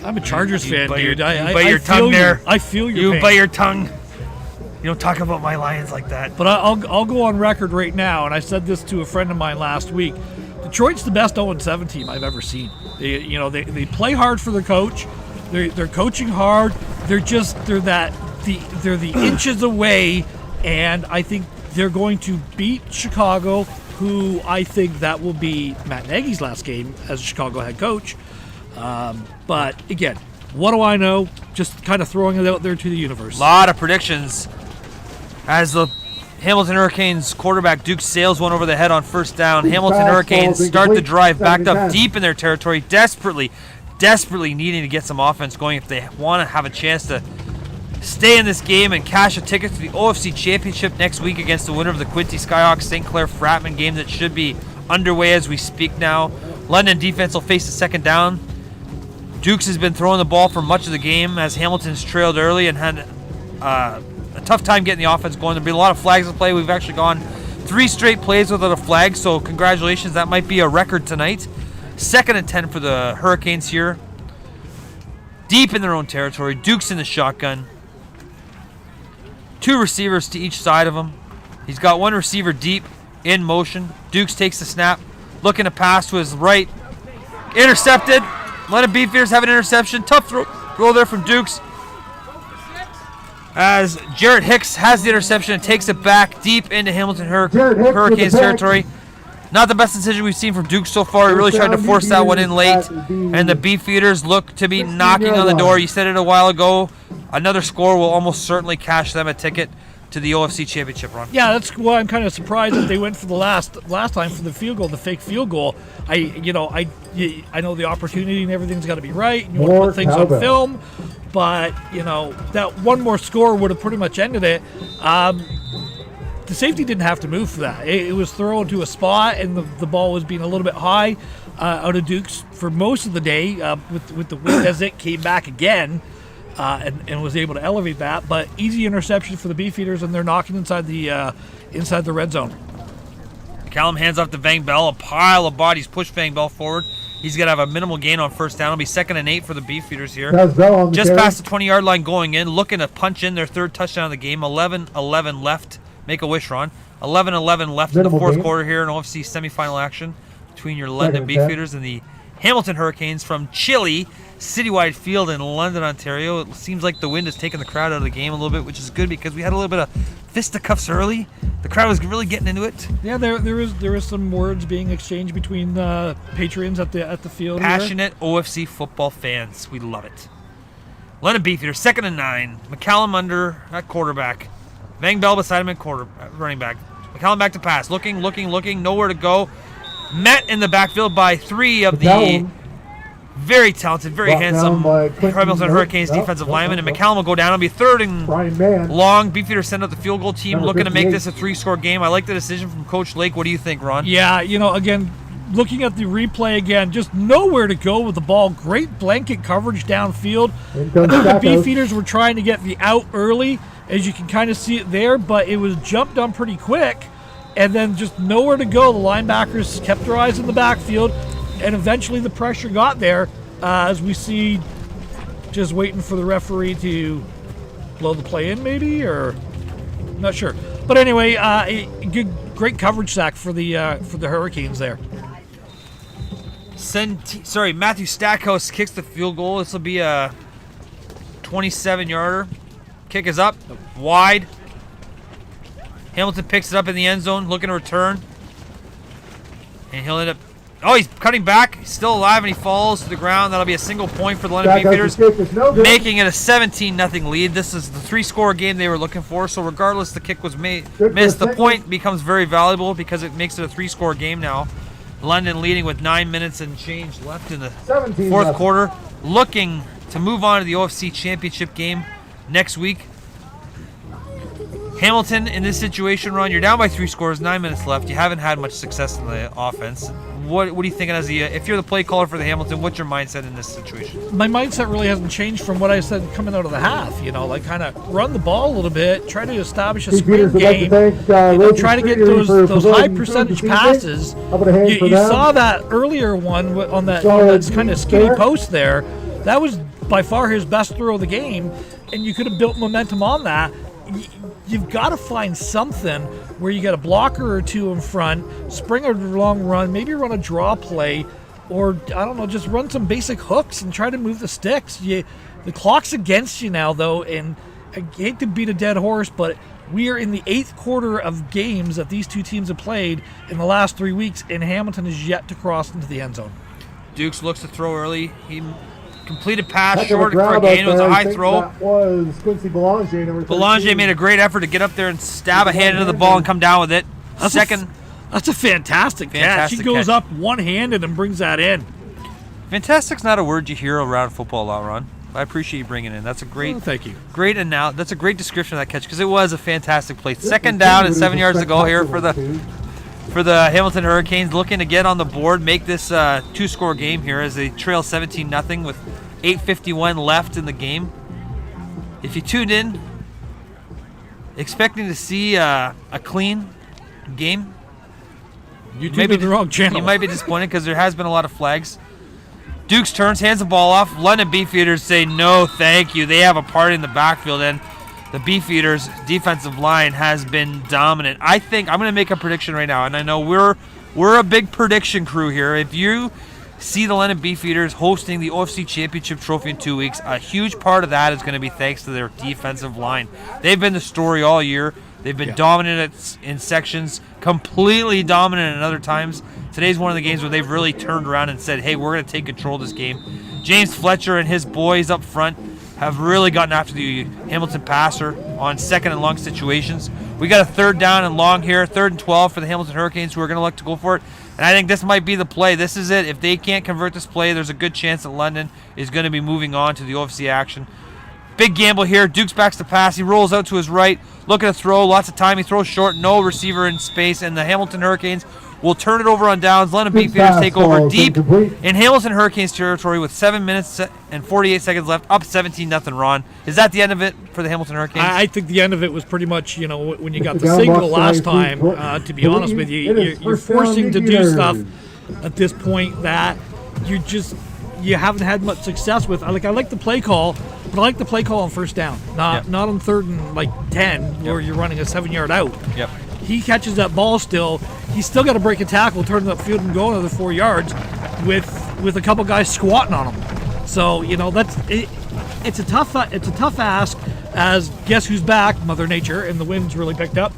I'm a Chargers fan, dude. You bite your tongue there. I feel your pain. You bite your tongue. You don't talk about my Lions like that. But I'll go on record right now, and I said this to a friend of mine last week. Detroit's the best 0-7 team I've ever seen. They play hard for their coach. They're coaching hard. They're the inches away, and I think they're going to beat Chicago, who I think that will be Matt Nagy's last game as a Chicago head coach. But again, what do I know? Just kind of throwing it out there to the universe. A lot of predictions as the Hamilton Hurricanes quarterback Duke sails one over the head on first down. Hamilton Hurricanes start the drive backed up deep in their territory, desperately needing to get some offense going if they want to have a chance to stay in this game and cash a ticket to the OFC Championship next week against the winner of the Quincy Skyhawks St. Clair Fratman game that should be underway as we speak now. London defense will face the second down. Dukes has been throwing the ball for much of the game as Hamilton's trailed early and had a tough time getting the offense going. There'll be a lot of flags to play. We've actually gone 3 straight plays without a flag, so congratulations. That might be a record tonight. 2nd and 10 for the Hurricanes here. Deep in their own territory. Dukes in the shotgun. 2 receivers to each side of him. He's got 1 receiver deep in motion. Dukes takes the snap, looking to pass to his right. Intercepted. London Beefeaters have an interception. Tough throw there from Dukes. As Jarrett Hicks has the interception and takes it back deep into Hamilton Hurricanes territory. Not the best decision we've seen from Dukes so far. He really tried to force that one in late. And the Beefeaters look to be knocking on the door. You said it a while ago. Another score will almost certainly cash them a ticket to the OFC Championship run. Yeah, that's why I'm kind of surprised that they went for the last time for the field goal, the fake field goal. I know the opportunity and everything's got to be right, and you want to put things on film, but that one more score would have pretty much ended it. The safety didn't have to move for that. It was thrown to a spot, and the ball was being a little bit high out of Dukes for most of the day with the wind as it came back again. And was able to elevate that, but easy interception for the Beefeaters, and they're knocking inside the red zone. Callum hands off to Vang Bell. A pile of bodies push Vang Bell forward. He's going to have a minimal gain on first down. It'll be 2nd and 8 for the Beefeaters here. Just past the 20-yard line going in, looking to punch in their 3rd touchdown of the game. 11-11 left. Make a wish, Ron. 11-11 left in the 4th quarter here in OFC semifinal action between your London Beefeaters and the Hamilton Hurricanes from chilly Citywide Field in London, Ontario. It seems like the wind has taken the crowd out of the game a little bit, which is good because we had a little bit of fisticuffs early. The crowd was really getting into it. Yeah, there was some words being exchanged between the patrons at the field. Passionate here. OFC football fans. We love it. London Beefeaters, 2nd and 9. McCallum under at quarterback. Vang Bell beside him at running back. McCallum back to pass. Looking. Nowhere to go. Met in the backfield by 3 of the very talented, very handsome Hamilton Hurricanes defensive linemen. And McCallum will go down. It'll be 3rd and long. Beefeaters send out the field goal team looking to make this a 3-score game. I like the decision from Coach Lake. What do you think, Ron? Yeah, again, looking at the replay again, just nowhere to go with the ball. Great blanket coverage downfield. The Beefeaters were trying to get the out early, as you can kind of see it there, but it was jumped on pretty quick. And then just nowhere to go. The linebackers kept their eyes in the backfield, and eventually the pressure got there, as we see just waiting for the referee to blow the play in, maybe, or not sure. But anyway, great coverage sack for the Hurricanes there. Matthew Stackhouse kicks the field goal. This will be a 27-yarder. Kick is up, wide. Hamilton picks it up in the end zone, looking to return. And he'll end up... Oh, he's cutting back. He's still alive, and he falls to the ground. That'll be a single point for the London Beefeaters, making it a 17-0 lead. This is the 3-score game they were looking for, so regardless the kick was missed, the point becomes very valuable because it makes it a 3-score game now. London leading with 9 minutes and change left in the fourth quarter, looking to move on to the OFC Championship game next week. Hamilton, in this situation, Ron, you're down by 3 scores, 9 minutes left. You haven't had much success in the offense. What are you thinking if you're the play caller for the Hamilton? What's your mindset in this situation? My mindset really hasn't changed from what I said coming out of the half. Like kind of run the ball a little bit, try to establish a sprint game, try to get those high percentage passes. You saw that earlier one on that kind of skinny post there. That was by far his best throw of the game, and you could have built momentum on that. You've got to find something where you get a blocker or two in front, spring a long run, maybe run a draw play, or, I don't know, just run some basic hooks and try to move the sticks. The clock's against you now, though, and I hate to beat a dead horse, but we are in the 8th quarter of games that these two teams have played in the last 3 weeks, and Hamilton is yet to cross into the end zone. Dukes looks to throw early. He completed pass short for a gain. It was a high throw. That was Quincy Belanger, number 13. Belanger made a great effort to get up there and stab a hand into the ball and come down with it. That's a fantastic catch. He goes up one-handed and brings that in. Fantastic's not a word you hear around football a lot, Ron. I appreciate you bringing it in. That's a great, thank you. That's a great description of that catch because it was a fantastic play. Second down and 7 yards to go here for the Hamilton Hurricanes, looking to get on the board, make this 2-score game here as they trail 17-0 with 8:51 left in the game. If you tuned in, expecting to see a clean game, you tuned in the wrong channel. You might be disappointed because there has been a lot of flags. Dukes turns, hands the ball off. London Beefeaters say no, thank you. They have a party in the backfield, and the Beefeaters defensive line has been dominant. I think I'm going to make a prediction right now, and I know we're a big prediction crew here. If you see the London Beefeaters hosting the OFC Championship Trophy in 2 weeks, a huge part of that is going to be thanks to their defensive line. They've been the story all year. They've been dominant in sections, completely dominant in other times. Today's one of the games where they've really turned around and said, hey, we're going to take control of this game. James Fletcher and his boys up front have really gotten after the Hamilton passer on 2nd and long situations. We got a 3rd down and long here, 3rd and 12 for the Hamilton Hurricanes, who are going to look to go for it. And I think this might be the play. This is it. If they can't convert this play, there's a good chance that London is going to be moving on to the OFC action. Big gamble here. Dukes backs the pass. He rolls out to his right, looking to throw. Lots of time. He throws short. No receiver in space. And the Hamilton Hurricanes will turn it over on downs. London Beefeaters take over deep in Hamilton Hurricanes territory with 7 minutes and 48 seconds left, up 17-0, Ron. Is that the end of it for the Hamilton Hurricanes? I think the end of it was pretty much, when you got the signal last time, to be honest with you, you're forcing to do stuff at this point that you haven't had much success with. I like the play call, but I like the play call on 1st down, not on 3rd and 10 where you're running a 7-yard out. Yep. He catches that ball still. He's still got to break a tackle, turn it upfield, and go another 4 yards with a couple guys squatting on him. So that's it. It's a tough ask. As guess who's back? Mother Nature, and the wind's really picked up.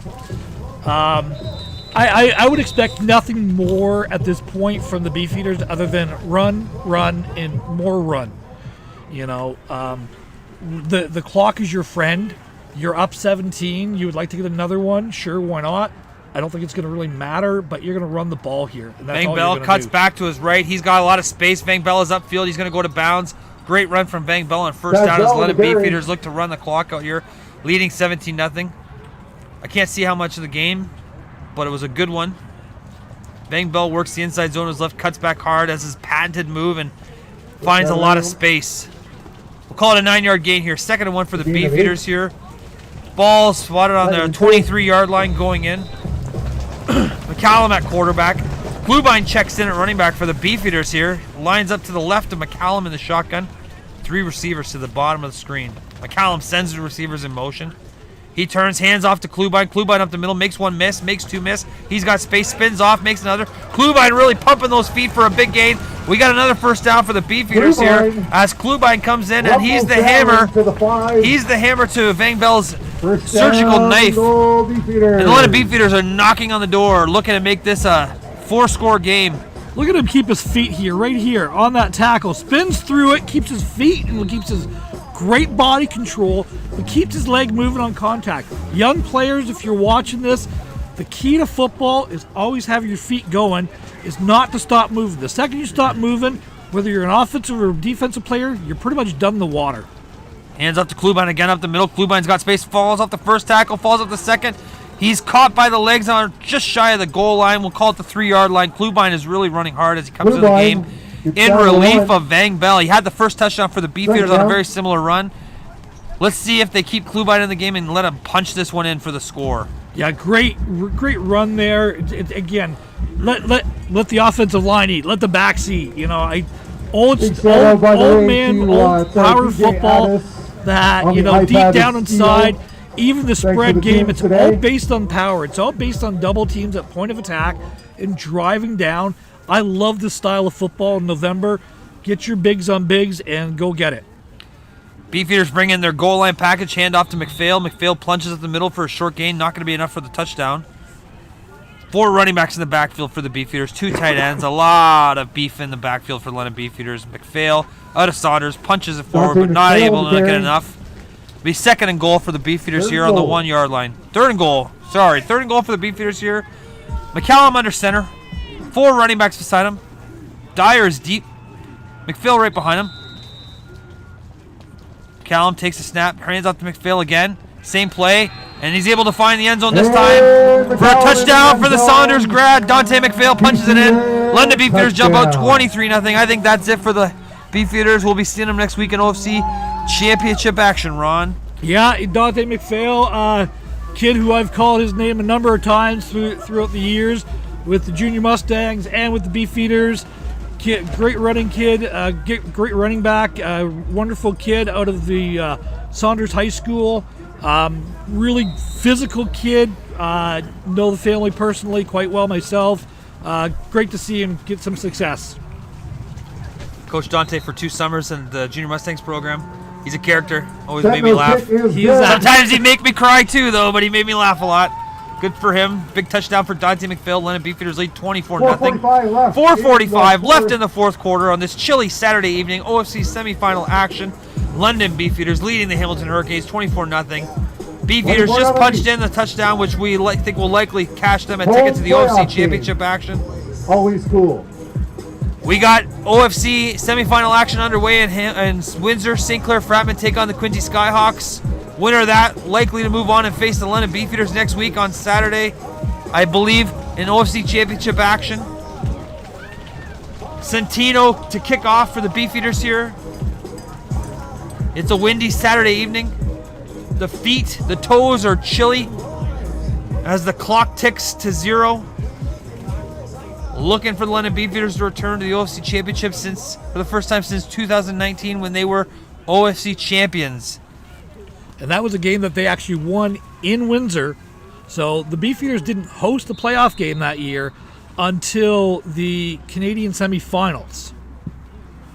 I would expect nothing more at this point from the Beefeaters other than run, and more run. The clock is your friend. You're up 17. You would like to get another one? Sure, why not? I don't think it's going to really matter, but you're going to run the ball here. And that's Van Bell cuts back to his right. He's got a lot of space. Van Bell is upfield. He's going to go to bounds. Great run from Van Bell on 1st down as London Beefeaters look to run the clock out here, leading 17-0. I can't see how much of the game, but it was a good one. Van Bell works the inside zone, his left, cuts back hard as his patented move and finds a lot of space. We'll call it a 9-yard gain here. 2nd and 1 for the Beefeaters here. Ball spotted on their 23-yard line going in. McCallum at quarterback. Bluebine checks in at running back for the Beefeaters here. Lines up to the left of McCallum in the shotgun. 3 receivers to the bottom of the screen. McCallum sends the receivers in motion. He turns, hands off to Klubine. Klubine up the middle, makes one miss, makes two miss. He's got space, spins off, makes another. Klubine really pumping those feet for a big gain. We got another first down for the Beefeaters here as Klubine comes in, and he's the hammer. He's the hammer to Van Bel's surgical knife. And a lot of Beefeaters are knocking on the door, looking to make this a 4-score game. Look at him keep his feet here, right here, on that tackle. Spins through it, keeps his feet, and keeps his great body control, but keeps his leg moving on contact. Young players, if you're watching this, the key to football is always have your feet going, is not to stop moving. The second you stop moving, whether you're an offensive or defensive player, you're pretty much done in the water. Hands up to Klubine again up the middle. Klubine's got space, falls off the first tackle, falls off the second. He's caught by the legs on just shy of the goal line. We'll call it the 3-yard line. Klubine is really running hard as he comes into the game in relief of Van Bell. He had the first touchdown for the Beefeaters on a very similar run. Let's see if they keep Klubine in the game and let him punch this one in for the score. Yeah, great run there. Again, let the offensive line eat. Let the backs eat. You know, old man, old power football that, you know, deep down inside. Even the spread game, it's all based on power. It's all based on double teams at point of attack and driving down. I love this style of football in November. Get your bigs on bigs and go get it. Beefeaters bring in their goal line package, hand off to McPhail. McPhail plunges at the middle for a short gain. Not going to be enough for the touchdown. 4 running backs in the backfield for the Beefeaters. 2 tight ends. A lot of beef in the backfield for London Beefeaters. McPhail out of Saunders. Punches it forward, but not able to get enough. Be 2nd and goal for the Beefeaters here on the 1-yard line. 3rd and goal. Sorry, 3rd and goal for the Beefeaters here. McCallum under center. 4 running backs beside him. Dyer is deep. McPhail right behind him. McCallum takes a snap, hands off to McPhail again. Same play, and he's able to find the end zone this time for a touchdown for the Saunders grad. Dante McPhail punches it in. London Beefeaters jump out 23-0. I think that's it for the Beefeaters. We'll be seeing them next week in OFC Championship action, Ron. Yeah, Dante McPhail, kid who I've called his name a number of times throughout the years with the Junior Mustangs and with the Beefeaters. Kid, great running kid, great running back, wonderful kid out of the Saunders High School. Really physical kid. Know the family personally quite well myself. Great to see him get some success. Coach Dante for 2 summers in the Junior Mustangs program. He's a character. Always made me laugh. Sometimes he'd make me cry too, though, but he made me laugh a lot. Good for him. Big touchdown for Dante McPhail. London Beefeaters lead 24-0. 4:45 left in the 4th quarter on this chilly Saturday evening. OFC semifinal action. London Beefeaters leading the Hamilton Hurricanes 24-0. Beefeaters just punched in the touchdown, which we think will likely cash them a ticket to the OFC Championship action. Always cool. We got OFC semifinal action underway in Windsor. St. Clair Fratman take on the Quincy Skyhawks. Winner of that likely to move on and face the London Beefeaters next week on Saturday, I believe, in OFC Championship action. Centino to kick off for the Beefeaters here. It's a windy Saturday evening. The feet, the toes are chilly as the clock ticks to 0. Looking for the London Beefeaters to return to the OFC Championship for the first time since 2019 when they were OFC champions. And that was a game that they actually won in Windsor. So the Beefeaters didn't host the playoff game that year until the Canadian semifinals.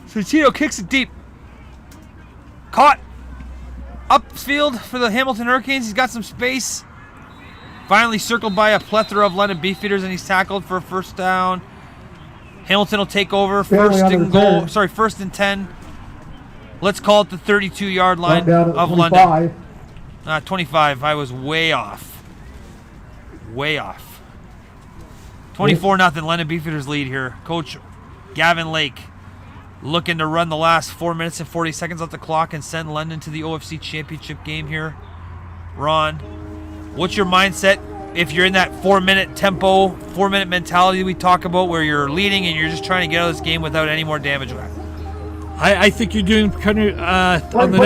Centino kicks it deep. Caught upfield for the Hamilton Hurricanes. He's got some space. Finally circled by a plethora of London Beefeaters, and he's tackled for a first down. Hamilton will take over. First and 10. Let's call it the 32-yard line of London. 25. I was way off. Way off. 24-0. London Beefeaters lead here. Coach Gavin Lake looking to run the last 4 minutes and 40 seconds off the clock and send London to the OFC Championship game here. Ron, what's your mindset if you're in that 4-minute tempo, 4-minute mentality we talk about where you're leading and you're just trying to get out of this game without any more damage? I think you're doing kind of on the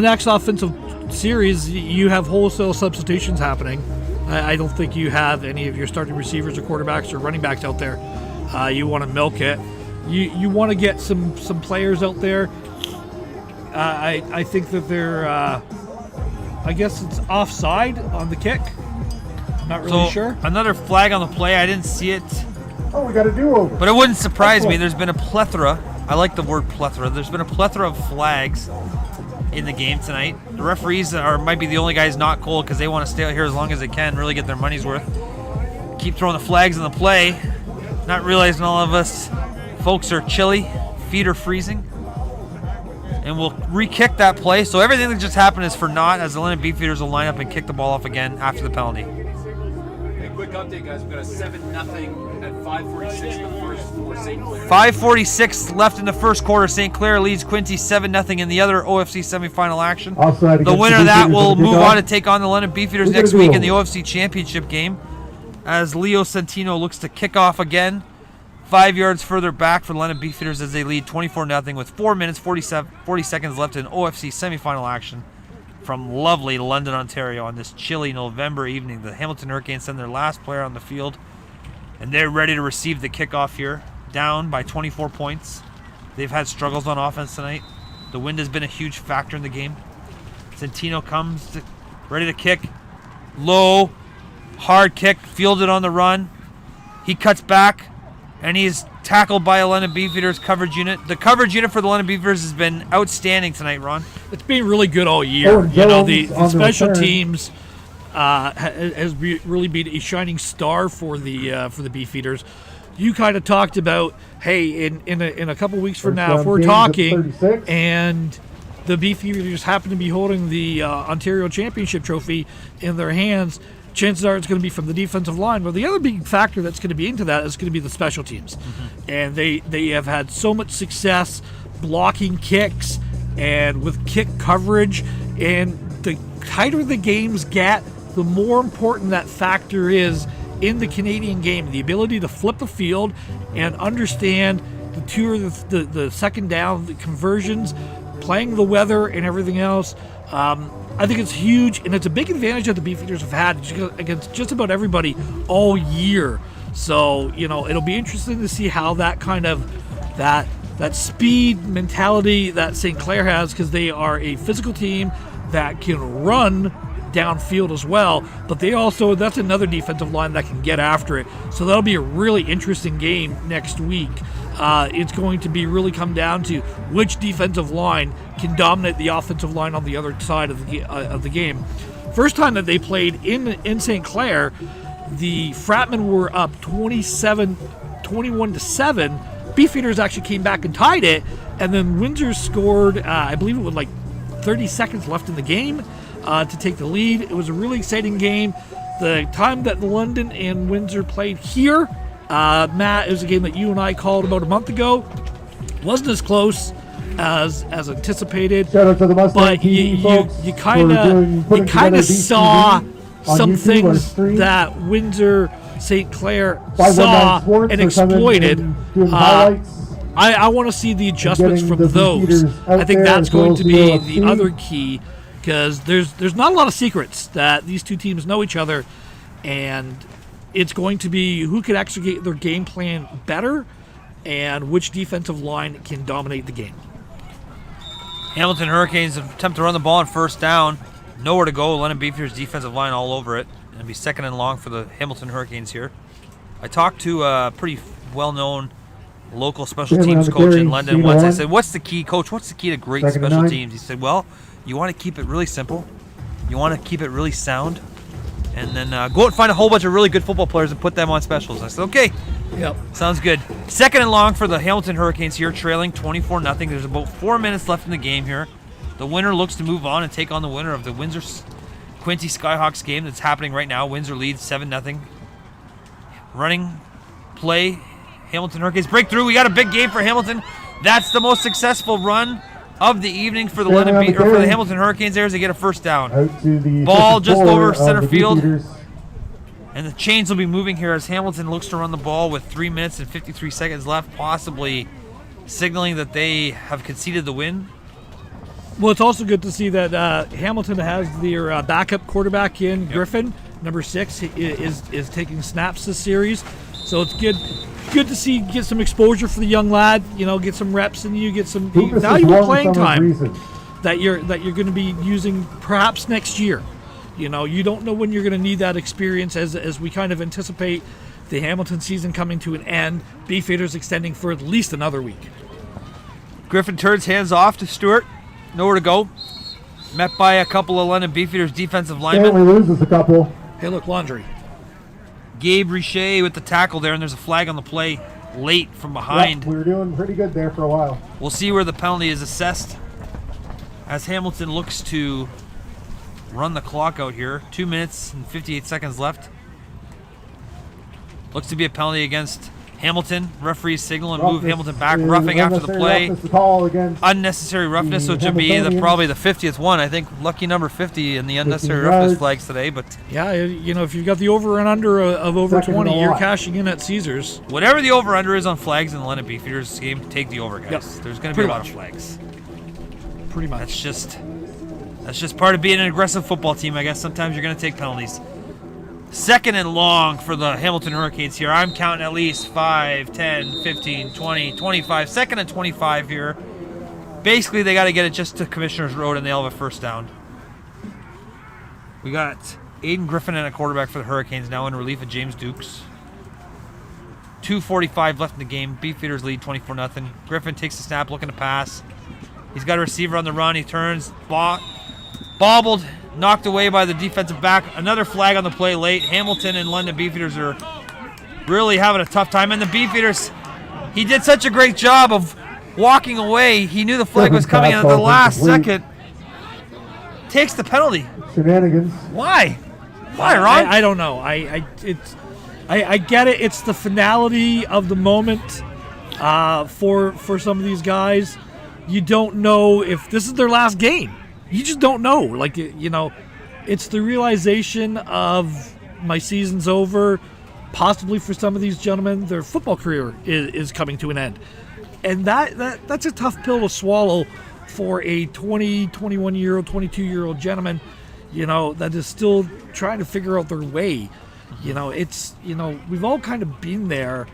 next offensive series. You have wholesale substitutions happening. I don't think you have any of your starting receivers or quarterbacks or running backs out there. You want to milk it. You want to get some players out there. I think that they're I guess it's offside on the kick. I'm not really sure. Another flag on the play. I didn't see it. Oh, we got a do-over. But it wouldn't surprise me. There's been a plethora. I like the word plethora. There's been a plethora of flags in the game tonight. The referees might be the only guys not cold because they want to stay out here as long as they can, really get their money's worth. Keep throwing the flags in the play, not realizing all of us folks are chilly, feet are freezing. And we'll re-kick that play. So everything that just happened is for naught as the London Beefeaters will line up and kick the ball off again after the penalty. Quick update, guys. We've got a 7-0 at 5:46 in the first for St. Clair. 5:46 left in the first quarter. St. Clair leads Quincy 7-0 in the other OFC semifinal action. The winner of that will move on to take on the London Beefeaters next week in the OFC Championship game as Leo Centino looks to kick off again 5 yards further back for the London Beefeaters as they lead 24-0 with 4 minutes 40 seconds left in OFC semifinal action from lovely London, Ontario on this chilly November evening. The Hamilton Hurricanes send their last player on the field, and they're ready to receive the kickoff here, down by 24 points. They've had struggles on offense tonight. The wind has been a huge factor in the game. Centino comes ready to kick. Low, hard kick, fielded on the run. He cuts back, and he's tackled by a London Beefeaters coverage unit. The coverage unit for the London Beefeaters has been outstanding tonight, Ron. It's been really good all year. You know, the special teams has really been a shining star for the Beefeaters. You kind of talked about, hey, in a couple weeks from now, if we're talking, and the Beefeaters happen to be holding the Ontario Championship trophy in their hands, chances are it's going to be from the defensive line. Well, the other big factor that's going to be into that is going to be the special teams. And they have had so much success blocking kicks and with kick coverage. And the tighter the games get, the more important that factor is in the Canadian game. The ability to flip the field and understand the two or the second down, the conversions, playing the weather and everything else. I think it's huge, and it's a big advantage that the Beefeaters have had against just about everybody all year. So, you know, it'll be interesting to see how that kind of that speed mentality that St. Clair has, because they are a physical team that can run downfield as well, but that's another defensive line that can get after it. So that'll be a really interesting game next week. It's going to be really come down to which defensive line can dominate the offensive line on the other side of the game. First time that they played in St. Clair, the Fratmen were up 21-7. Beefeaters actually came back and tied it, and then Windsor scored, I believe it was like 30 seconds left in the game to take the lead. It was a really exciting game. The time that London and Windsor played here, Matt, it was a game that you and I called about a month ago. Wasn't as close as anticipated, Shout out to the Mustang but TV folks you kind of saw some things that Windsor St. Clair saw and exploited. I want to see the adjustments from those. I think that's going to be the other key, because there's not a lot of secrets that these two teams know each other, and it's going to be who can execute their game plan better and which defensive line can dominate the game. Hamilton Hurricanes attempt to run the ball on first down. Nowhere to go. London Beefeaters defensive line all over it. It'll be second and long for the Hamilton Hurricanes here. I talked to a pretty well-known local special teams coach in London once. I said, "What's the key, coach? What's the key to great special teams?" He said, "Well, you want to keep it really simple. You want to keep it really sound. And then go out and find a whole bunch of really good football players and put them on specials." I said, "Okay, yep, sounds good." Second and long for the Hamilton Hurricanes here, trailing 24-0. There's about 4 minutes left in the game here. The winner looks to move on and take on the winner of the Windsor-Quincy Skyhawks game that's happening right now. Windsor leads 7-0. Running play, Hamilton Hurricanes break through. We got a big game for Hamilton. That's the most successful run of the evening for the Hamilton Hurricanes there as they get a first down. Ball just over center field. And the chains will be moving here as Hamilton looks to run the ball with 3 minutes and 53 seconds left, possibly signaling that they have conceded the win. Well, it's also good to see that Hamilton has their backup quarterback in Griffin, number 6, is taking snaps this series. So it's good to see, get some exposure for the young lad. You know, get some reps and you get some valuable playing time. that you're going to be using perhaps next year. You know, you don't know when you're going to need that experience as we kind of anticipate the Hamilton season coming to an end. Beefeaters extending for at least another week. Griffin turns hands off to Stewart. Nowhere to go. Met by a couple of London Beefeaters defensive linemen. Stanley loses a couple. Hey, look, laundry. Gabe Richer with the tackle there, and there's a flag on the play late from behind. Yep, we were doing pretty good there for a while. We'll see where the penalty is assessed as Hamilton looks to run the clock out here. 2 minutes and 58 seconds left. Looks to be a penalty against Hamilton. Referees signal and move Hamilton back. Roughing after the play. Unnecessary roughness, so it should be probably the 50th one. I think lucky number 50 in the unnecessary roughness flags today. But yeah, you know, if you've got the over and under of over 20, you're cashing in at Caesars. Whatever the over under is on flags in the London Beefeaters game, take the over, guys. Yep. There's going to be a lot of flags. Pretty much. That's just part of being an aggressive football team, I guess. Sometimes you're going to take penalties. Second and long for the Hamilton Hurricanes here. I'm counting at least 5, 10, 15, 20, 25. Second and 25 here. Basically, they got to get it just to Commissioner's Road, and they'll have a first down. We got Aiden Griffin and a quarterback for the Hurricanes now in relief of James Dukes. 2:45 left in the game. Beefeaters lead 24-0. Griffin takes the snap, looking to pass. He's got a receiver on the run. He turns, bobbled, knocked away by the defensive back. Another flag on the play late. Hamilton and London Beefeaters are really having a tough time. And the Beefeaters, he did such a great job of walking away. He knew the flag was coming, and at the last second, takes the penalty. Shenanigans. Why? Why, Ron? I don't know. I get it. It's the finality of the moment for some of these guys. You don't know if this is their last game. You just don't know. Like, you know, it's the realization of my season's over. Possibly for some of these gentlemen, their football career is coming to an end. And that's a tough pill to swallow for a 20, 21-year-old, 22-year-old gentleman, you know, that is still trying to figure out their way. You know, it's, you know, we've all kind of been there.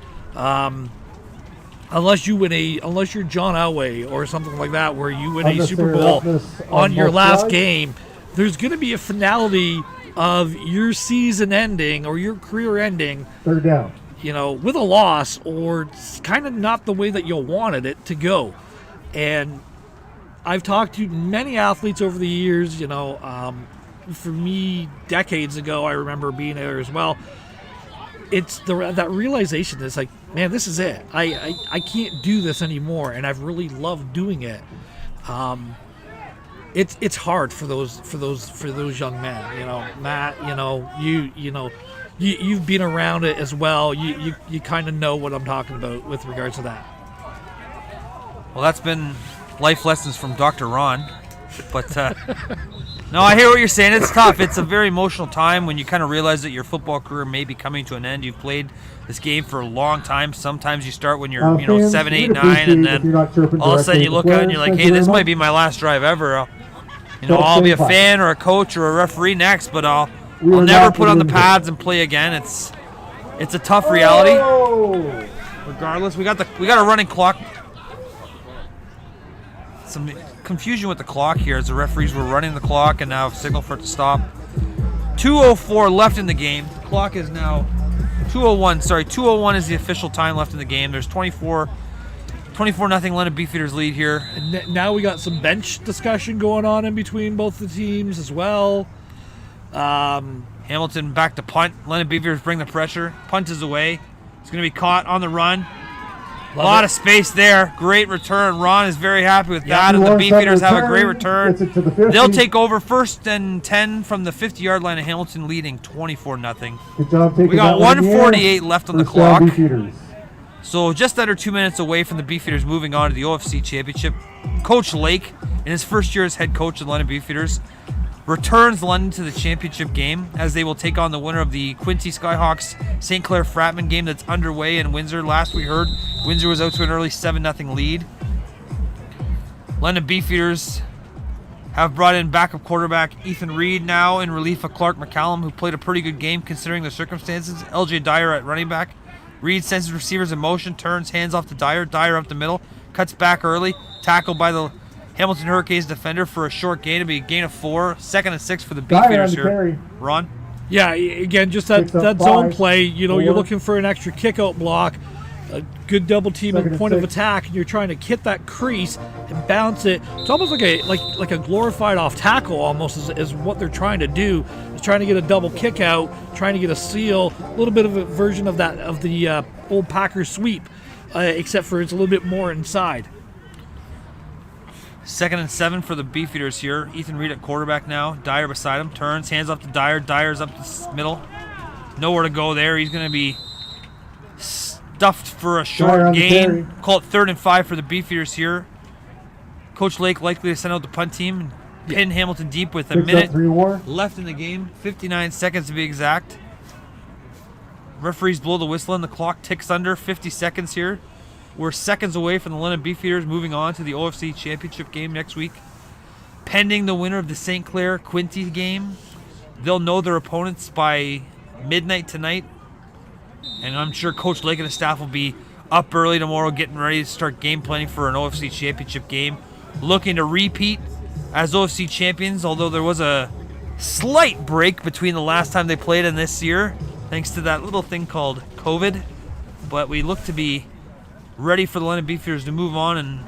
Unless you're John Elway or something like that, where you win a Super Bowl on your last game, there's going to be a finality of your season ending or your career ending. Third down. You know, with a loss or kind of not the way that you wanted it to go. And I've talked to many athletes over the years, you know, for me, decades ago, I remember being there as well. It's that realization that's like, man, this is it. I can't do this anymore, and I've really loved doing it. It's hard for those young men. You know, Matt. You know, you've been around it as well. You kind of know what I'm talking about with regards to that. Well, that's been life lessons from Dr. Ron, but. No, I hear what you're saying. It's tough. It's a very emotional time when you kind of realize that your football career may be coming to an end. You've played this game for a long time. Sometimes you start when you're, 7, 8, 9, and then all of a sudden you look out and you're like, hey, this might be my last drive ever. I'll be a fan or a coach or a referee next, but I'll never put on the pads and play again. It's a tough reality. Regardless, we got a running clock. Some confusion with the clock here as the referees were running the clock and now signal for it to stop. 2:04 left in the game. The clock is now 2:01. Sorry, 2:01 is the official time left in the game. There's 24-0 London Beefeaters lead here. And now we got some bench discussion going on in between both the teams as well. Hamilton back to punt. London Beefeaters bring the pressure. Punt is away. It's going to be caught on the run. A lot of space there. Great return. Ron is very happy with that, and the Beefeaters have a great return. They'll take over first and 10 from the 50-yard line of Hamilton, leading 24-0. Good job taking we got that one in the air. 1:48 left on the First down, clock. Beefeaters. So just under 2 minutes away from the Beefeaters moving on to the OFC Championship. Coach Lake, in his first year as head coach of the London Beefeaters, returns London to the championship game as they will take on the winner of the Quincy Skyhawks St. Clair Fratman game that's underway in Windsor. Last we heard, Windsor was out to an early 7-0 lead. London Beefeaters have brought in backup quarterback Ethan Reed now in relief of Clark McCallum, who played a pretty good game considering the circumstances. LJ Dyer at running back. Reed sends his receivers in motion, turns, hands off to Dyer. Dyer up the middle, cuts back early, tackled by the Hamilton Hurricanes defender for a short gain. It'll be a gain of 4. 2nd and 6 for the Dyer on Beefeaters the here. carry. Ron? Yeah, again, just that 6 up zone 5, play. You know, 4. you're looking for an extra kick-out block, a good double team at 2nd the and point of 6. attack, and you're trying to hit that crease and bounce it. It's almost like a glorified off tackle, almost is what they're trying to do. Is trying to get a double kick out, trying to get a seal, a little bit of a version of the old Packers sweep, except for it's a little bit more inside. 2nd and 7 for the Beefeaters here. Ethan Reed at quarterback now. Dyer beside him. Turns, hands up to Dyer. Dyer's up the middle. Nowhere to go there. He's going to be stuffed for a Dyer short on the gain. carry. Call it 3rd and 5 for the Beefeaters here. Coach Lake likely to send out the punt team and pin Hamilton deep with a 6 minute up 3 war. left in the game. 59 seconds to be exact. Referees blow the whistle and the clock ticks under. 50 seconds here. We're seconds away from the London Beefeaters moving on to the OFC Championship game next week. Pending the winner of the St. Clair-Quinte game, they'll know their opponents by midnight tonight. And I'm sure Coach Lake and his staff will be up early tomorrow getting ready to start game planning for an OFC Championship game. Looking to repeat as OFC champions, although there was a slight break between the last time they played and this year, thanks to that little thing called COVID. But we look to be ready for the London Beefeaters to move on and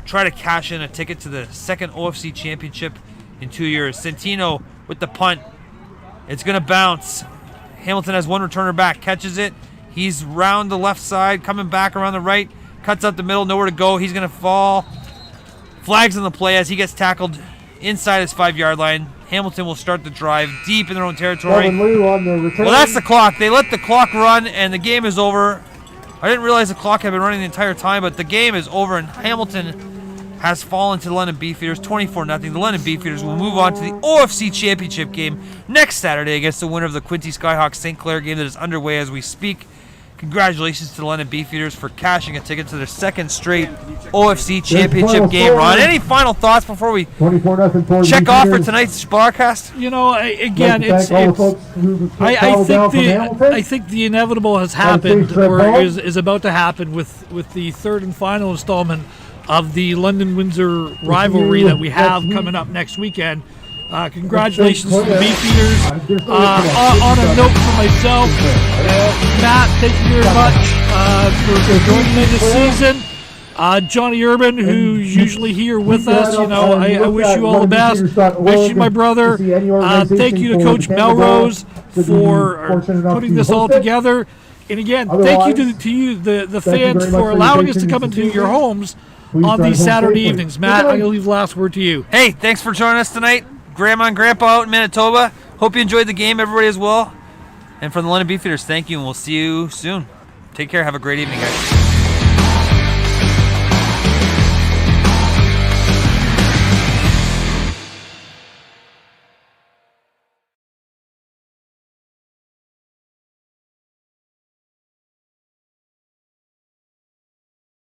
try to cash in a ticket to the 2nd OFC Championship in 2 years. Centino with the punt. It's going to bounce. Hamilton has one returner back, catches it. He's round the left side, coming back around the right, cuts up the middle, nowhere to go. He's going to fall. Flags on the play as he gets tackled inside his 5-yard line. Hamilton will start the drive deep in their own territory. Kevin Liu on the return. Well, that's the clock. They let the clock run, and the game is over. I didn't realize the clock had been running the entire time, but the game is over, and Hamilton has fallen to the London Beefeaters, 24-0. The London Beefeaters will move on to the OFC Championship game next Saturday against the winner of the Quinte Skyhawks St. Clair game that is underway as we speak. Congratulations to the London Beefeaters for cashing a ticket to their 2nd straight OFC Championship game. Ron, any final thoughts before we 24-0 check off for tonight's broadcast? You know, again, I think the inevitable has happened, or is about to happen with the 3rd and final installment of the London-Windsor rivalry that we have coming up next weekend. Congratulations to the Beefeaters. On a note for myself, Matt, thank you very much for joining me this season. Johnny Urban, who's usually here with us, you know, I wish you all the best. Wish you, my brother. Thank you to Coach Melrose for putting this all together. And again, thank you to you, the fans, for allowing us to come into your homes on these Saturday evenings. Matt, I'm going to leave the last word to you. Hey, thanks for joining us tonight. Grandma and Grandpa out in Manitoba. Hope you enjoyed the game, everybody as well. And from the London Beefeaters, thank you, and we'll see you soon. Take care. Have a great evening, guys.